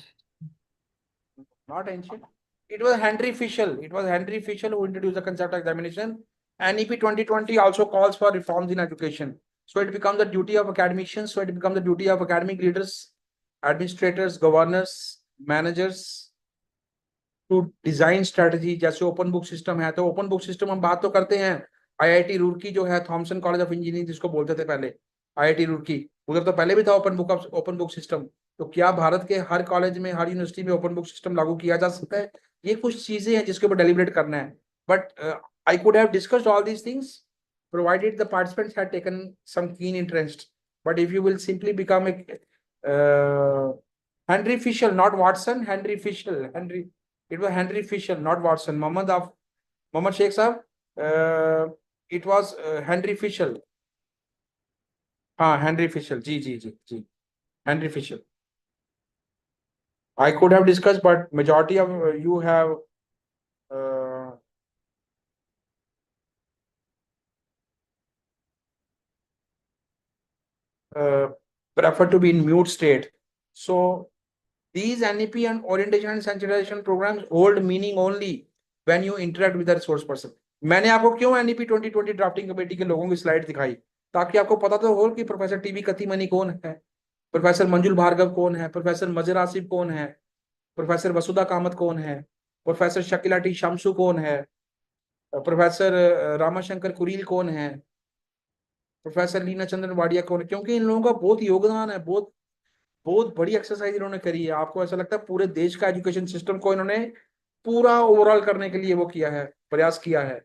Not ancient. It was Henry Fischel. It was Henry Fischel who introduced the concept of examination. NEP 2020 also calls for reforms in education. So it becomes the duty of academicians. So it becomes the duty of academic leaders, administrators, governors, managers to design strategy. जैसे open book system है, तो open book system हम बात तो करते हैं. IIT Roorkee जो है, थॉमसन कॉलेज ऑफ इंजीनियरिंग जिसको बोलते थे पहले, आईआईटी रुड़की, उधर तो पहले भी था ओपन बुक सिस्टम. तो क्या भारत के हर कॉलेज में, हर यूनिवर्सिटी में ओपन बुक सिस्टम लागू किया जा सकता है? ये कुछ चीजें हैं जिसके ऊपर डेलिब्रेट करना है. But I could have discussed all these things provided the participants had taken some keen interest. But if you will simply become a Henry Fischel, not Watson, Henry Fischel, it was Henry Fischel, not Watson. Mohammad Sheikh Sahab, it was Henry Fischel. Henry Fischel, ji, Henry Fischel. I could have discussed, but majority of you have prefer to be in mute state. So these NEP and orientation and sensitization programs hold meaning only when you interact with the resource person. मैंने आपको क्यों NEP 2020 drafting committee के लोगों की slide दिखाई, ताकि आपको पता तो हो कि प्रोफेसर टीबी कथीमनी कौन है, प्रोफेसर मंजुल भार्गव कौन है, प्रोफेसर मजर आसिफ कौन है, प्रोफेसर वसुधा कामत कौन है, प्रोफेसर शकीला टी शमसू कौन है, प्रोफेसर रामाशंकर कुरील कौन है, प्रोफेसर लीना चंद्रन वाडिया कौन है. क्योंकि इन लोगों का बहुत योगदान है, बहुत बड़ी एक्सरसाइज इन्होंने करी है. आपको ऐसा लगता है पूरे देश का एजुकेशन सिस्टम को इन्होंने पूरा ओवरऑल करने के लिए वो किया है, प्रयास किया है.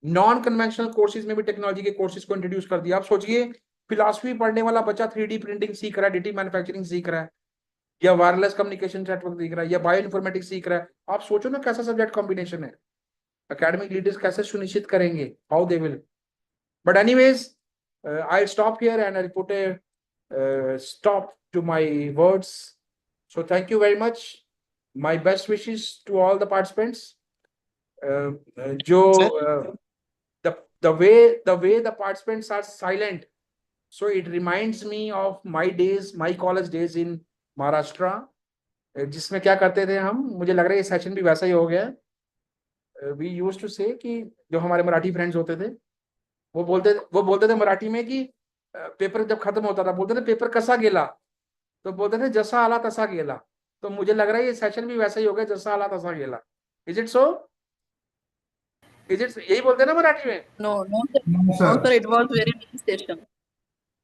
नॉन कन्वेंशनल कोर्सेज में भी टेक्नोलॉजी के कोर्सेज को इंट्रोड्यूस कर दिया. आप सोचिए, फिलॉसफी पढ़ने वाला बच्चा 3D प्रिंटिंग सीख रहा है, एडिटिव मैन्युफैक्चरिंग सीख रहा है, या वायरलेस कम्युनिकेशन नेटवर्क सीख रहा है, या बायो इन्फॉर्मेटिक्स सीख रहा है. आप सोचो ना कैसा सब्जेक्ट कॉम्बिनेशन है. एकेडमिक लीडर्स कैसे सुनिश्चित करेंगे, how they will. But anyways, I stop here and I put A stop to my words. So thank you very much. My best wishes to all the participants. The way the participants are silent, so it reminds me of my days, my college days in Maharashtra, जिसमें क्या करते थे हम. मुझे लग रहा है ये सेशन भी वैसा ही हो गया. We used to say कि जो हमारे मराठी फ्रेंड्स होते थे, वो बोलते थे मराठी में कि पेपर जब खत्म होता था बोलते थे पेपर कसा गेला, तो बोलते थे जसा आला तसा गेला. तो मुझे लग रहा है ये सेशन भी वैसा ही हो गया, जसा आला तसा गेला. Is it so? Is it यही बोलते हैं ना मराठी में? No, no, sir. No, sir. It was very nice session.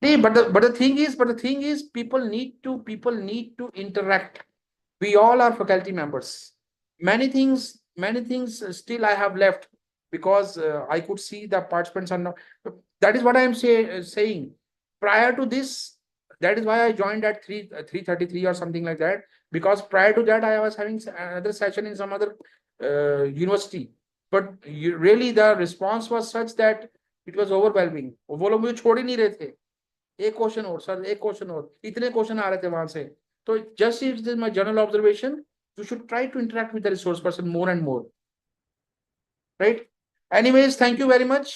नहीं, but the thing is people need to interact. We all are faculty members. Many things still I have left because I could see the participants are not. That is what I am saying. prior to this, that is why I joined at 3:33 or something like that, because prior to that I was having another session in some other university, but really the response was such that it was overwhelming. वो लोग मुझे छोड़ ही नहीं रहे थे, एक question और sir, एक क्वेश्चन और, इतने क्वेश्चन आ रहे थे वहां से. तो just if this is my general observation, you should try to interact with the resource person more and more, right? Anyways, thank you very much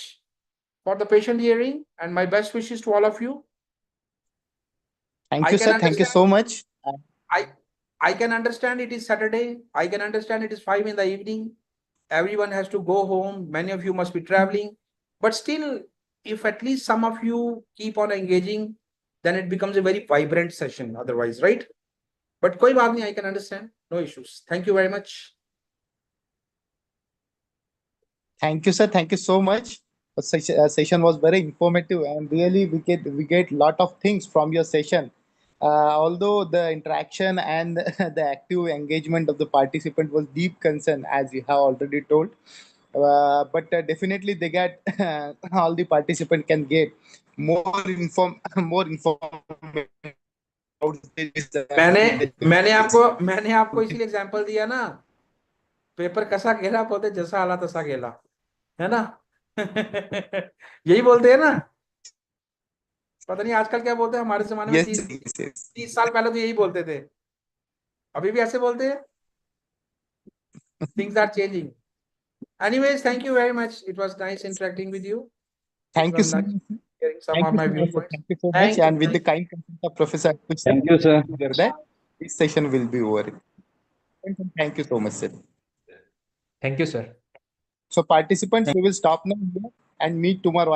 for the patient hearing, and my best wishes to all of you. Thank you, sir. Thank you so much. I can understand it is Saturday. I can understand it is 5 in the evening. Everyone has to go home. Many of you must be traveling. But still, if at least some of you keep on engaging, then it becomes a very vibrant session otherwise, right? But koi baat nahi, I can understand. No issues. Thank you very much. Thank you, sir. Thank you so much. The session was very informative, and really we get lot of things from your session. Although the interaction and the active engagement of the participant was deep concern, as you have already told. But definitely they get all the participant can get more information. मैंने आपको इसीलिए example दिया ना, paper कसा गेला पोते जैसा आला तसा गेला, है ना? यही बोलते हैं ना, पता नहीं आजकल क्या बोलते हैं. हमारे जमाने में 30 साल पहले तो यही बोलते थे, अभी भी ऐसे बोलते हैं. Things are changing. Anyways, thank you very much. It was nice interacting with you. Thank you so much. Hearing some of my viewpoints. Thank you so much. And with the kind consent of Professor, Thank you, sir. that this session will be over. Thank you so much, sir. Thank you, sir. So participants, we will stop now here and meet tomorrow.